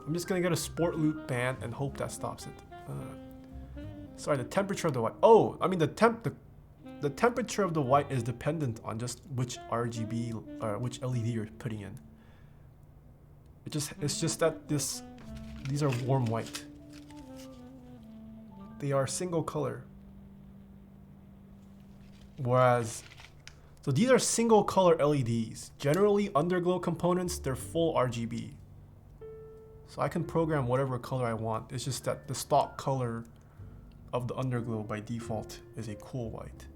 I'm just gonna get a sport loop band and hope that stops it. Sorry, the temperature of the white. Oh, I mean the temperature of the white is dependent on just which RGB or which LED you're putting in. It's just that these are warm white. They are single color. Whereas, so these are single color LEDs. Generally, underglow components, they're full RGB. So I can program whatever color I want. It's just that the stock color of the underglow by default is a cool white.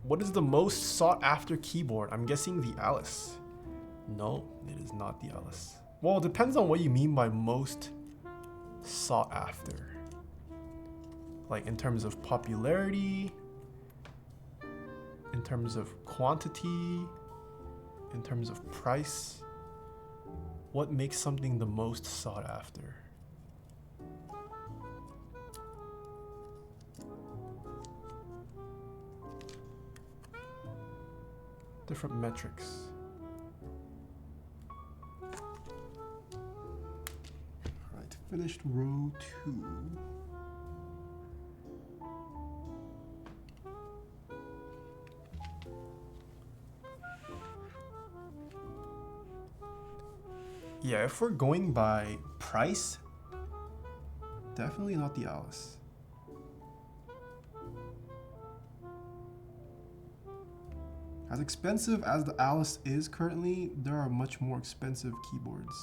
What is the most sought after keyboard? I'm guessing the Alice. No, it is not the Alice. Well, it depends on what you mean by most sought after. Like in terms of popularity, in terms of quantity, in terms of price. What makes something the most sought after? Different metrics. Alright, finished row 2. Yeah, if we're going by price, definitely not the Alice. As expensive as the Alice is currently, there are much more expensive keyboards.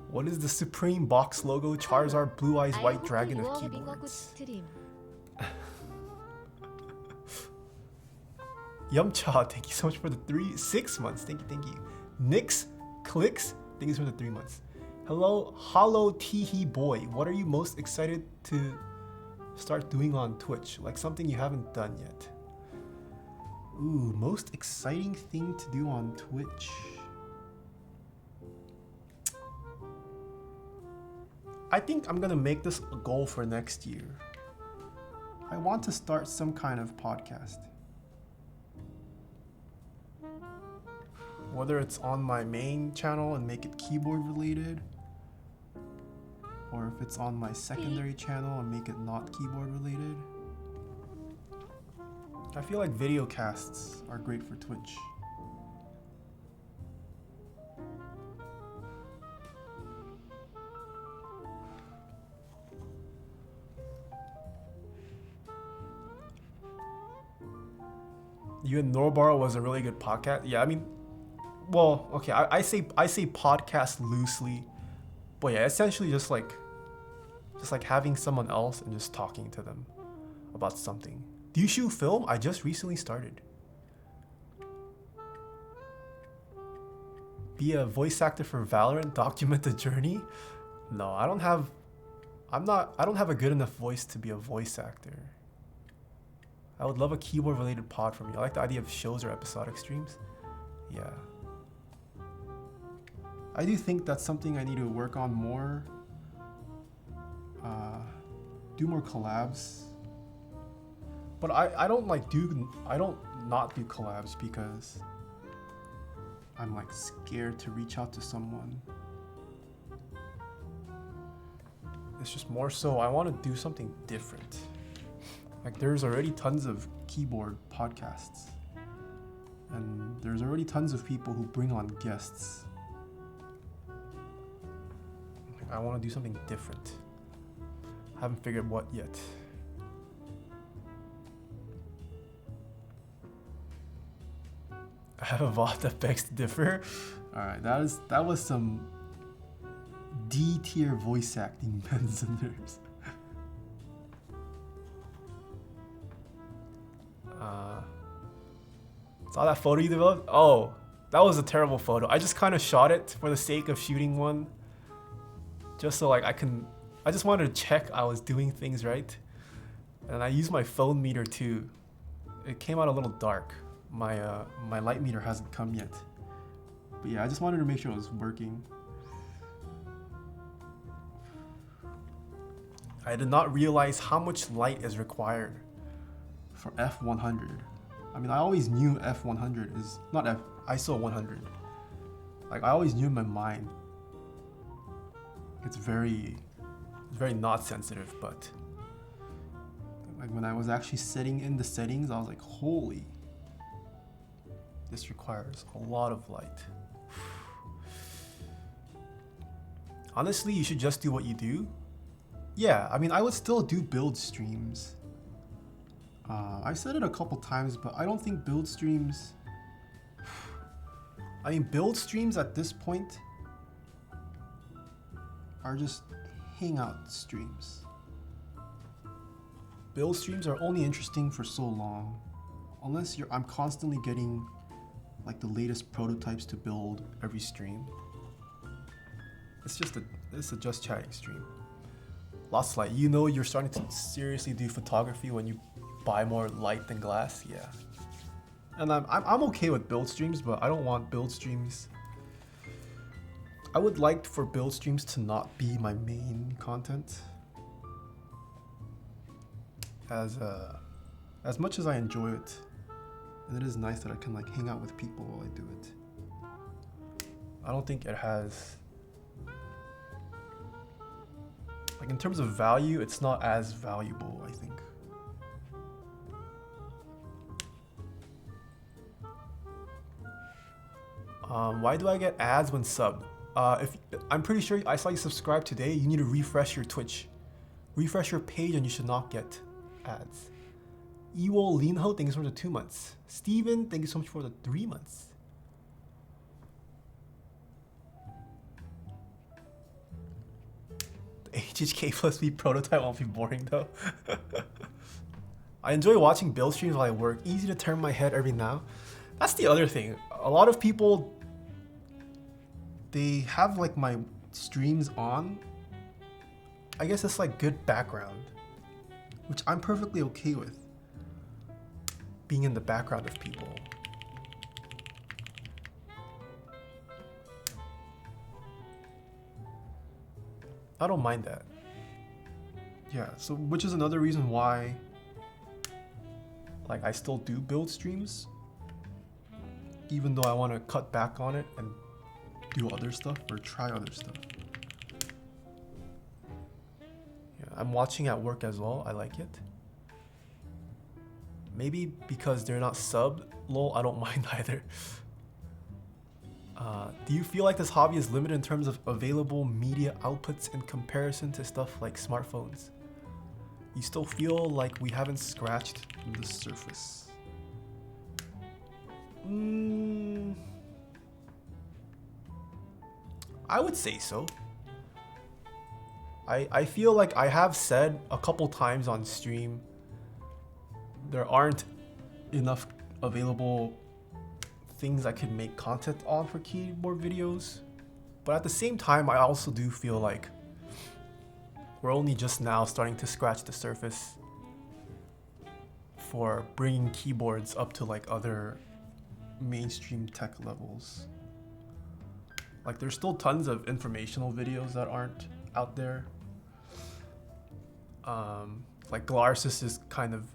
What is the Supreme box logo? Charizard, Blue Eyes, White Dragon of keyboards. Yumcha, thank you so much for the 6 months. Thank you. Nix Clicks, thank you for the 3 months. Hello, Hollow Teehee Boy. What are you most excited to start doing on Twitch? Like something you haven't done yet. Ooh, most exciting thing to do on Twitch. I think I'm gonna make this a goal for next year. I want to start some kind of podcast. Whether it's on my main channel and make it keyboard related, or if it's on my secondary channel and make it not keyboard related. I feel like video casts are great for Twitch. You and Norbara was a really good podcast. Yeah, I mean, well, okay, I say podcast loosely, but yeah, essentially just like having someone else and just talking to them about something. Do you shoot film? I just recently started. Be a voice actor for Valorant, document the journey? No, I don't have a good enough voice to be a voice actor. I would love a keyboard related pod from you. I like the idea of shows or episodic streams. Yeah. I do think that's something I need to work on more. Do more collabs. But I don't not do collabs because I'm like scared to reach out to someone. It's just more so I want to do something different. Like there's already tons of keyboard podcasts. And there's already tons of people who bring on guests. I want to do something different. Haven't figured what yet. I have a VOD that begs to differ. Alright, that was some D tier voice acting, Benzenders. Saw that photo you developed? Oh, that was a terrible photo. I just kind of shot it for the sake of shooting one. Just so like I just wanted to check I was doing things right. And I used my phone meter too. It came out a little dark. My light meter hasn't come yet. But yeah, I just wanted to make sure it was working. I did not realize how much light is required for f100. I mean, I always knew f100 is not ISO 100. Like I always knew in my mind it's very not sensitive, but like when I was actually setting in the settings, I was like, holy, this requires a lot of light. Honestly, you should just do what you do. Yeah, I mean, I would still do build streams. I said it a couple times, but I don't think build streams... I mean, build streams at this point are just hangout streams. Build streams are only interesting for so long. Unless I'm constantly getting like the latest prototypes to build every stream. It's a just chatting stream. Lost light. You know you're starting to seriously do photography when you buy more light than glass. Yeah. And I'm okay with build streams, but I don't want build streams. I would like for build streams to not be my main content. As much as I enjoy it, and it is nice that I can like hang out with people while I do it. I don't think it has, like in terms of value, it's not as valuable, I think. Why do I get ads when sub? I'm pretty sure I saw you subscribe today. You need to refresh your Twitch. Refresh your page and you should not get ads. Ewol Linho, thank you so much for the 2 months. Steven, thank you so much for the 3 months. The HHK plus B prototype won't be boring though. I enjoy watching build streams while I work. Easy to turn my head every now. That's the other thing. A lot of people, they have like my streams on. I guess it's like good background, which I'm perfectly okay with. Being in the background of people. I don't mind that. Yeah, so which is another reason why like I still do build streams, even though I want to cut back on it and do other stuff or try other stuff. Yeah, I'm watching at work as well. I like it. Maybe because they're not subbed, lol, I don't mind either. Do you feel like this hobby is limited in terms of available media outputs in comparison to stuff like smartphones? You still feel like we haven't scratched the surface? I would say so. I feel like I have said a couple times on stream there aren't enough available things I could make content on for keyboard videos. But at the same time, I also do feel like we're only just now starting to scratch the surface for bringing keyboards up to like other mainstream tech levels. Like there's still tons of informational videos that aren't out there. Like Glarsis is kind of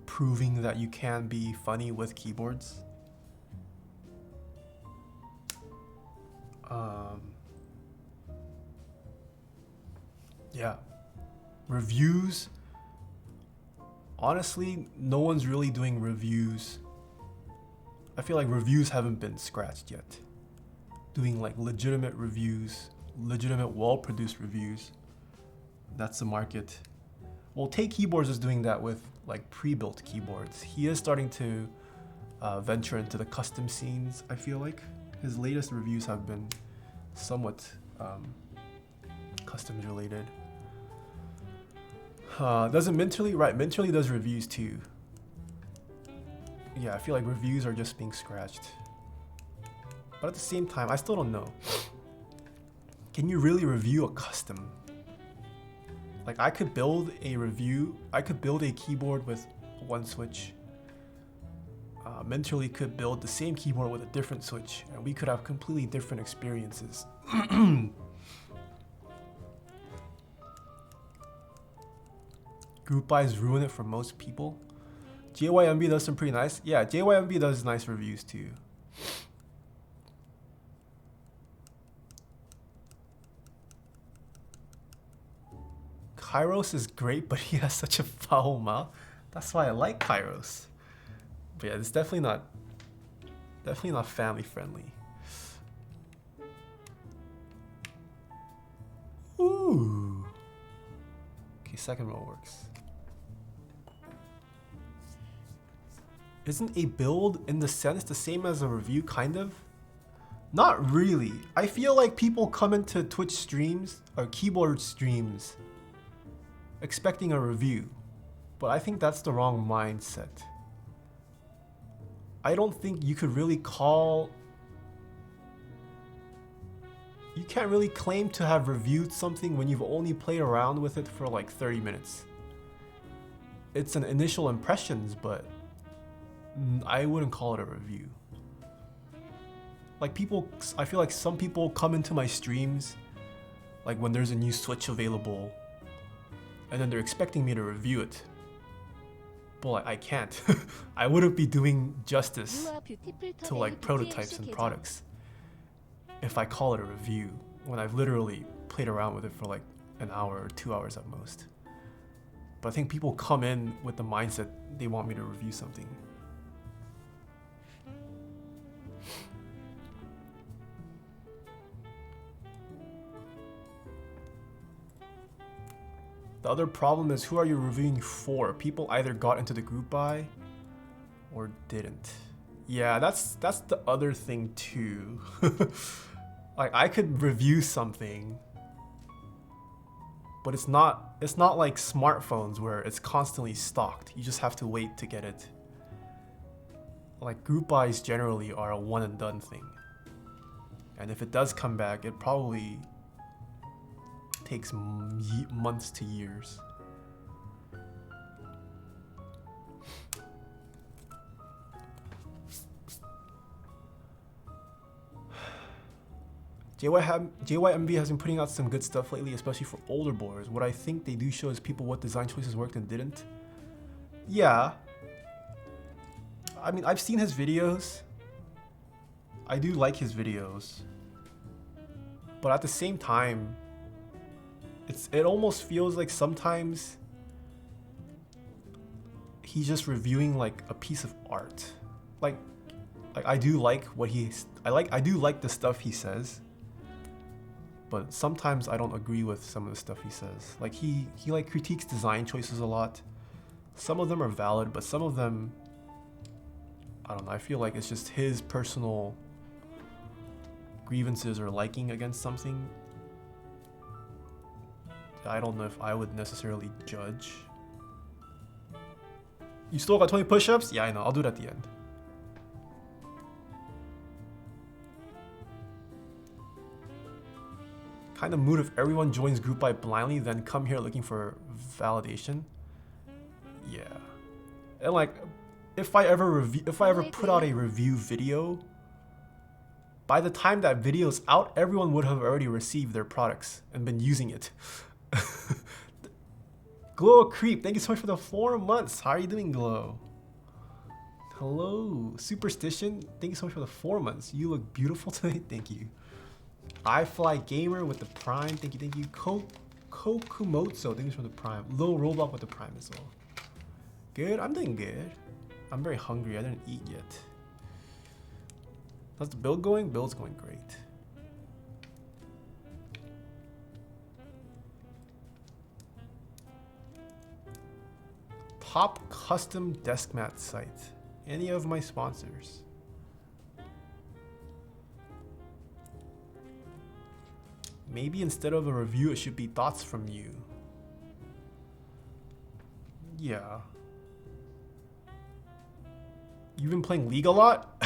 proving that you can be funny with keyboards. Yeah. Reviews. Honestly, no one's really doing reviews I feel like reviews haven't been scratched yet. Doing like legitimate reviews, legitimate well-produced reviews. That's the market. Well, Taeha Keyboards is doing that with like pre-built keyboards. He is starting to venture into the custom scenes, I feel like. His latest reviews have been somewhat customs related. Doesn't Minterly? Right, Minterly does reviews too. Yeah, I feel like reviews are just being scratched. But at the same time, I still don't know. Can you really review a custom? Like I could build a review, I could build a keyboard with one switch. Minterly could build the same keyboard with a different switch, and we could have completely different experiences. Group buys ruin it for most people. JYMB does some pretty nice. Yeah, JYMB does nice reviews too. Kairos is great, but he has such a foul mouth. That's why I like Kairos. But yeah, it's definitely not family friendly. Ooh. Okay, second row works. Isn't a build in the sense the same as a review, kind of? Not really. I feel like people come into Twitch streams or keyboard streams expecting a review, but I think that's the wrong mindset. I don't think you could really call... You can't really claim to have reviewed something when you've only played around with it for like 30 minutes. It's an initial impressions, but I wouldn't call it a review. Like people, I feel like some people come into my streams like when there's a new Switch available and then they're expecting me to review it. But like, I can't. I wouldn't be doing justice to like prototypes and products if I call it a review when I've literally played around with it for like an hour or 2 hours at most. But I think people come in with the mindset they want me to review something. The other problem is, who are you reviewing for? People either got into the group buy or didn't. Yeah, that's the other thing too. Like I could review something, but it's not like smartphones where it's constantly stocked. You just have to wait to get it. Like group buys generally are a one and done thing. And if it does come back, it probably takes months to years. JYMB has been putting out some good stuff lately, especially for older boards. What I think they do show is people what design choices worked and didn't. Yeah. I mean, I've seen his videos. I do like his videos. But at the same time, it almost feels like sometimes he's just reviewing like a piece of art. Like I do like what I do like the stuff he says, but sometimes I don't agree with some of the stuff he says. Like he like critiques design choices a lot. Some of them are valid, but some of them, I don't know, I feel like it's just his personal grievances or liking against something. I don't know if I would necessarily judge. You still got 20 push-ups? Yeah, I know. I'll do it at the end. Kind of mood if everyone joins group buy blindly, then come here looking for validation. Yeah. And like, if I ever put out a review video, by the time that video's out, everyone would have already received their products and been using it. Glow Creep, thank you so much for the 4 months. How are you doing, Glow? Hello. Superstition, thank you so much for the 4 months. You look beautiful today. Thank you. I Fly Gamer with the Prime. Thank you, thank you. Kokumotso, thank you for the Prime. Lil Roblox with the Prime as well. Good, I'm doing good. I'm very hungry. I didn't eat yet. How's the build going? Build's going great. Top custom desk mat site. Any of my sponsors. Maybe instead of a review, it should be thoughts from you. Yeah. You've been playing League a lot?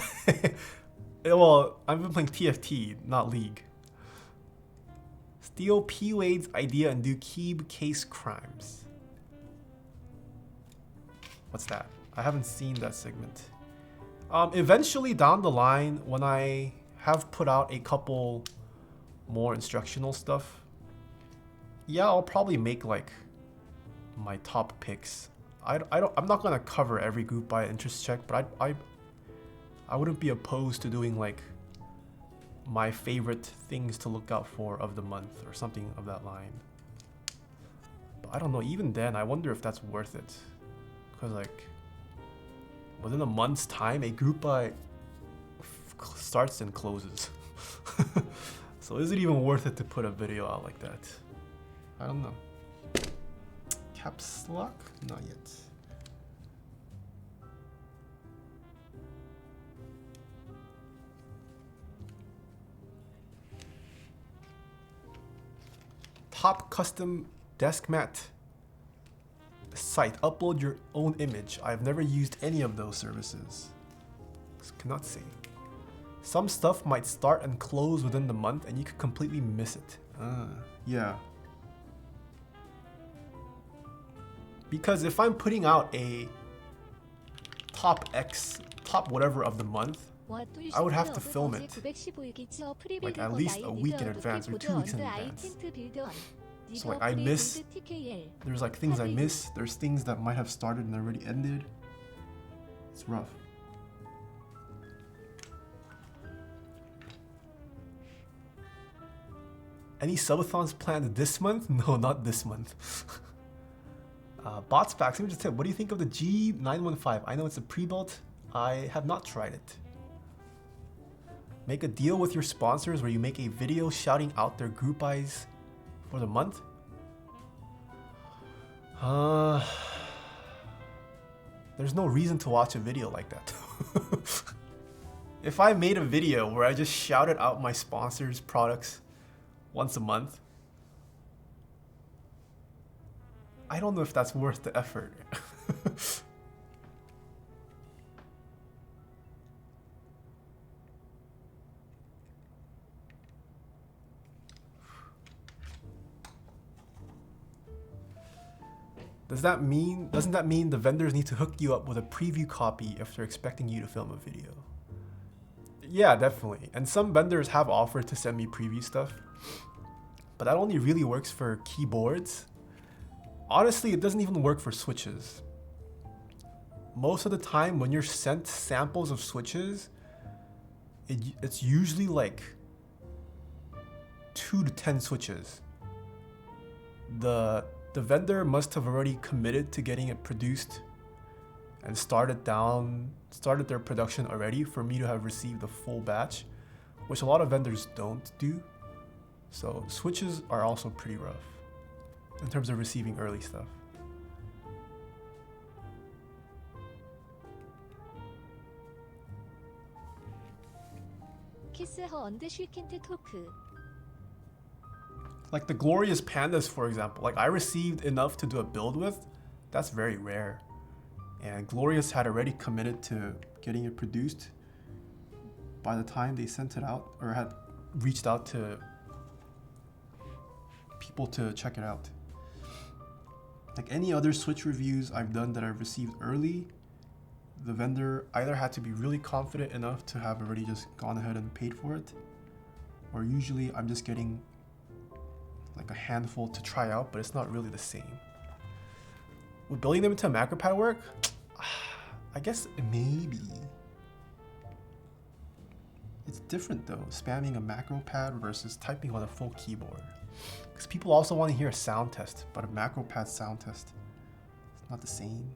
Well, I've been playing TFT, not League. Steal P. Wade's idea and do Keeb case crimes. What's that? I haven't seen that segment. Eventually down the line, when I have put out a couple more instructional stuff, yeah, I'll probably make like my top picks. I'm not gonna cover every group by interest check, but I wouldn't be opposed to doing like my favorite things to look out for of the month or something of that line. But I don't know, even then, I wonder if that's worth it. Because like, within a month's time, a group buy starts and closes. So is it even worth it to put a video out like that? I don't know. Caps lock? Not yet. Top custom desk mat site. Upload your own image. I've never used any of those services. Cannot say. Some stuff might start and close within the month and you could completely miss it. Yeah. Because if I'm putting out a top whatever of the month, I would have to film it like at least a week in advance or 2 weeks in advance. So like I miss, there's like things I miss, there's things that might have started and already ended. It's rough. Any subathons planned this month? No, not this month. Bots packs, let me just tell you, what do you think of the G915? I know it's a pre-built, I have not tried it. Make a deal with your sponsors where you make a video shouting out their group buys for the month. There's no reason to watch a video like that. If I made a video where I just shouted out my sponsors' products once a month, I don't know if that's worth the effort. Doesn't that mean the vendors need to hook you up with a preview copy if they're expecting you to film a video? Yeah, definitely. And some vendors have offered to send me preview stuff, but that only really works for keyboards. Honestly, it doesn't even work for switches. Most of the time when you're sent samples of switches, it's usually like 2 to 10 switches. The vendor must have already committed to getting it produced and started their production already for me to have received the full batch, which a lot of vendors don't do. So switches are also pretty rough in terms of receiving early stuff. Like the Glorious Pandas, for example, like I received enough to do a build with. That's very rare. And Glorious had already committed to getting it produced by the time they sent it out, or had reached out to people to check it out. Like any other Switch reviews I've done that I've received early, the vendor either had to be really confident enough to have already just gone ahead and paid for it, or usually I'm just getting like a handful to try out, but it's not really the same. Would building them into a macro pad work? I guess maybe. It's different though, spamming a macro pad versus typing on a full keyboard. Because people also want to hear a sound test, but a macro pad sound test, it's not the same.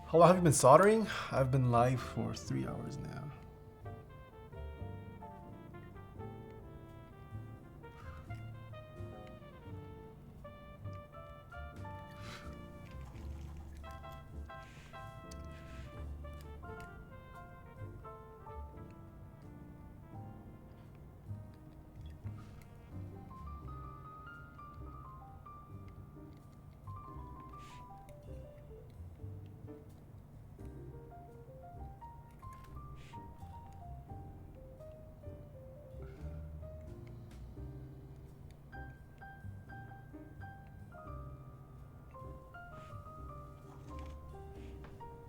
How long have you been soldering? I've been live for 3 hours now.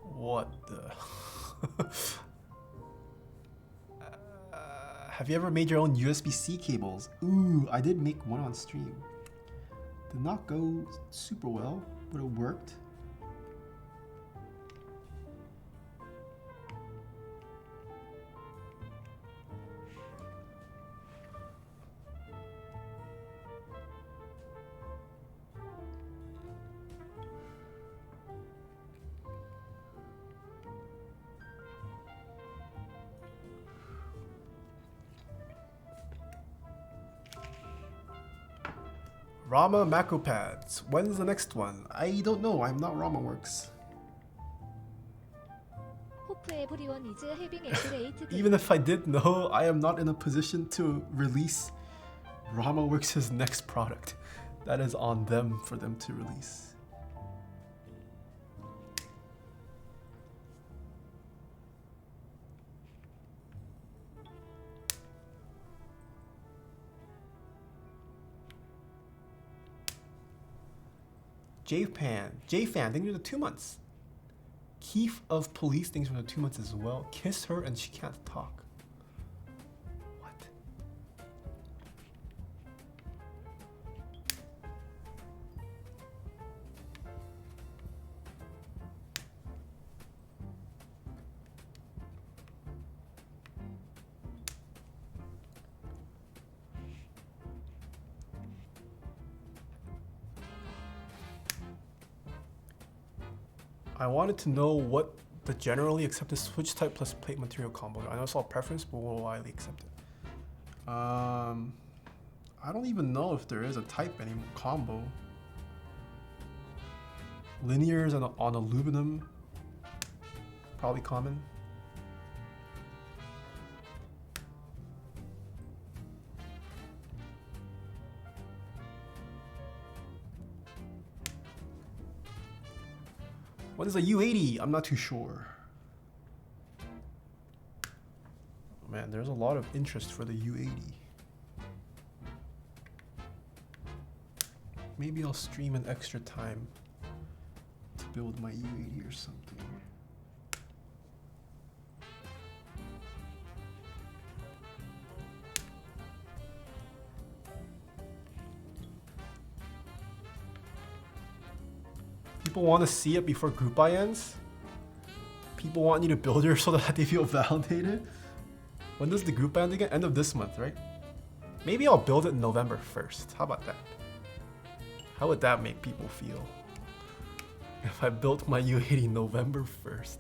What the? Have you ever made your own USB-C cables? Ooh, I did make one on stream. Did not go super well, but it worked. Rama macro pads. When's the next one? I don't know. I'm not RamaWorks. Hope everyone is having a great day. Even if I did know, I am not in a position to release RamaWorks' next product. That is on them for them to release. J-Fan, thank you for the 2 months. Keef of Police, thanks for the 2 months as well. Kiss her and she can't talk. What? I wanted to know what the generally accepted switch type plus plate material combo are. I know it's all preference, but what widely accepted? I don't even know if there is a type anymore. Combo. Linears on aluminum. Probably common. What is a U80? I'm not too sure. Oh man, there's a lot of interest for the U80. Maybe I'll stream an extra time to build my U80 or something. People want to see it before group buy ends. People want you to build yours so that they feel validated. When does the group buy end again? End of this month, right? Maybe I'll build it November 1st. How about that? How would that make people feel? If I built my U80 November 1st.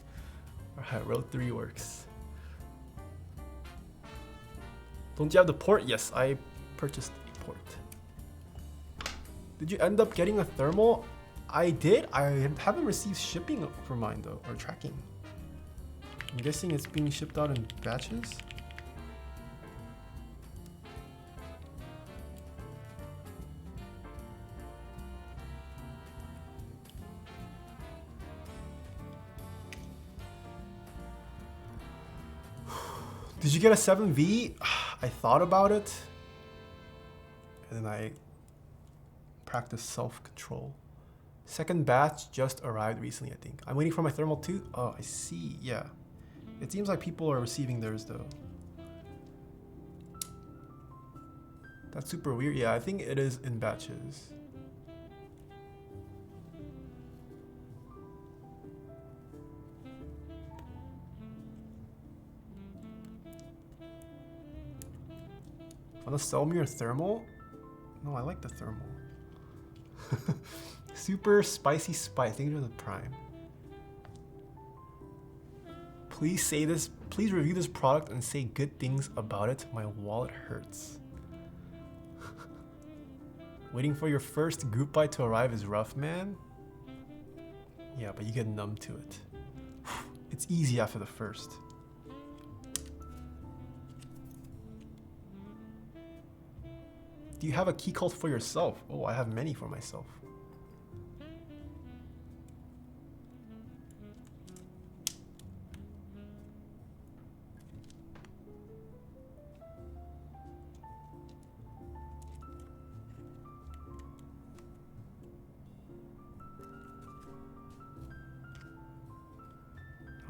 Alright, row 3 works. Don't you have the port? Yes, I purchased a port. Did you end up getting a thermal? I did. I haven't received shipping for mine though, or tracking. I'm guessing it's being shipped out in batches. Did you get a 7V? I thought about it, and then I practiced self-control. Second batch just arrived recently, I think. I'm waiting for my thermal too. Oh, I see. Yeah. It seems like people are receiving theirs though. That's super weird. Yeah, I think it is in batches. Wanna sell me your thermal? No, I like the thermal. Super spicy spice. I think they're the prime. Please review this product and say good things about it. My wallet hurts. Waiting for your first group buy to arrive is rough, man. Yeah, but you get numb to it. It's easy after the first. Do you have a key cult for yourself? Oh, I have many for myself.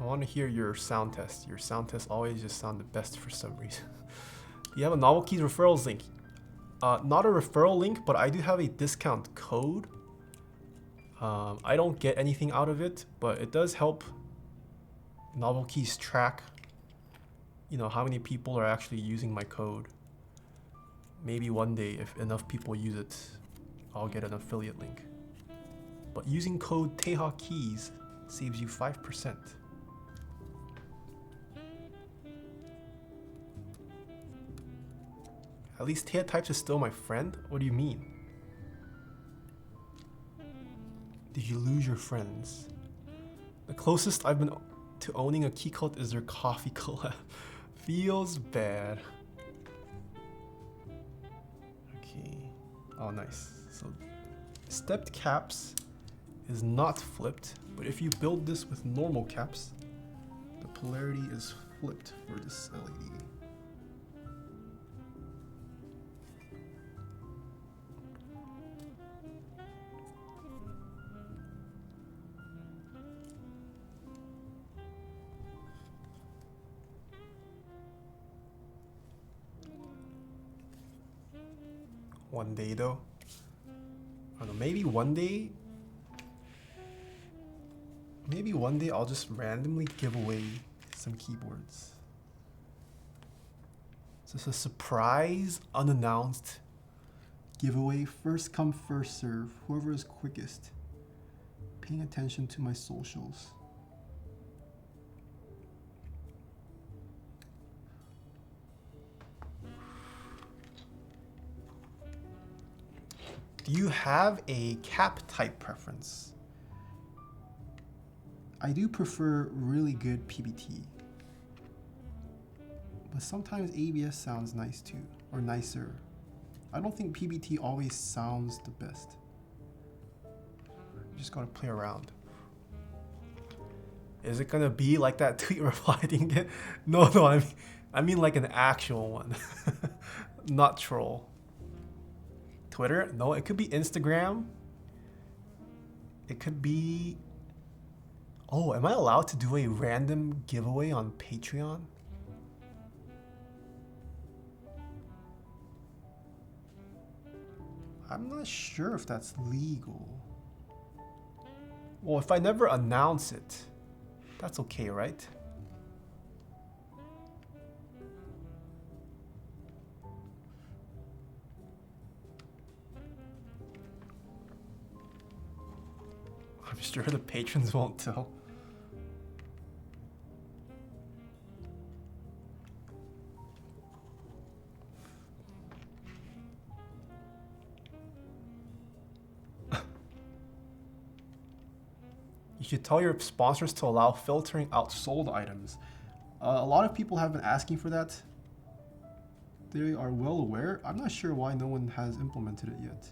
I want to hear your sound test. Your sound tests always just sound the best for some reason. Do you have a Novel Keys referrals link? Not a referral link, but I do have a discount code. I don't get anything out of it, but it does help Novel Keys track, you know, how many people are actually using my code. Maybe one day, if enough people use it, I'll get an affiliate link. But using code Taeha Keys saves you 5%. At least Taeha Types is still my friend? What do you mean? Did you lose your friends? The closest I've been to owning a key cult is their coffee collab. Feels bad. Okay. Oh, nice. So, stepped caps is not flipped, but if you build this with normal caps, the polarity is flipped for this LED. One day though, I don't know, maybe one day I'll just randomly give away some keyboards. So it's a surprise, unannounced giveaway, first come, first serve, whoever is quickest. Paying attention to my socials. Do you have a cap type preference? I do prefer really good PBT, but sometimes ABS sounds nice too, or nicer. I don't think PBT always sounds the best. You just gotta play around. Is it gonna be like that tweet reply I didn't get? No, I mean like an actual one, not troll. Twitter? No, it could be Instagram. It could be... Oh, am I allowed to do a random giveaway on Patreon? I'm not sure if that's legal. Well, if I never announce it, that's okay, right? I'm sure the patrons won't tell. You should tell your sponsors to allow filtering out sold items. A lot of people have been asking for that. They are well aware. I'm not sure why no one has implemented it yet.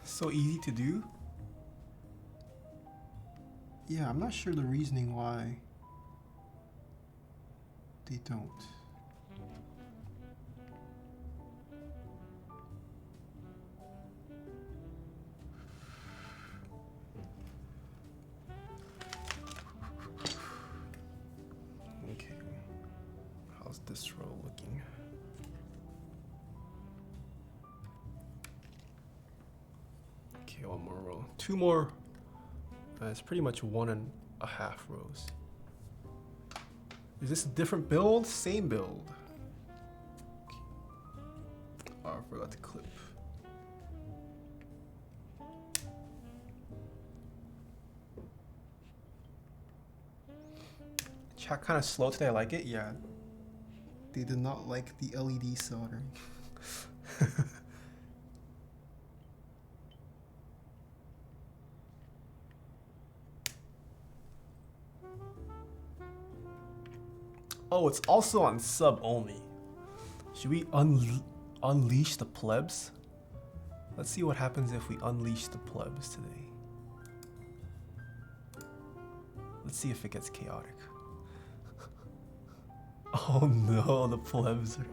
So easy to do. Yeah, I'm not sure the reasoning why they don't. Okay, how's this row looking? 2 more. It's pretty much 1.5 rows. Is this a different build? Same build. Oh, I forgot to clip. Chat kind of slow today. I like it. Yeah. They did not like the LED soldering. Oh, it's also on sub only. Should we unleash the plebs? Let's see what happens if we unleash the plebs today. Let's see if it gets chaotic. Oh no, the plebs are...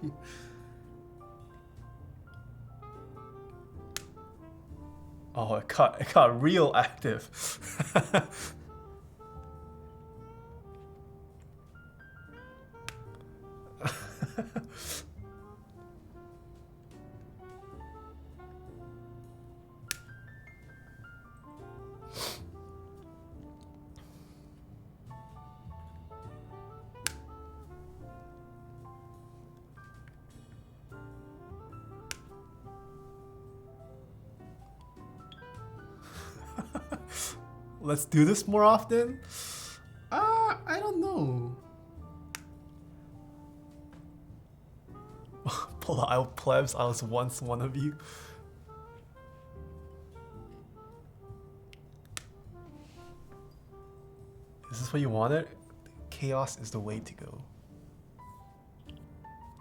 Oh, it got real active. Let's do this more often? I don't know. Polyle plebs, I was once one of you. Is this what you wanted? Chaos is the way to go.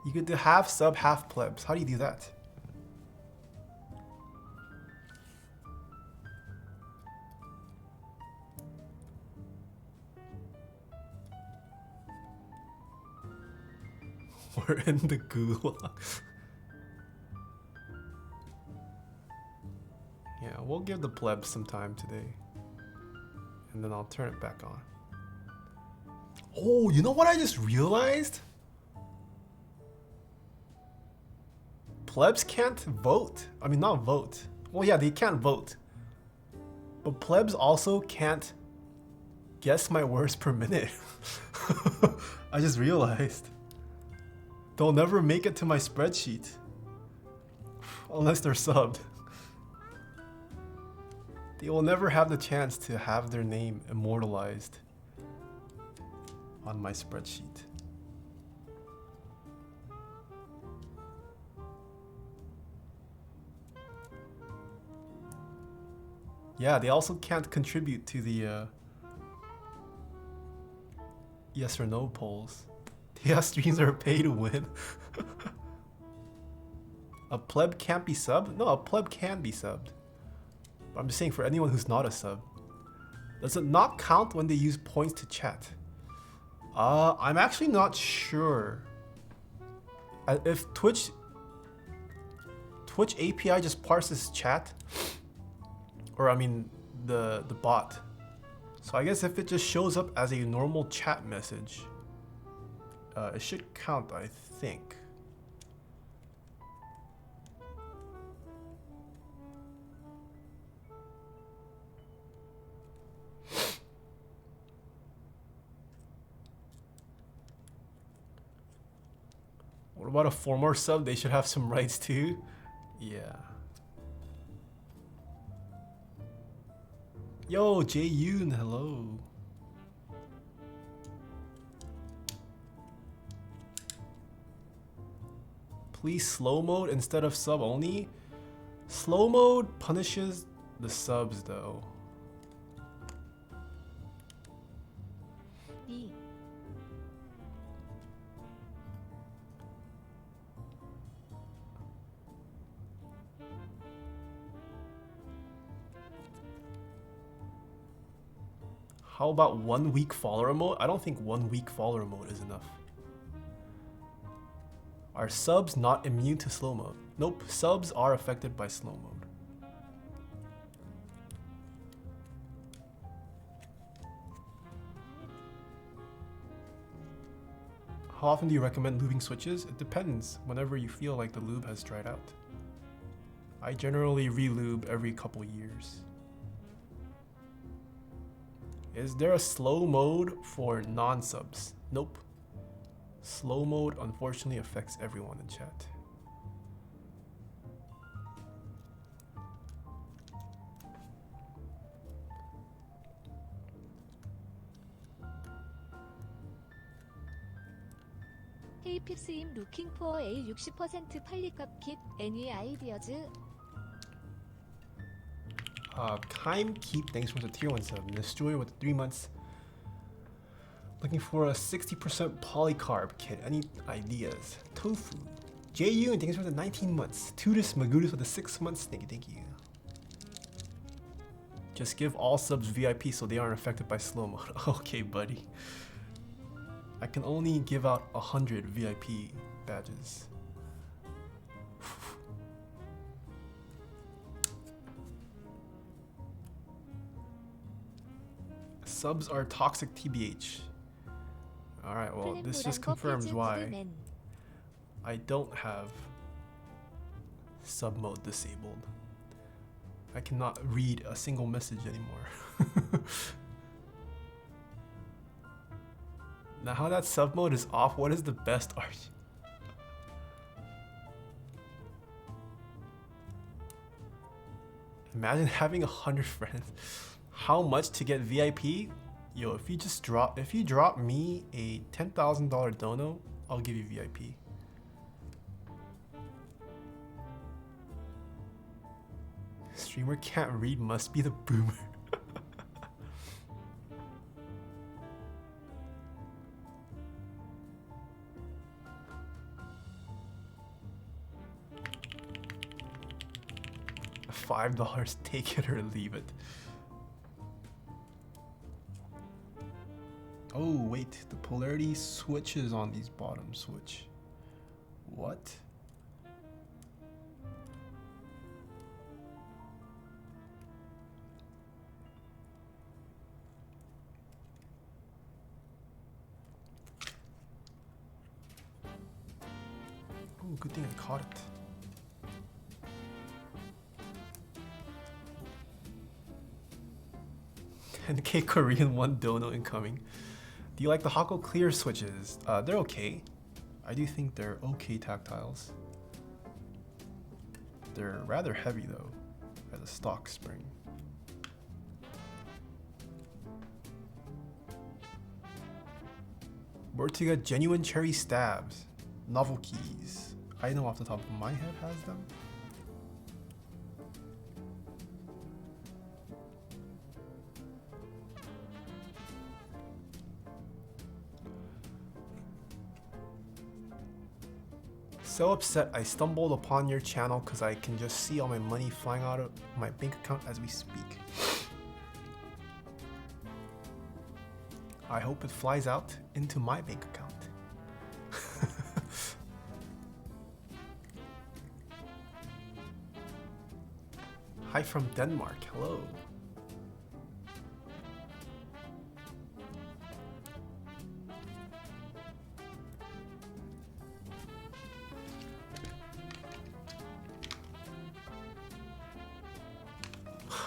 You get to half sub, half plebs. How do you do that? We're in the gulag. Yeah, we'll give the plebs some time today. And then I'll turn it back on. Oh, you know what I just realized? Plebs can't vote. I mean, not vote. Well, yeah, they can't vote. But plebs also can't guess my words per minute. I just realized. They'll never make it to my spreadsheet. Unless they're subbed. They will never have the chance to have their name immortalized on my spreadsheet. Yeah, they also can't contribute to the yes or no polls. Yeah, streams are pay to win. A pleb can't be subbed? No, a pleb can be subbed. But I'm just saying for anyone who's not a sub. Does it not count when they use points to chat? I'm actually not sure. If Twitch API just parses chat, or I mean the bot. So I guess if it just shows up as a normal chat message, it should count, I think. What about a 4 more sub? They should have some rights too. Yeah. Yo, Jae-yoon, hello. Please slow mode instead of sub only. Slow mode punishes the subs though. How about 1 week follower mode? I don't think 1 week follower mode is enough. Are subs not immune to slow mode? Nope, subs are affected by slow mode. How often do you recommend lubing switches? It depends, whenever you feel like the lube has dried out. I generally re-lube every couple years. Is there a slow mode for non-subs? Nope. Slow mode unfortunately affects everyone in chat. Hey 핍스임 looking for A 60% 팔리값 킷 any ideas? Kime Keep, thanks for the tier 1 sub. Destroyer with 3 months. Looking for a 60% polycarb kit. Any ideas? Tofu. JU, and thanks for the 19 months. Tudis Magudis with the 6 months. Thank you. Just give all subs VIP so they aren't affected by slow mode. Okay, buddy. I can only give out 100 VIP badges. Subs are toxic TBH. Alright, well, this just confirms why I don't have sub mode disabled. I cannot read a single message anymore. Now how that sub mode is off, what is the best art? Imagine having 100 friends. How much to get VIP? Yo, if you drop me a $10,000 dono, I'll give you VIP. Streamer can't read, must be the boomer. $5, take it or leave it. Oh wait, the polarity switches on these bottom switch. What? Oh, good thing I caught it. $10K Korean 1 dono incoming. Do you like the Hako clear switches? They're okay. I do think they're okay tactiles. They're rather heavy though, as a stock spring. Where to get genuine cherry stabs? Novel keys. I know off the top of my head has them. So upset I stumbled upon your channel because I can just see all my money flying out of my bank account as we speak. I hope it flies out into my bank account. Hi from Denmark, hello.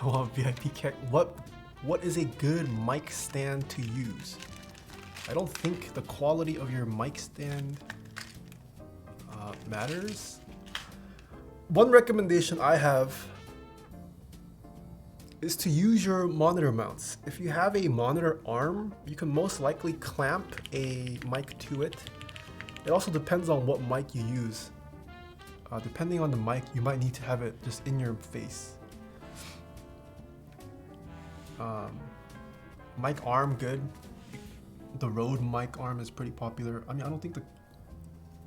Well, VIP cat. What is a good mic stand to use? I don't think the quality of your mic stand matters. One recommendation I have is to use your monitor mounts. If you have a monitor arm, you can most likely clamp a mic to it. It also depends on what mic you use. Depending on the mic, you might need to have it just in your face. Mic arm, good. The Rode mic arm is pretty popular. I mean, I don't think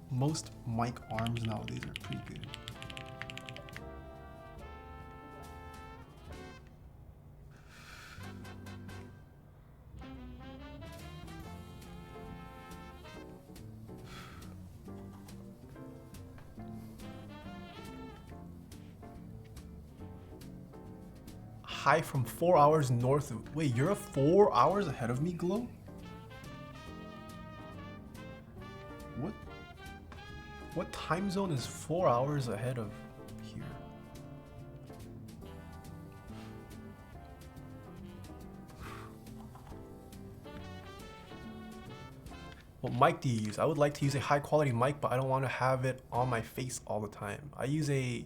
most mic arms nowadays are pretty good. Hi from 4 hours north of. Wait, you're 4 hours ahead of me, Glow? What time zone is 4 hours ahead of here? What mic do you use? I would like to use a high quality mic, but I don't want to have it on my face all the time. I use a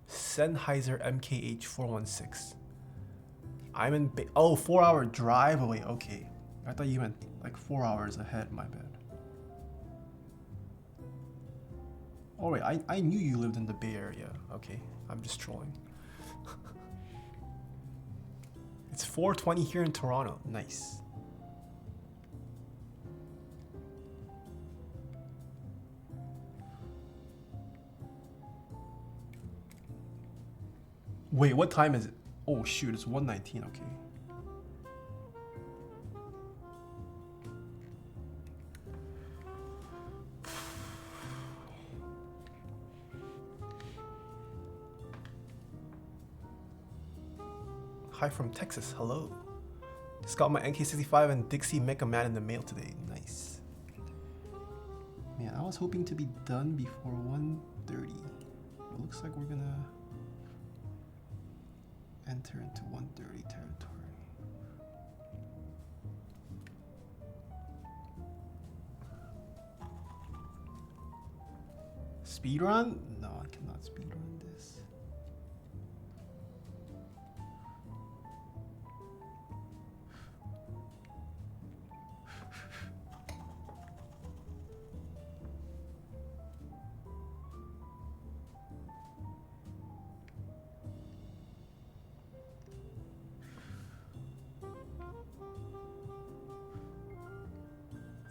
Sennheiser MKH416. I'm in 4-hour drive away. Okay, I thought you meant like 4 hours ahead. My bad. Oh wait, I knew you lived in the Bay Area. Okay, I'm just trolling. It's 4:20 here in Toronto. Nice. Wait, what time is it? Oh shoot, it's 1:19. Okay. Hi from Texas. Hello. Just got my NK65 and Dixie Mecha Man in the mail today. Nice. Man, I was hoping to be done before 1:30. It looks like we're gonna enter into 1:30 territory. Speedrun? No, I cannot speedrun this.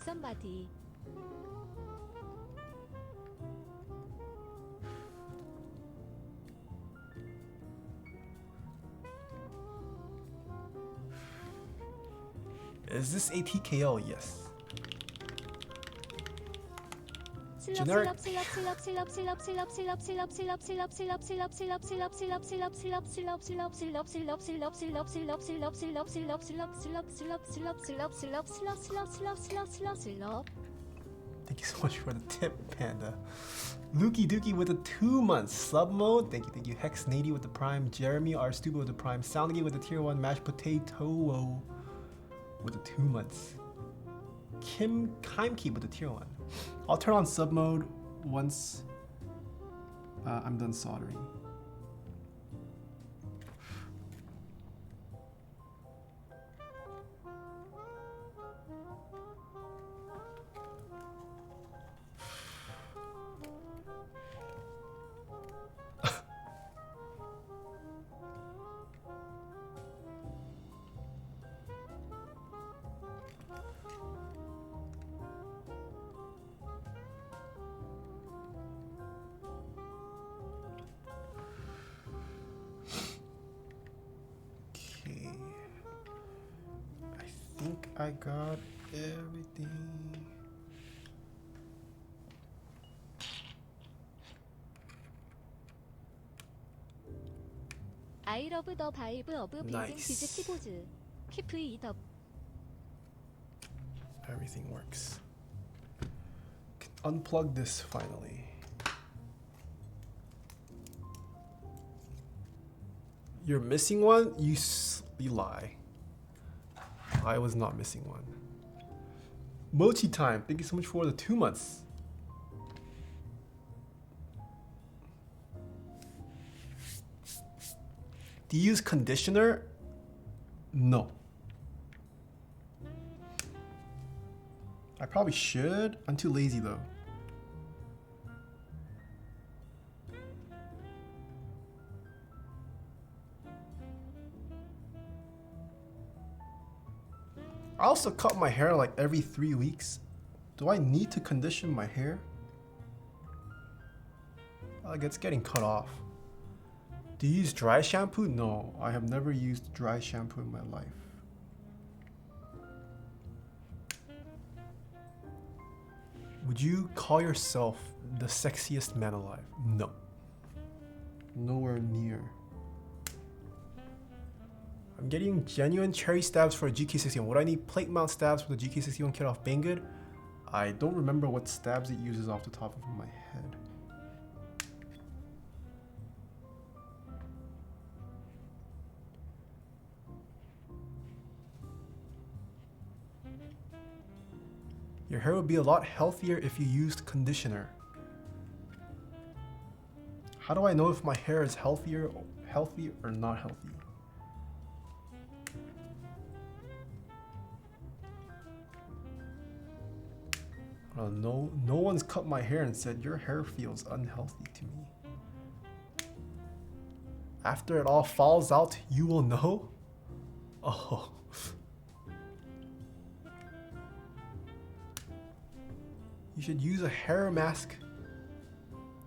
Somebody. Is this a TKO? Yes. Generic. Thank you so much for the tip, Panda. Lukey Dookie with the 2 months sub mode. Thank you. Hex Nady with the prime. Jeremy R Stupid with the prime. Soundly with the tier 1. Mashed Potato with the 2 months. Kim Keimke with the tier 1. I'll turn on sub mode once I'm done soldering. I got everything. I love the vibe of building this keyboard. Keep it up. Everything works. Can unplug this finally. You're missing one? You lie. I was not missing one. Mochi time. Thank you so much for the 2 months. Do you use conditioner? No. I probably should. I'm too lazy though. I also cut my hair like every 3 weeks. Do I need to condition my hair? Like it's getting cut off. Do you use dry shampoo? No, I have never used dry shampoo in my life. Would you call yourself the sexiest man alive? No. Nowhere near. I'm getting genuine cherry stabs for a GK61. Would I need plate mount stabs for the GK61 kit off Banggood? I don't remember what stabs it uses off the top of my head. Your hair would be a lot healthier if you used conditioner. How do I know if my hair is healthy or not healthy? No one's cut my hair and said your hair feels unhealthy to me. After it all falls out, you will know? Oh. You should use a hair mask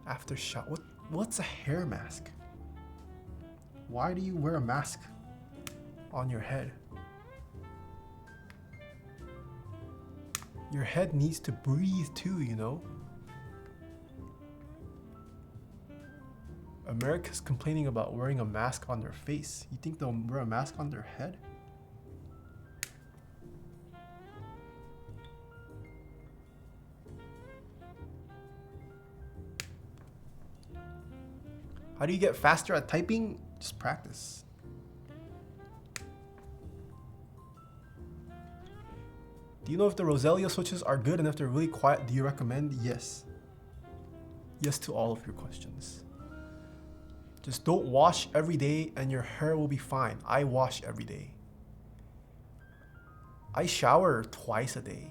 after shower. What's a hair mask? Why do you wear a mask on your head? Your head needs to breathe too, you know? America's complaining about wearing a mask on their face. You think they'll wear a mask on their head? How do you get faster at typing? Just practice. Do you know if the Roselia switches are good and if they're really quiet? Do you recommend? Yes. Yes to all of your questions. Just don't wash every day and your hair will be fine. I wash every day. I shower twice a day.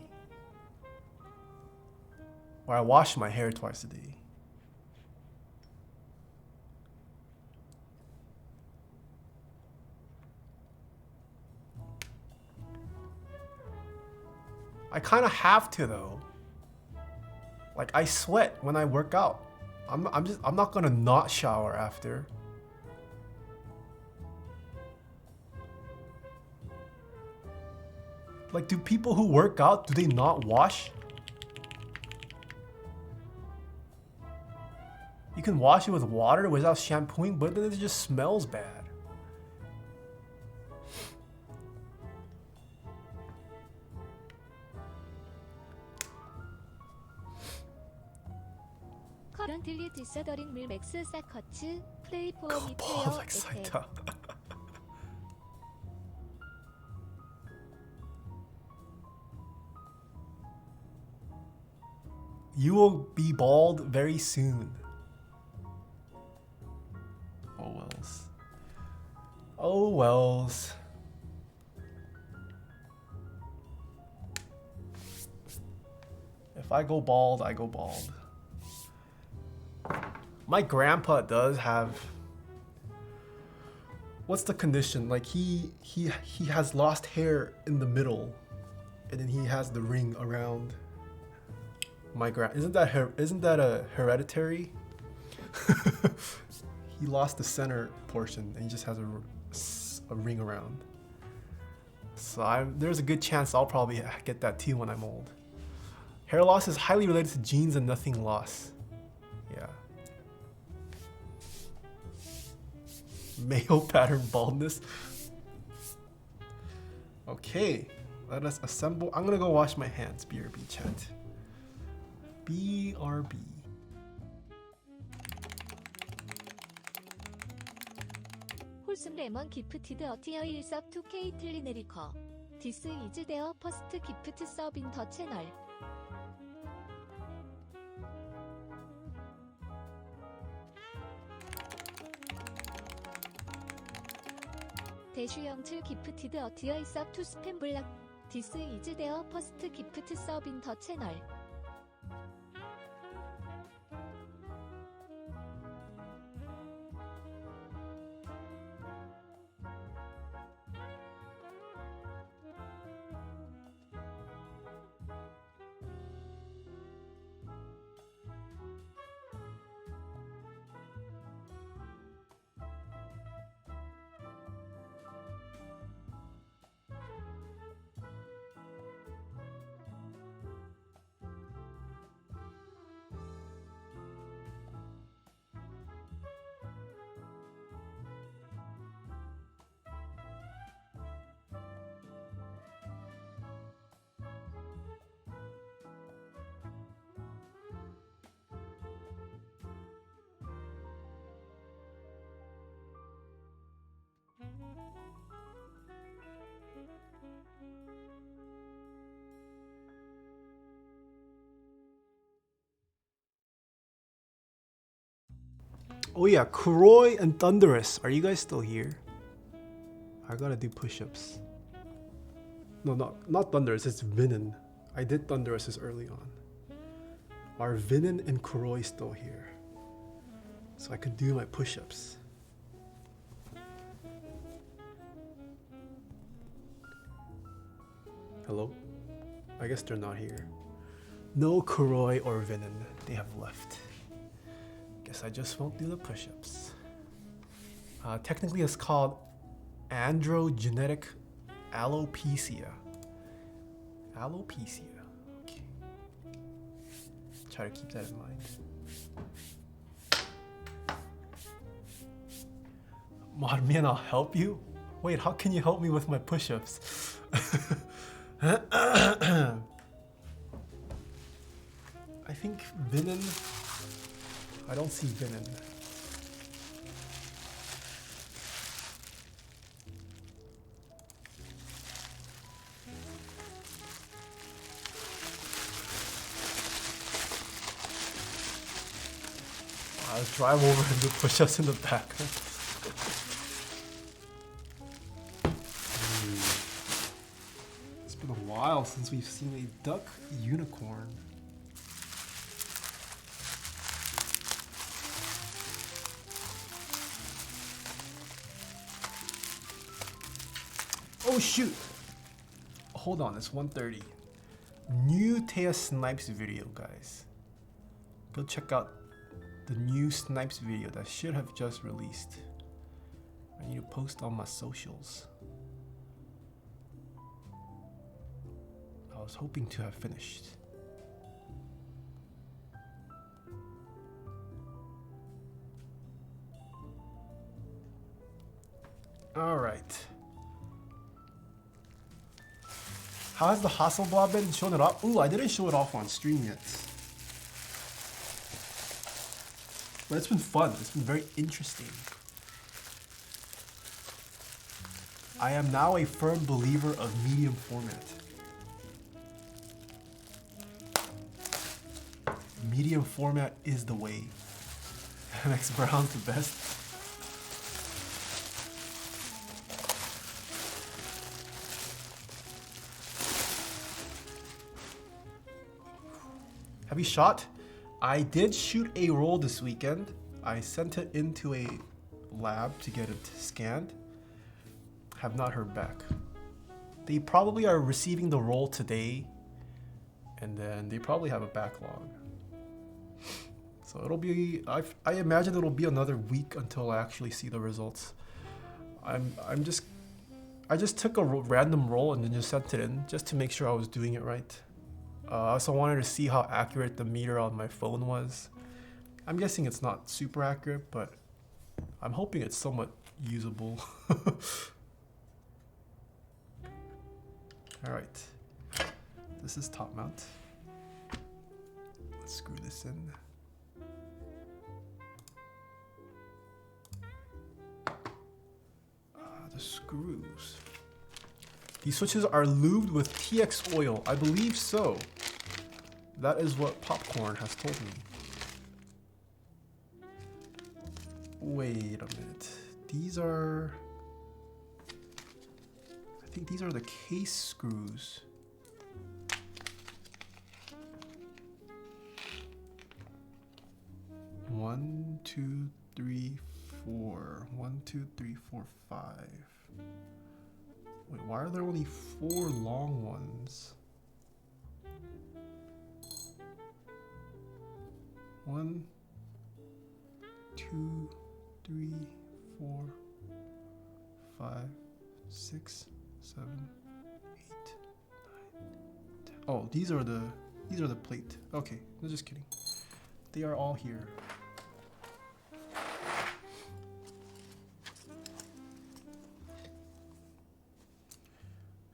Or I wash my hair twice a day. I kind of have to though. Like I sweat when I work out. I'm not gonna not shower after. Like, do people who work out, do they not wash? You can wash it with water without shampooing, but then it just smells bad. Currently disordering will max sa커츠 play for me Ball like Saita. You will be bald very soon. Oh wells. Oh wells. If I go bald, I go bald. My grandpa does have, what's the condition? Like he has lost hair in the middle, and then he has the ring around. My isn't that a hereditary? He lost the center portion and he just has a ring around. So there's a good chance I'll probably get that too when I'm old. Hair loss is highly related to genes and nothing loss. Yeah. Male pattern baldness. Okay, let us assemble. I'm gonna go wash my hands. BRB chat. BRB. 홀숨 레몬 기프티드 어티어 1섭 2K 틀리네리커 디스 이즈 데어 퍼스트 기프트 서빙 더 채널 대슈영칠 기프티드 어티어 1섭 2 스팸 블락 디스 이즈 데어 퍼스트 기프트 서빙 더 채널 Oh yeah, Kuroi and Thunderous. Are you guys still here? I gotta do push-ups. No, not Thunderous, it's Vinin. I did Thunderous early on. Are Vinin and Kuroi still here? So I could do my push-ups. Hello? I guess they're not here. No Kuroi or Vinin. They have left. Guess I just won't do the push-ups. Technically it's called androgenetic alopecia. Alopecia. Okay. Try to keep that in mind. Modman, I'll help you? Wait, how can you help me with my push-ups? I think Vinin. I don't see Vinin. I'll drive over and do push-ups in the back. It's been a while since we've seen a duck unicorn. Oh shoot! Hold on, it's 1:30. New Taeha Snipes video, guys. Go check out the new Snipes video that should have just released. I need to post on my socials. I was hoping to have finished. All right. How has the Hasselblad been? Showing it off? Ooh, I didn't show it off on stream yet. But it's been fun. It's been very interesting. I am now a firm believer of medium format. Medium format is the way. MX Brown's the best. Have you shot? I did shoot a roll this weekend. I sent it into a lab to get it scanned. Have not heard back. They probably are receiving the roll today, and then they probably have a backlog. So it'll be, I imagine it'll be another week until I actually see the results. I just took a random roll and then just sent it in just to make sure I was doing it right. I also wanted to see how accurate the meter on my phone was. I'm guessing it's not super accurate, but I'm hoping it's somewhat usable. All right, this is top mount. Let's screw this in. The screws. These switches are lubed with TX oil. I believe so. That is what Popcorn has told me. Wait a minute. These are... I think these are the case screws. One, two, three, four. 1, 2, 3, 4, 5. Wait, why are there only 4 long ones? 1, 2, 3, 4, 5, 6, 7, 8, 9, 10. Oh, these are the plate. Okay, no, just kidding. They are all here.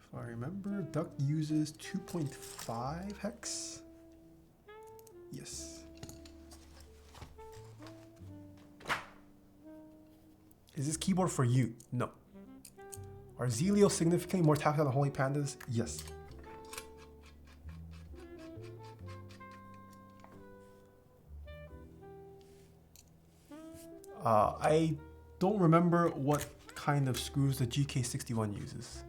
If I remember, Duck uses 2.5 hex. Yes. Is this keyboard for you? No. Are Zelio significantly more tactile than Holy Pandas? Yes. I don't remember what kind of screws the GK61 uses.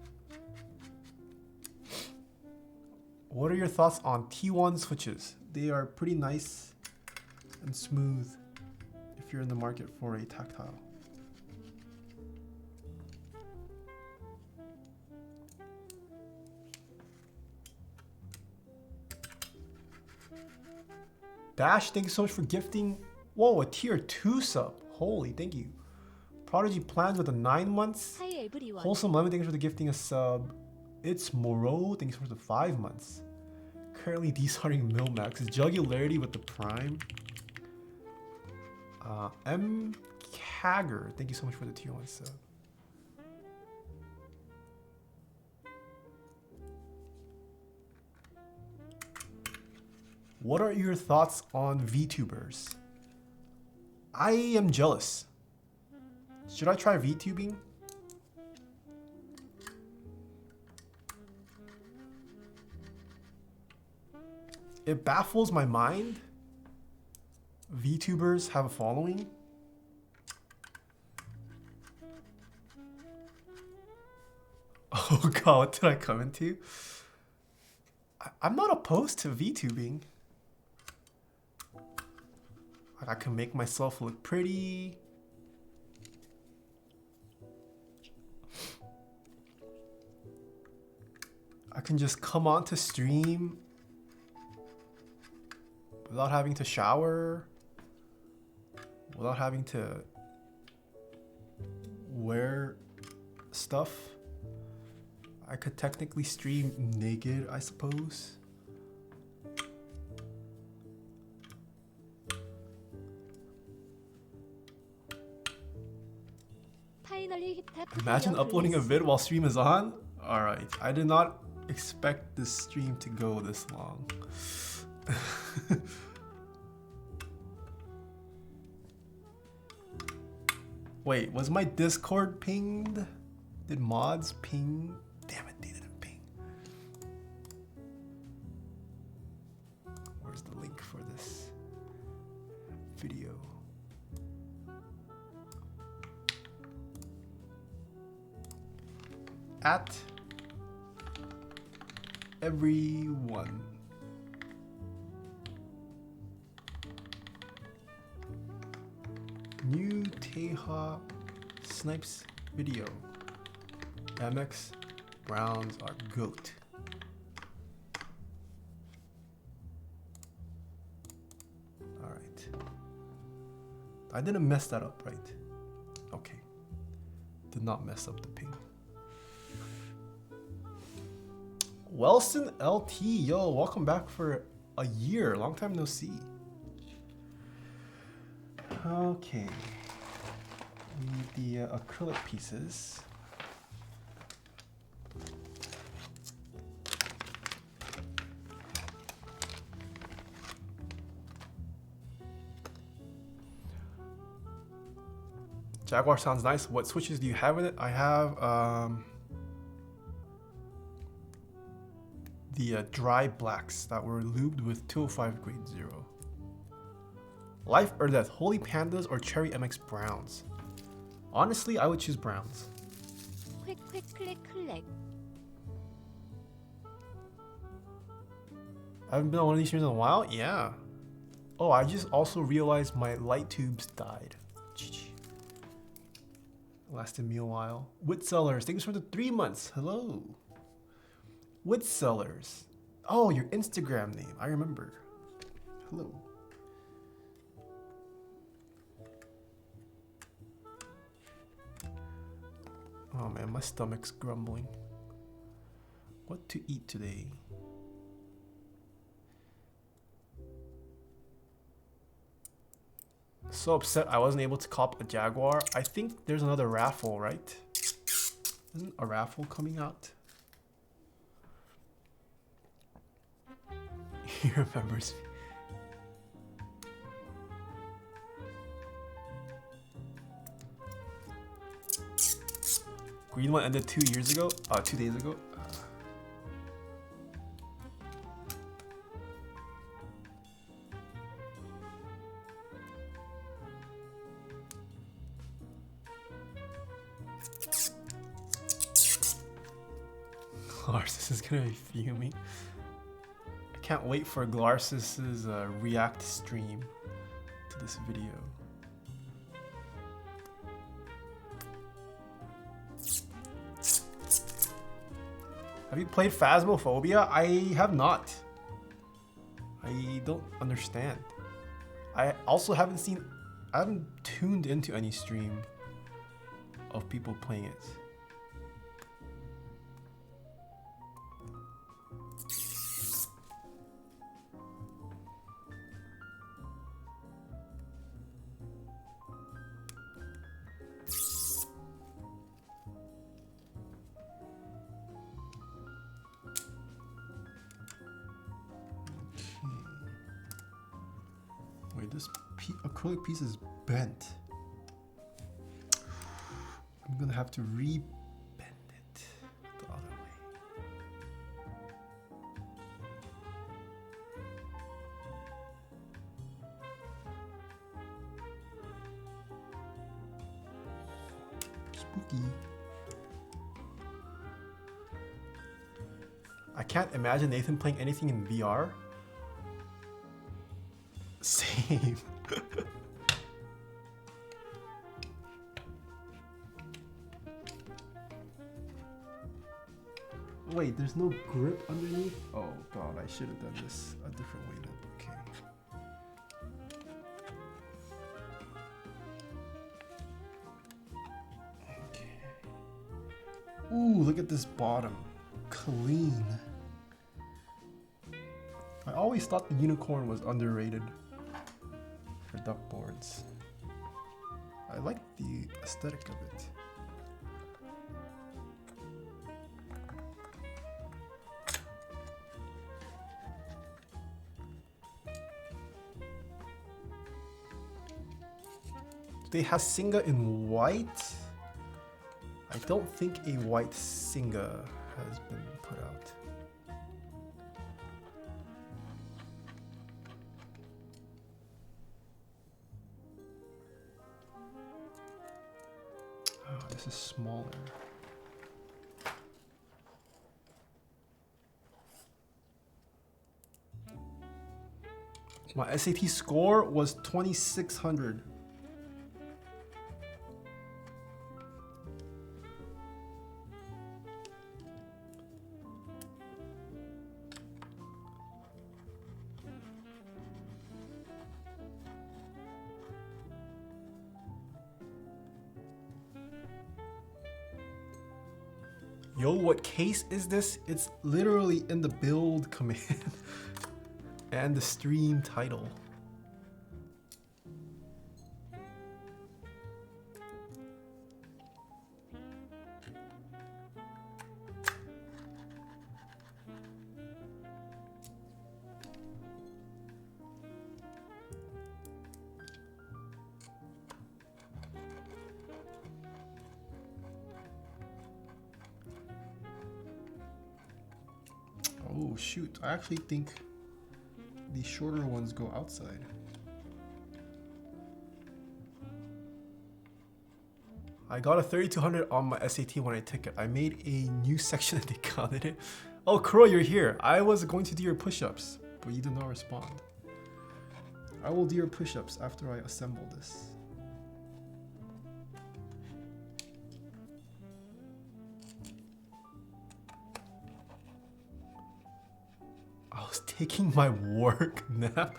What are your thoughts on T1 switches? They are pretty nice and smooth if you're in the market for a tactile. Dash, thank you so much for gifting. Whoa, a tier 2 sub. Holy, thank you. Prodigy plans with the 9 months. Hi everyone. Wholesome Lemon, thanks for the gifting a sub. It's Moreau, thanks for the 5 months. Currently desoldering Milmax. Jugularity with the Prime. M. Kagger, thank you so much for the tier 1 sub. What are your thoughts on VTubers? I am jealous. Should I try Vtubing? It baffles my mind. VTubers have a following. Oh god, what did I come into? I'm not opposed to VTubing. I can make myself look pretty. I can just come on to stream without having to shower, without having to wear stuff. I could technically stream naked, I suppose. Imagine uploading a vid while stream is on. Alright, I did not expect this stream to go this long. Wait, was my Discord pinged? Did mods ping? Damn it, they didn't ping. Where's the link for this video? At everyone. New Taeha snipes video. MX Browns are goat. Alright. I didn't mess that up, right? Okay. Did not mess up the ping. Welston LT, yo, welcome back for a year. Long time no see. Okay. We need the acrylic pieces. Jaguar sounds nice. What switches do you have with it? I have the dry blacks that were lubed with 205 grade 0. Life or death, Holy Pandas or Cherry MX Browns? Honestly, I would choose Browns. quick click click. I haven't been on one of these streams in a while? Yeah. Oh, I just also realized my light tubes died. GG. Lasted me a while. Witsellers, thanks for the 3 months. Hello. Witsellers. Oh, your Instagram name. I remember. Hello. Oh man, my stomach's grumbling. What to eat today? So upset I wasn't able to cop a Jaguar. I think there's another raffle, right? Isn't a raffle coming out? He remembers me. Green one ended 2 years ago? 2 days ago? Glarsis is gonna be fuming. I can't wait for Glarsis's react stream to this video. Have you played Phasmophobia? I have not. I don't understand. I also haven't tuned into any stream of people playing it. Wait, this acrylic piece is bent. I'm gonna have to re-bend it the other way. Spooky. I can't imagine Nathan playing anything in VR. Same. Wait, there's no grip underneath? Oh god, I should have done this a different way then. Okay. Okay. Ooh, look at this bottom. Clean. I always thought the unicorn was underrated for duck boards. I like the aesthetic of it. They have Singa in white. I don't think a white Singa has been put out. Oh, this is smaller. My SAT score was 2600. Yo, what case is this? It's literally in the build command and the stream title. Oh shoot, I actually think the shorter ones go outside. I got a 3200 on my SAT when I took it. I made a new section and they counted it. Oh, Kuro, you're here. I was going to do your push-ups, but you did not respond. I will do your push-ups after I assemble this. I was taking my work nap.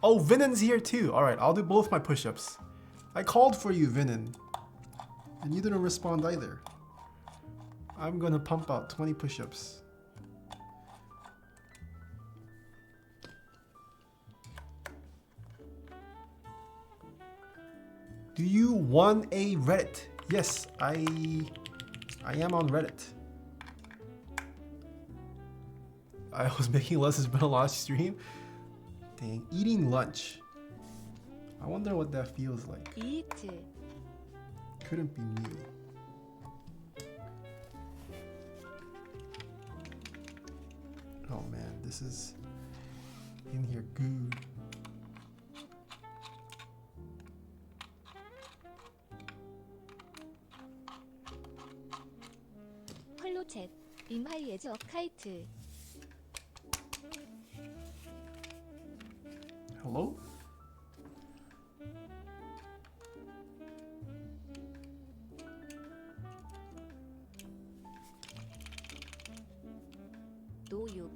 Oh, Vinen's here too. All right, I'll do both my push-ups. I called for you, Vinen, and you didn't respond either. I'm gonna pump out 20 push-ups. Do you want a Reddit? Yes, I am on Reddit. I was making less has been a last stream. Dang, eating lunch. I wonder what that feels like. Eat. Couldn't be me. Oh man, this is in here good. 챗. 임하이 에즈 어카이트. Hello? 노유.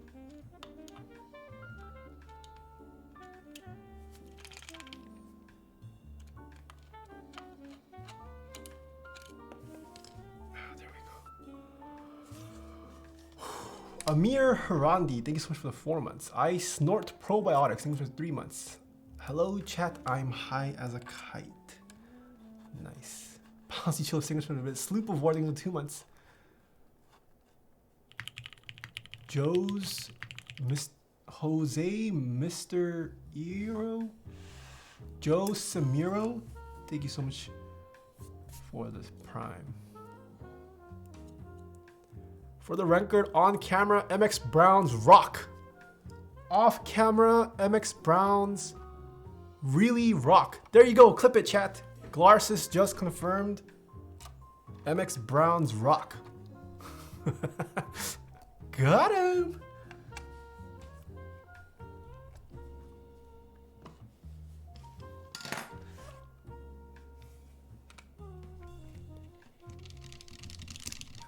Amir Harandi, thank you so much for the 4 months. I snort probiotics, thank you for 3 months. Hello chat, I'm high as a kite. Nice. Bouncy chill singers for a bit. Sloop of War, thank you for 2 months. Joe's Jose Mr. Eero? Joe Samiro, thank you so much for this prime. For the record, on camera, MX Browns rock. Off camera, MX Browns really rock. There you go, clip it, chat. Glarsis just confirmed. MX Browns rock. Got him.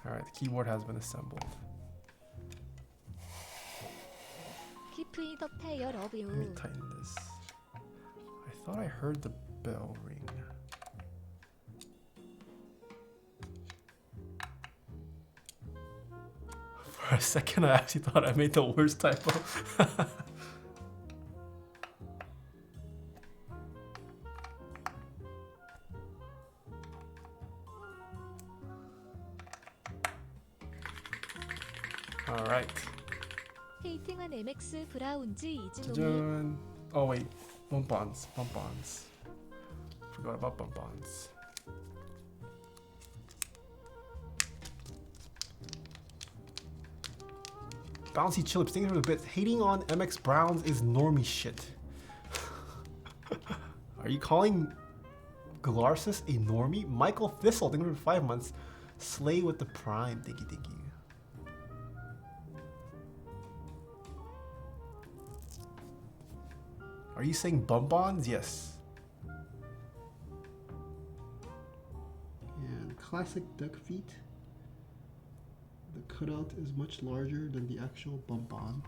Alright, the keyboard has been assembled. Keep it up higher of Let me you. tighten this. I thought I heard the bell ring. For a second, I actually thought I made the worst typo. Alright. 헤이팅한 MX 브라운즈 이즈노미. 짜잔. Oh wait, bonbons. Forgot about bonbons. Bouncy Chilips, thank you for the bits. Hating on MX Browns is normie shit. Are you calling Galarsis a normie? Michael Thistle, thank you for 5 months. Slay with the prime, thank you. Are you saying bonbons? Yes. And classic duck feet. The cutout is much larger than the actual bonbon.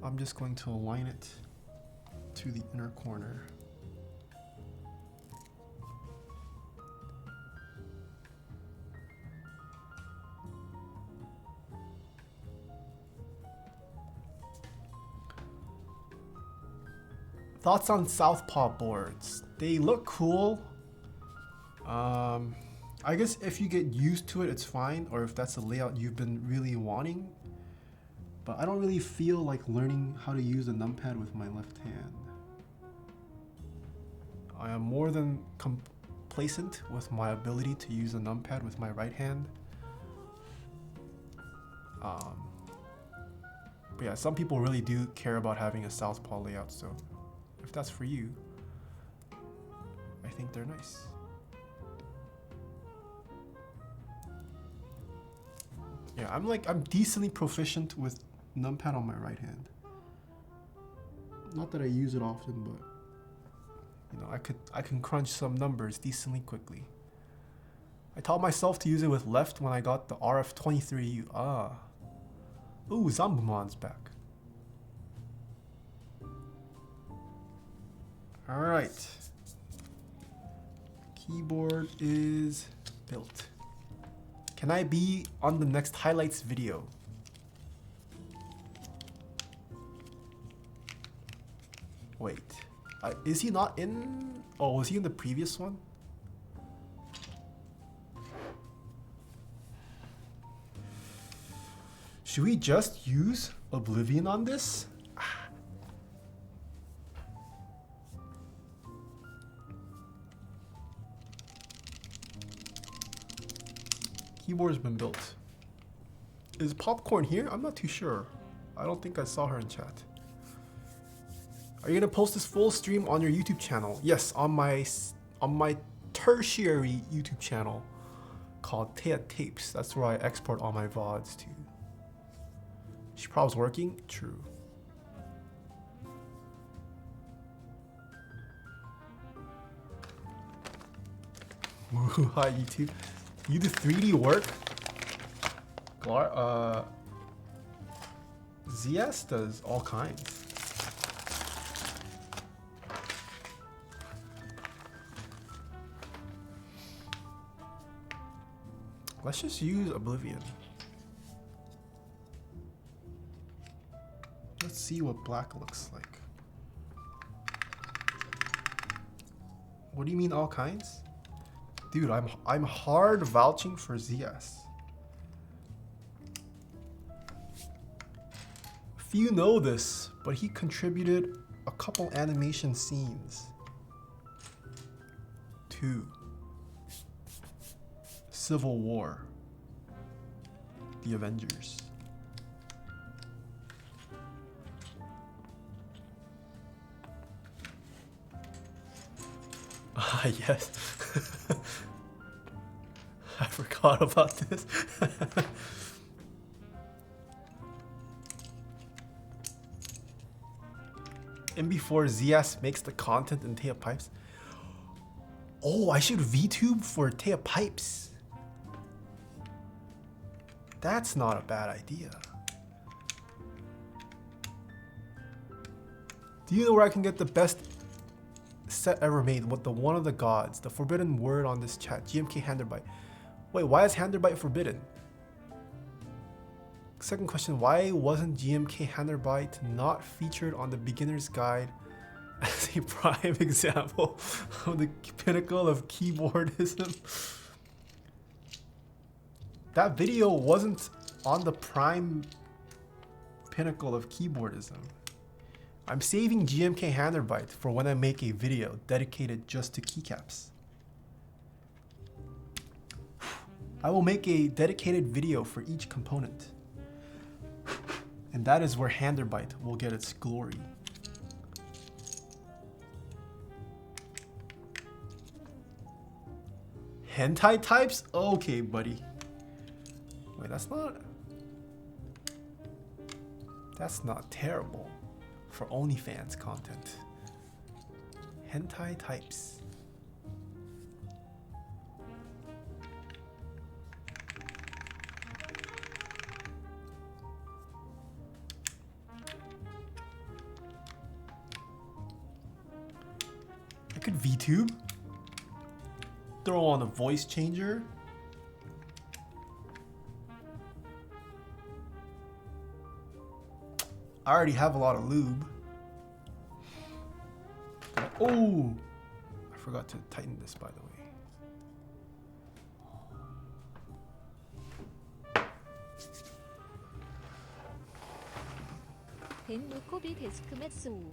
I'm just going to align it to the inner corner. Thoughts on Southpaw boards? They look cool. I guess if you get used to it, it's fine, or if that's a layout you've been really wanting. But I don't really feel like learning how to use a numpad with my left hand. I am more than complacent with my ability to use a numpad with my right hand. But yeah, some people really do care about having a southpaw layout, so if that's for you, I think they're nice. Yeah, I'm decently proficient with numpad on my right hand. Not that I use it often, but you know, I can crunch some numbers decently quickly. I taught myself to use it with left when I got the RF23U. Ooh, Zambumon's back. Alright. Keyboard is built. Can I be on the next highlights video? Wait. Is he not in? Oh, was he in the previous one? Should we just use Oblivion on this? Keyboard's been built. Is Popcorn here? I'm not too sure. I don't think I saw her in chat. Are you gonna post this full stream on your YouTube channel? Yes, on my tertiary YouTube channel. called Taeha Tapes. That's where I export all my VODs to. She probably working? True. Ooh, hi YouTube. You do 3D work? ZS does all kinds. Let's just use Oblivion. Let's see what black looks like. What do you mean all kinds? Dude, I'm hard vouching for ZS. Few know this, but he contributed a couple animation scenes to Civil War, The Avengers. Ah, yes. I forgot about this. And before ZS makes the content in Taeha Pipes. Oh, I should VTube for Taeha Pipes. That's not a bad idea. Do you know where I can get the best set ever made? What the one of the gods, the forbidden word on this chat, GMK Handerbite. Wait, why is Handerbite forbidden? Second question, why wasn't GMK Handerbite not featured on the beginner's guide as a prime example of the pinnacle of keyboardism? That video wasn't on the prime pinnacle of keyboardism. I'm saving GMK Handerbite for when I make a video dedicated just to keycaps. I will make a dedicated video for each component. And that is where Handerbite will get its glory. Hentai types? Okay, buddy. Wait, that's not terrible for OnlyFans content. Hentai types. I could VTube. Throw on a voice changer. I already have a lot of lube. Oh! I forgot to tighten this, by the way. 벤 노코비 데스크맷 소우.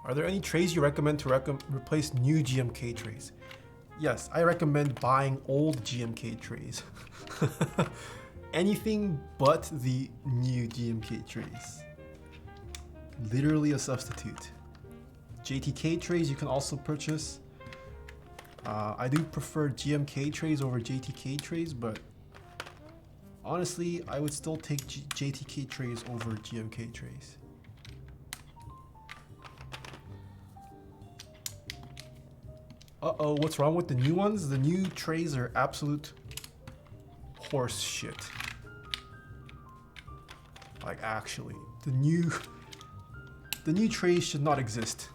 Are there any trays you recommend to replace new GMK trays? Yes, I recommend buying old GMK trays. Anything but the new GMK trays. Literally a substitute. JTK trays you can also purchase. I do prefer GMK trays over JTK trays, but honestly, I would still take JTK trays over GMK trays. Uh-oh, what's wrong with the new ones? The new trays are absolute horse shit. Like, actually, the new trays should not exist.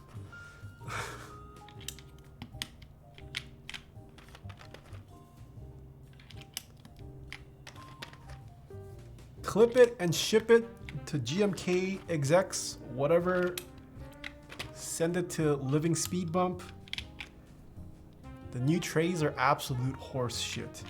Clip it and ship it to GMK execs, whatever. Send it to Living Speed Bump. The new trays are absolute horse shit.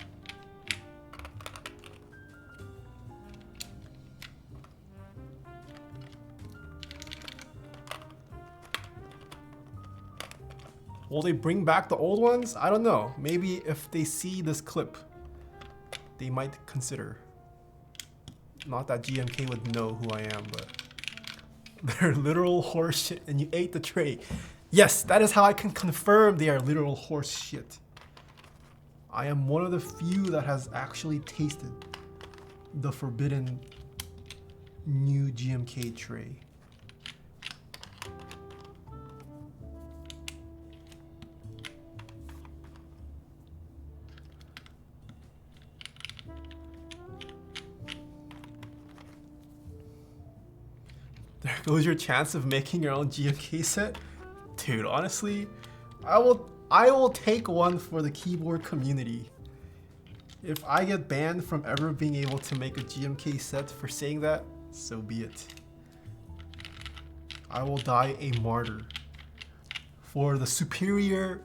Will they bring back the old ones? I don't know. Maybe if they see this clip, they might consider. Not that GMK would know who I am, but they're literal horse shit and you ate the tray. Yes, that is how I can confirm they are literal horse shit. I am one of the few that has actually tasted the forbidden new GMK tray. There goes your chance of making your own GMK set. Dude, honestly, I will take one for the keyboard community. If I get banned from ever being able to make a GMK set for saying that, so be it. I will die a martyr for the superior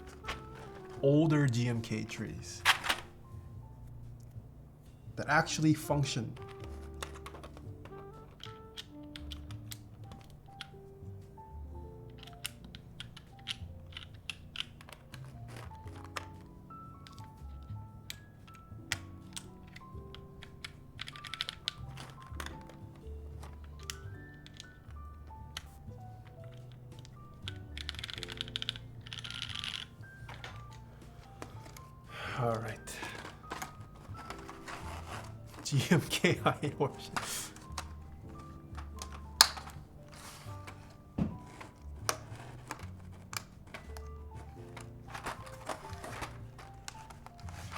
older GMK trays that actually function. All right. GMK high horse.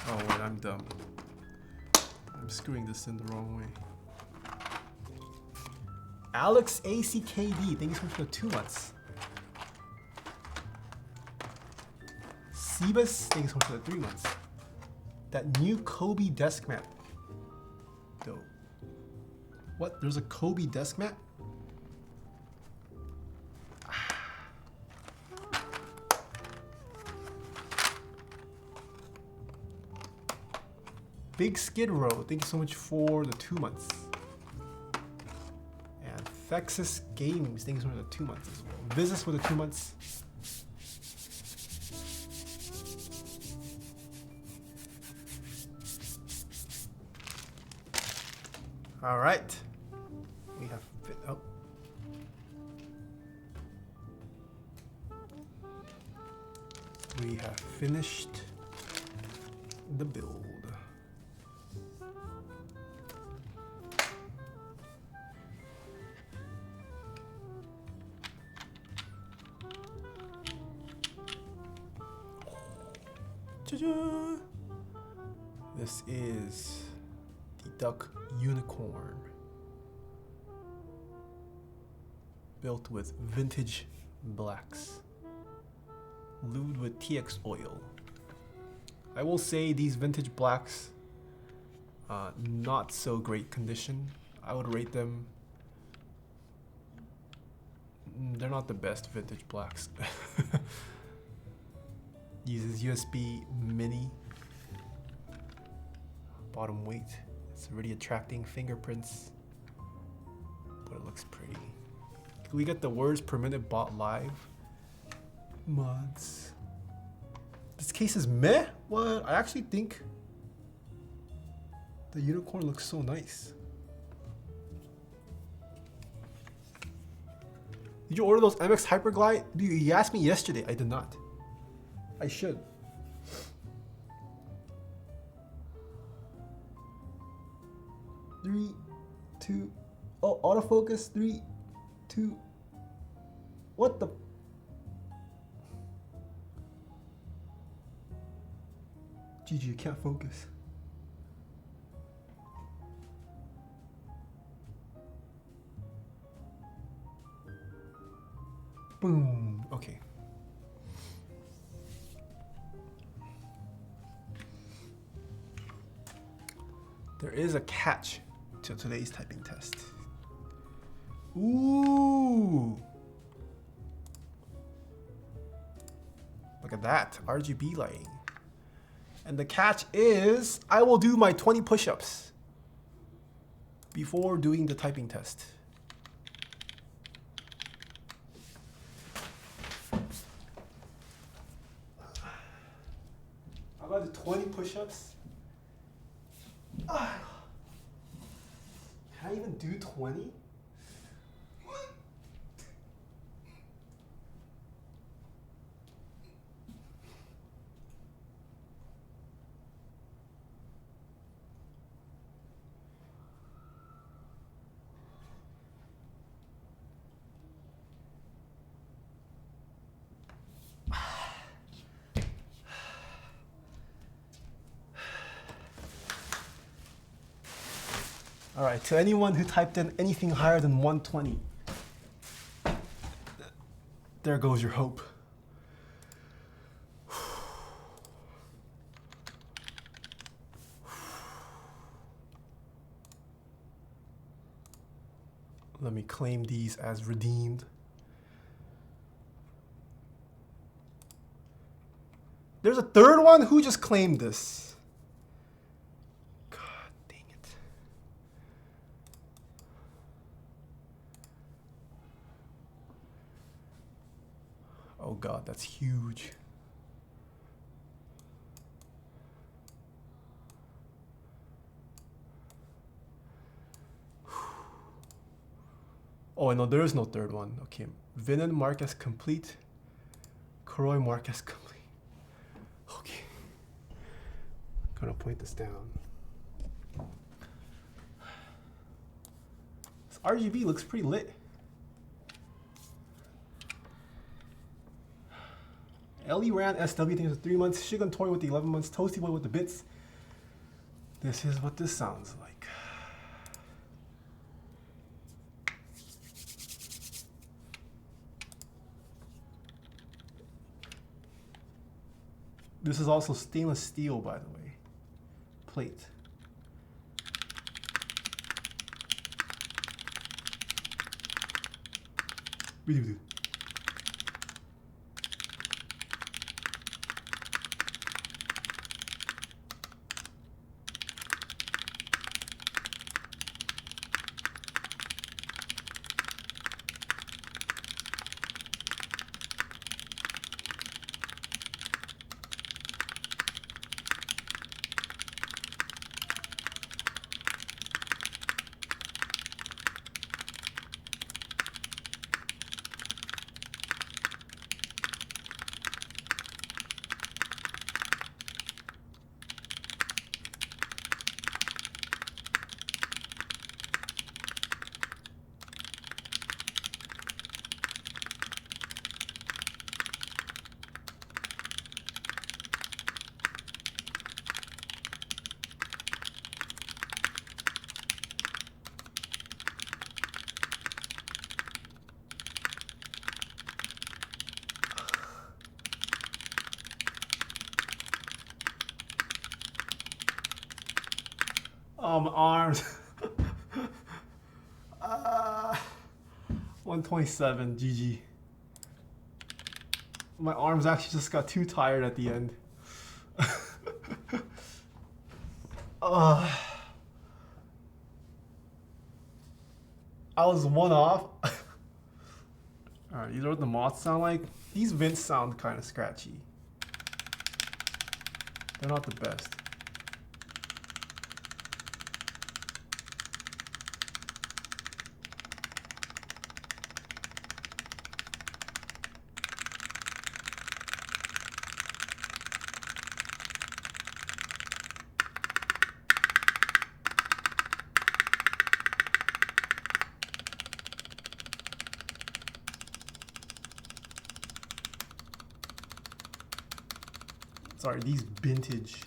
Oh wait, I'm dumb. I'm screwing this in the wrong way. Alex ACKD, thank you so much for the 2 months. Sebus, thank you so much for the 3 months. That new Kobe desk mat. Dope. What? There's a Kobe desk mat? Big Skid Row, thank you so much for the 2 months. And Fexus Games, thank you so much for the 2 months as well. Business for the 2 months. All right, we have we have finished the build. Ta-da! This is the Duck Unicorn, built with vintage blacks, lubed with TX oil. I will say these vintage blacks, not so great condition. I would rate them, they're not the best vintage blacks. Uses USB mini, bottom weight. It's already attracting fingerprints, but it looks pretty. Can we get the words per minute bot live? Mods. This case is meh? What? I actually think the unicorn looks so nice. Did you order those MX Hyperglide? Dude, you asked me yesterday. I did not. I should. Three, two, oh, autofocus, 3, 2, what the? GG, you can't focus. Boom, okay. There is a catch to today's typing test. Ooh. Look at that, RGB lighting. And the catch is, I will do my 20 push-ups before doing the typing test. gotta do 20 push-ups? Ah. Can I even do 20? All right, to anyone who typed in anything higher than 120, there goes your hope. Let me claim these as redeemed. There's a third one? Who just claimed this? Oh God, that's huge. Oh, no, there is no third one. Okay, Vinon mark as complete. Kuroi mark as complete. Okay. I'm gonna point this down. This RGB looks pretty lit. Ellie ran SW, I think it was 3 months. Shigun Tori with the 11 months. Toasty Boy with the bits. This is what this sounds like. This is also stainless steel, by the way. Plate. Vtubing. My arms. 127, GG. My arms actually just got too tired at the end. I was one off. Alright, these are what the moths sound like. These vents sound kind of scratchy. They're not the best. Sorry, these vintage.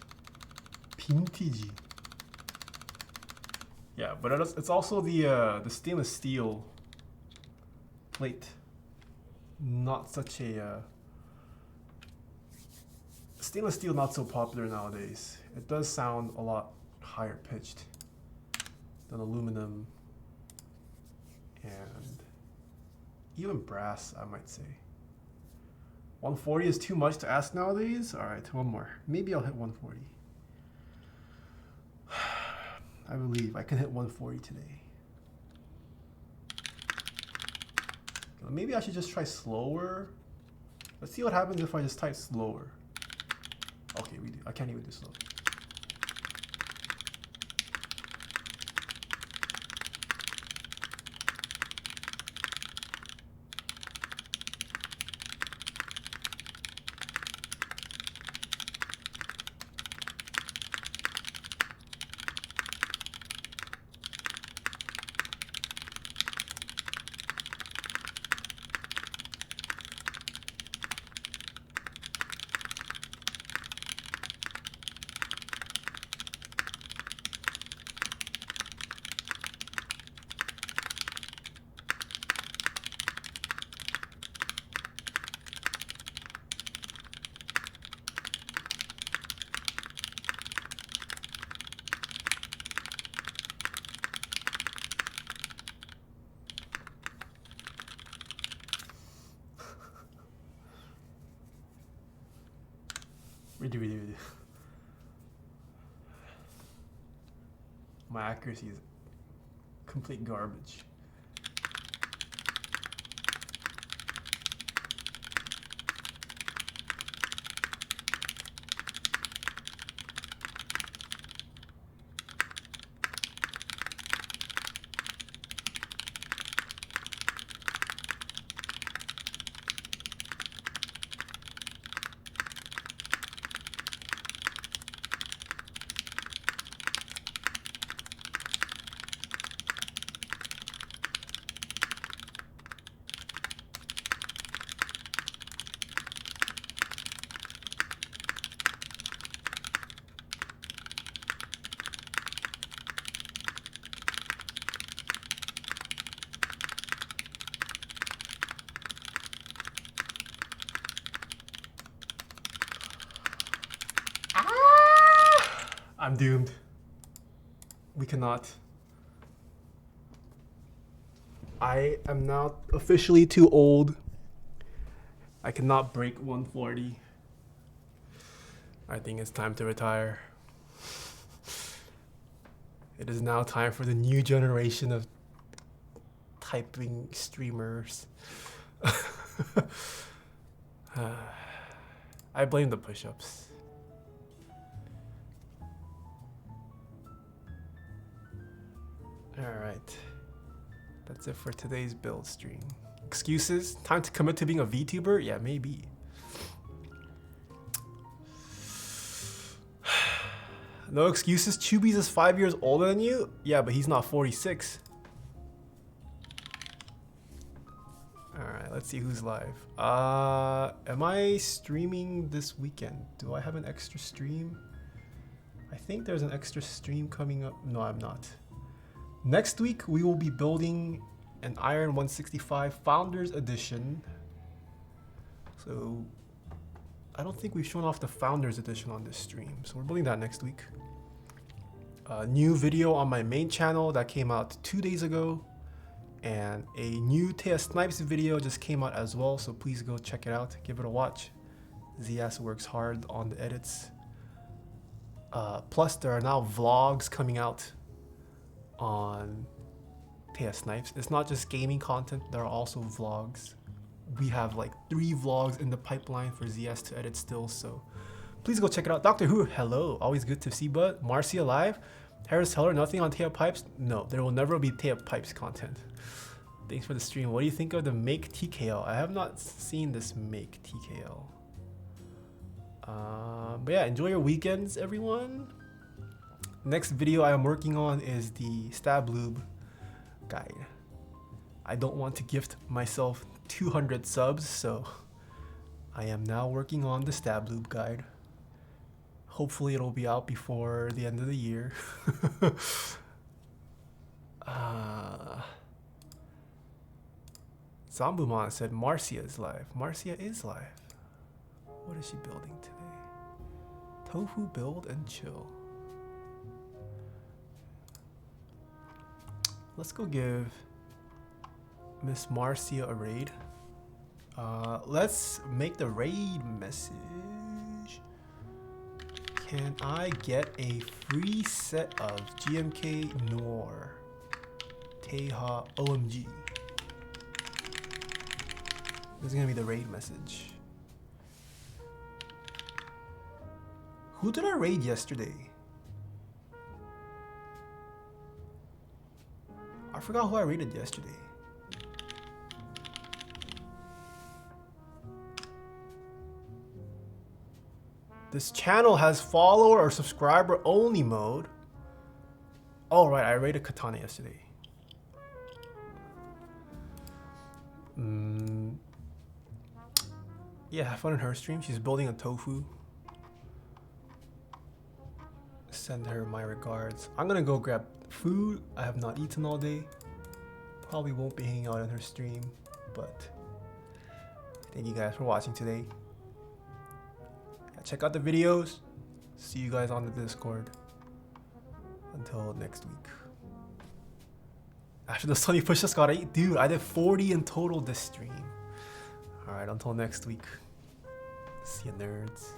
Yeah, but it's also the stainless steel plate. Not such a stainless steel, not so popular nowadays. It does sound a lot higher pitched than aluminum and even brass, I might say. 140 is too much to ask nowadays? Alright, one more. Maybe I'll hit 140. I believe I can hit 140 today. Maybe I should just try slower. Let's see what happens if I just type slower. Okay, we do. I can't even do slow. Redo. My accuracy is complete garbage. I'm doomed. We cannot. I am now officially too old. I cannot break 140. I think it's time to retire. It is now time for the new generation of typing streamers. I blame the push-ups. Alright. That's it for today's build stream. Excuses? Time to commit to being a VTuber? Yeah, maybe. No excuses? Chubby's is 5 years older than you? Yeah, but he's not 46. Alright, let's see who's live. Am I streaming this weekend? Do I have an extra stream? I think there's an extra stream coming up. No, I'm not. Next week, we will be building an Iron 165 Founders Edition. So, I don't think we've shown off the Founders Edition on this stream. So we're building that next week. A new video on my main channel that came out 2 days ago. And a new Taeha Snipes video just came out as well. So please go check it out. Give it a watch. Zias works hard on the edits. Plus, there are now vlogs coming out on Taeha Snipes. It's not just gaming content, there are also vlogs. We have like 3 vlogs in the pipeline for ZS to edit still, so please go check it out. Doctor Who, hello, always good to see bud. Marcia live. Harris Heller, nothing on Taeha Pipes? No, there will never be Taeha Pipes content. Thanks for the stream. What do you think of the Make TKL? I have not seen this Make TKL. But yeah, enjoy your weekends, everyone. Next video I am working on is the Stab Lube guide. I don't want to gift myself 200 subs, so I am now working on the Stab Lube guide. Hopefully it'll be out before the end of the year. Zambumon said Marcia is live. Marcia is live. What is she building today? Tofu build and chill. Let's go give Miss Marcia a raid. Let's make the raid message. Can I get a free set of GMK Noir Taeha OMG? This is gonna be the raid message. Who did I raid yesterday? I forgot who I raided yesterday. This channel has follower or subscriber only mode. Oh right, I raided Katana yesterday. Yeah, have fun in her stream. She's building a tofu. Send her my regards. I'm gonna go grab food. I have not eaten all day. Probably won't be hanging out in her stream, but thank you guys for watching today. Yeah, check out the videos. See you guys on the Discord. Until next week. After the Sunny Push just got 8. Dude, I did 40 in total this stream. Alright, until next week. See ya, nerds.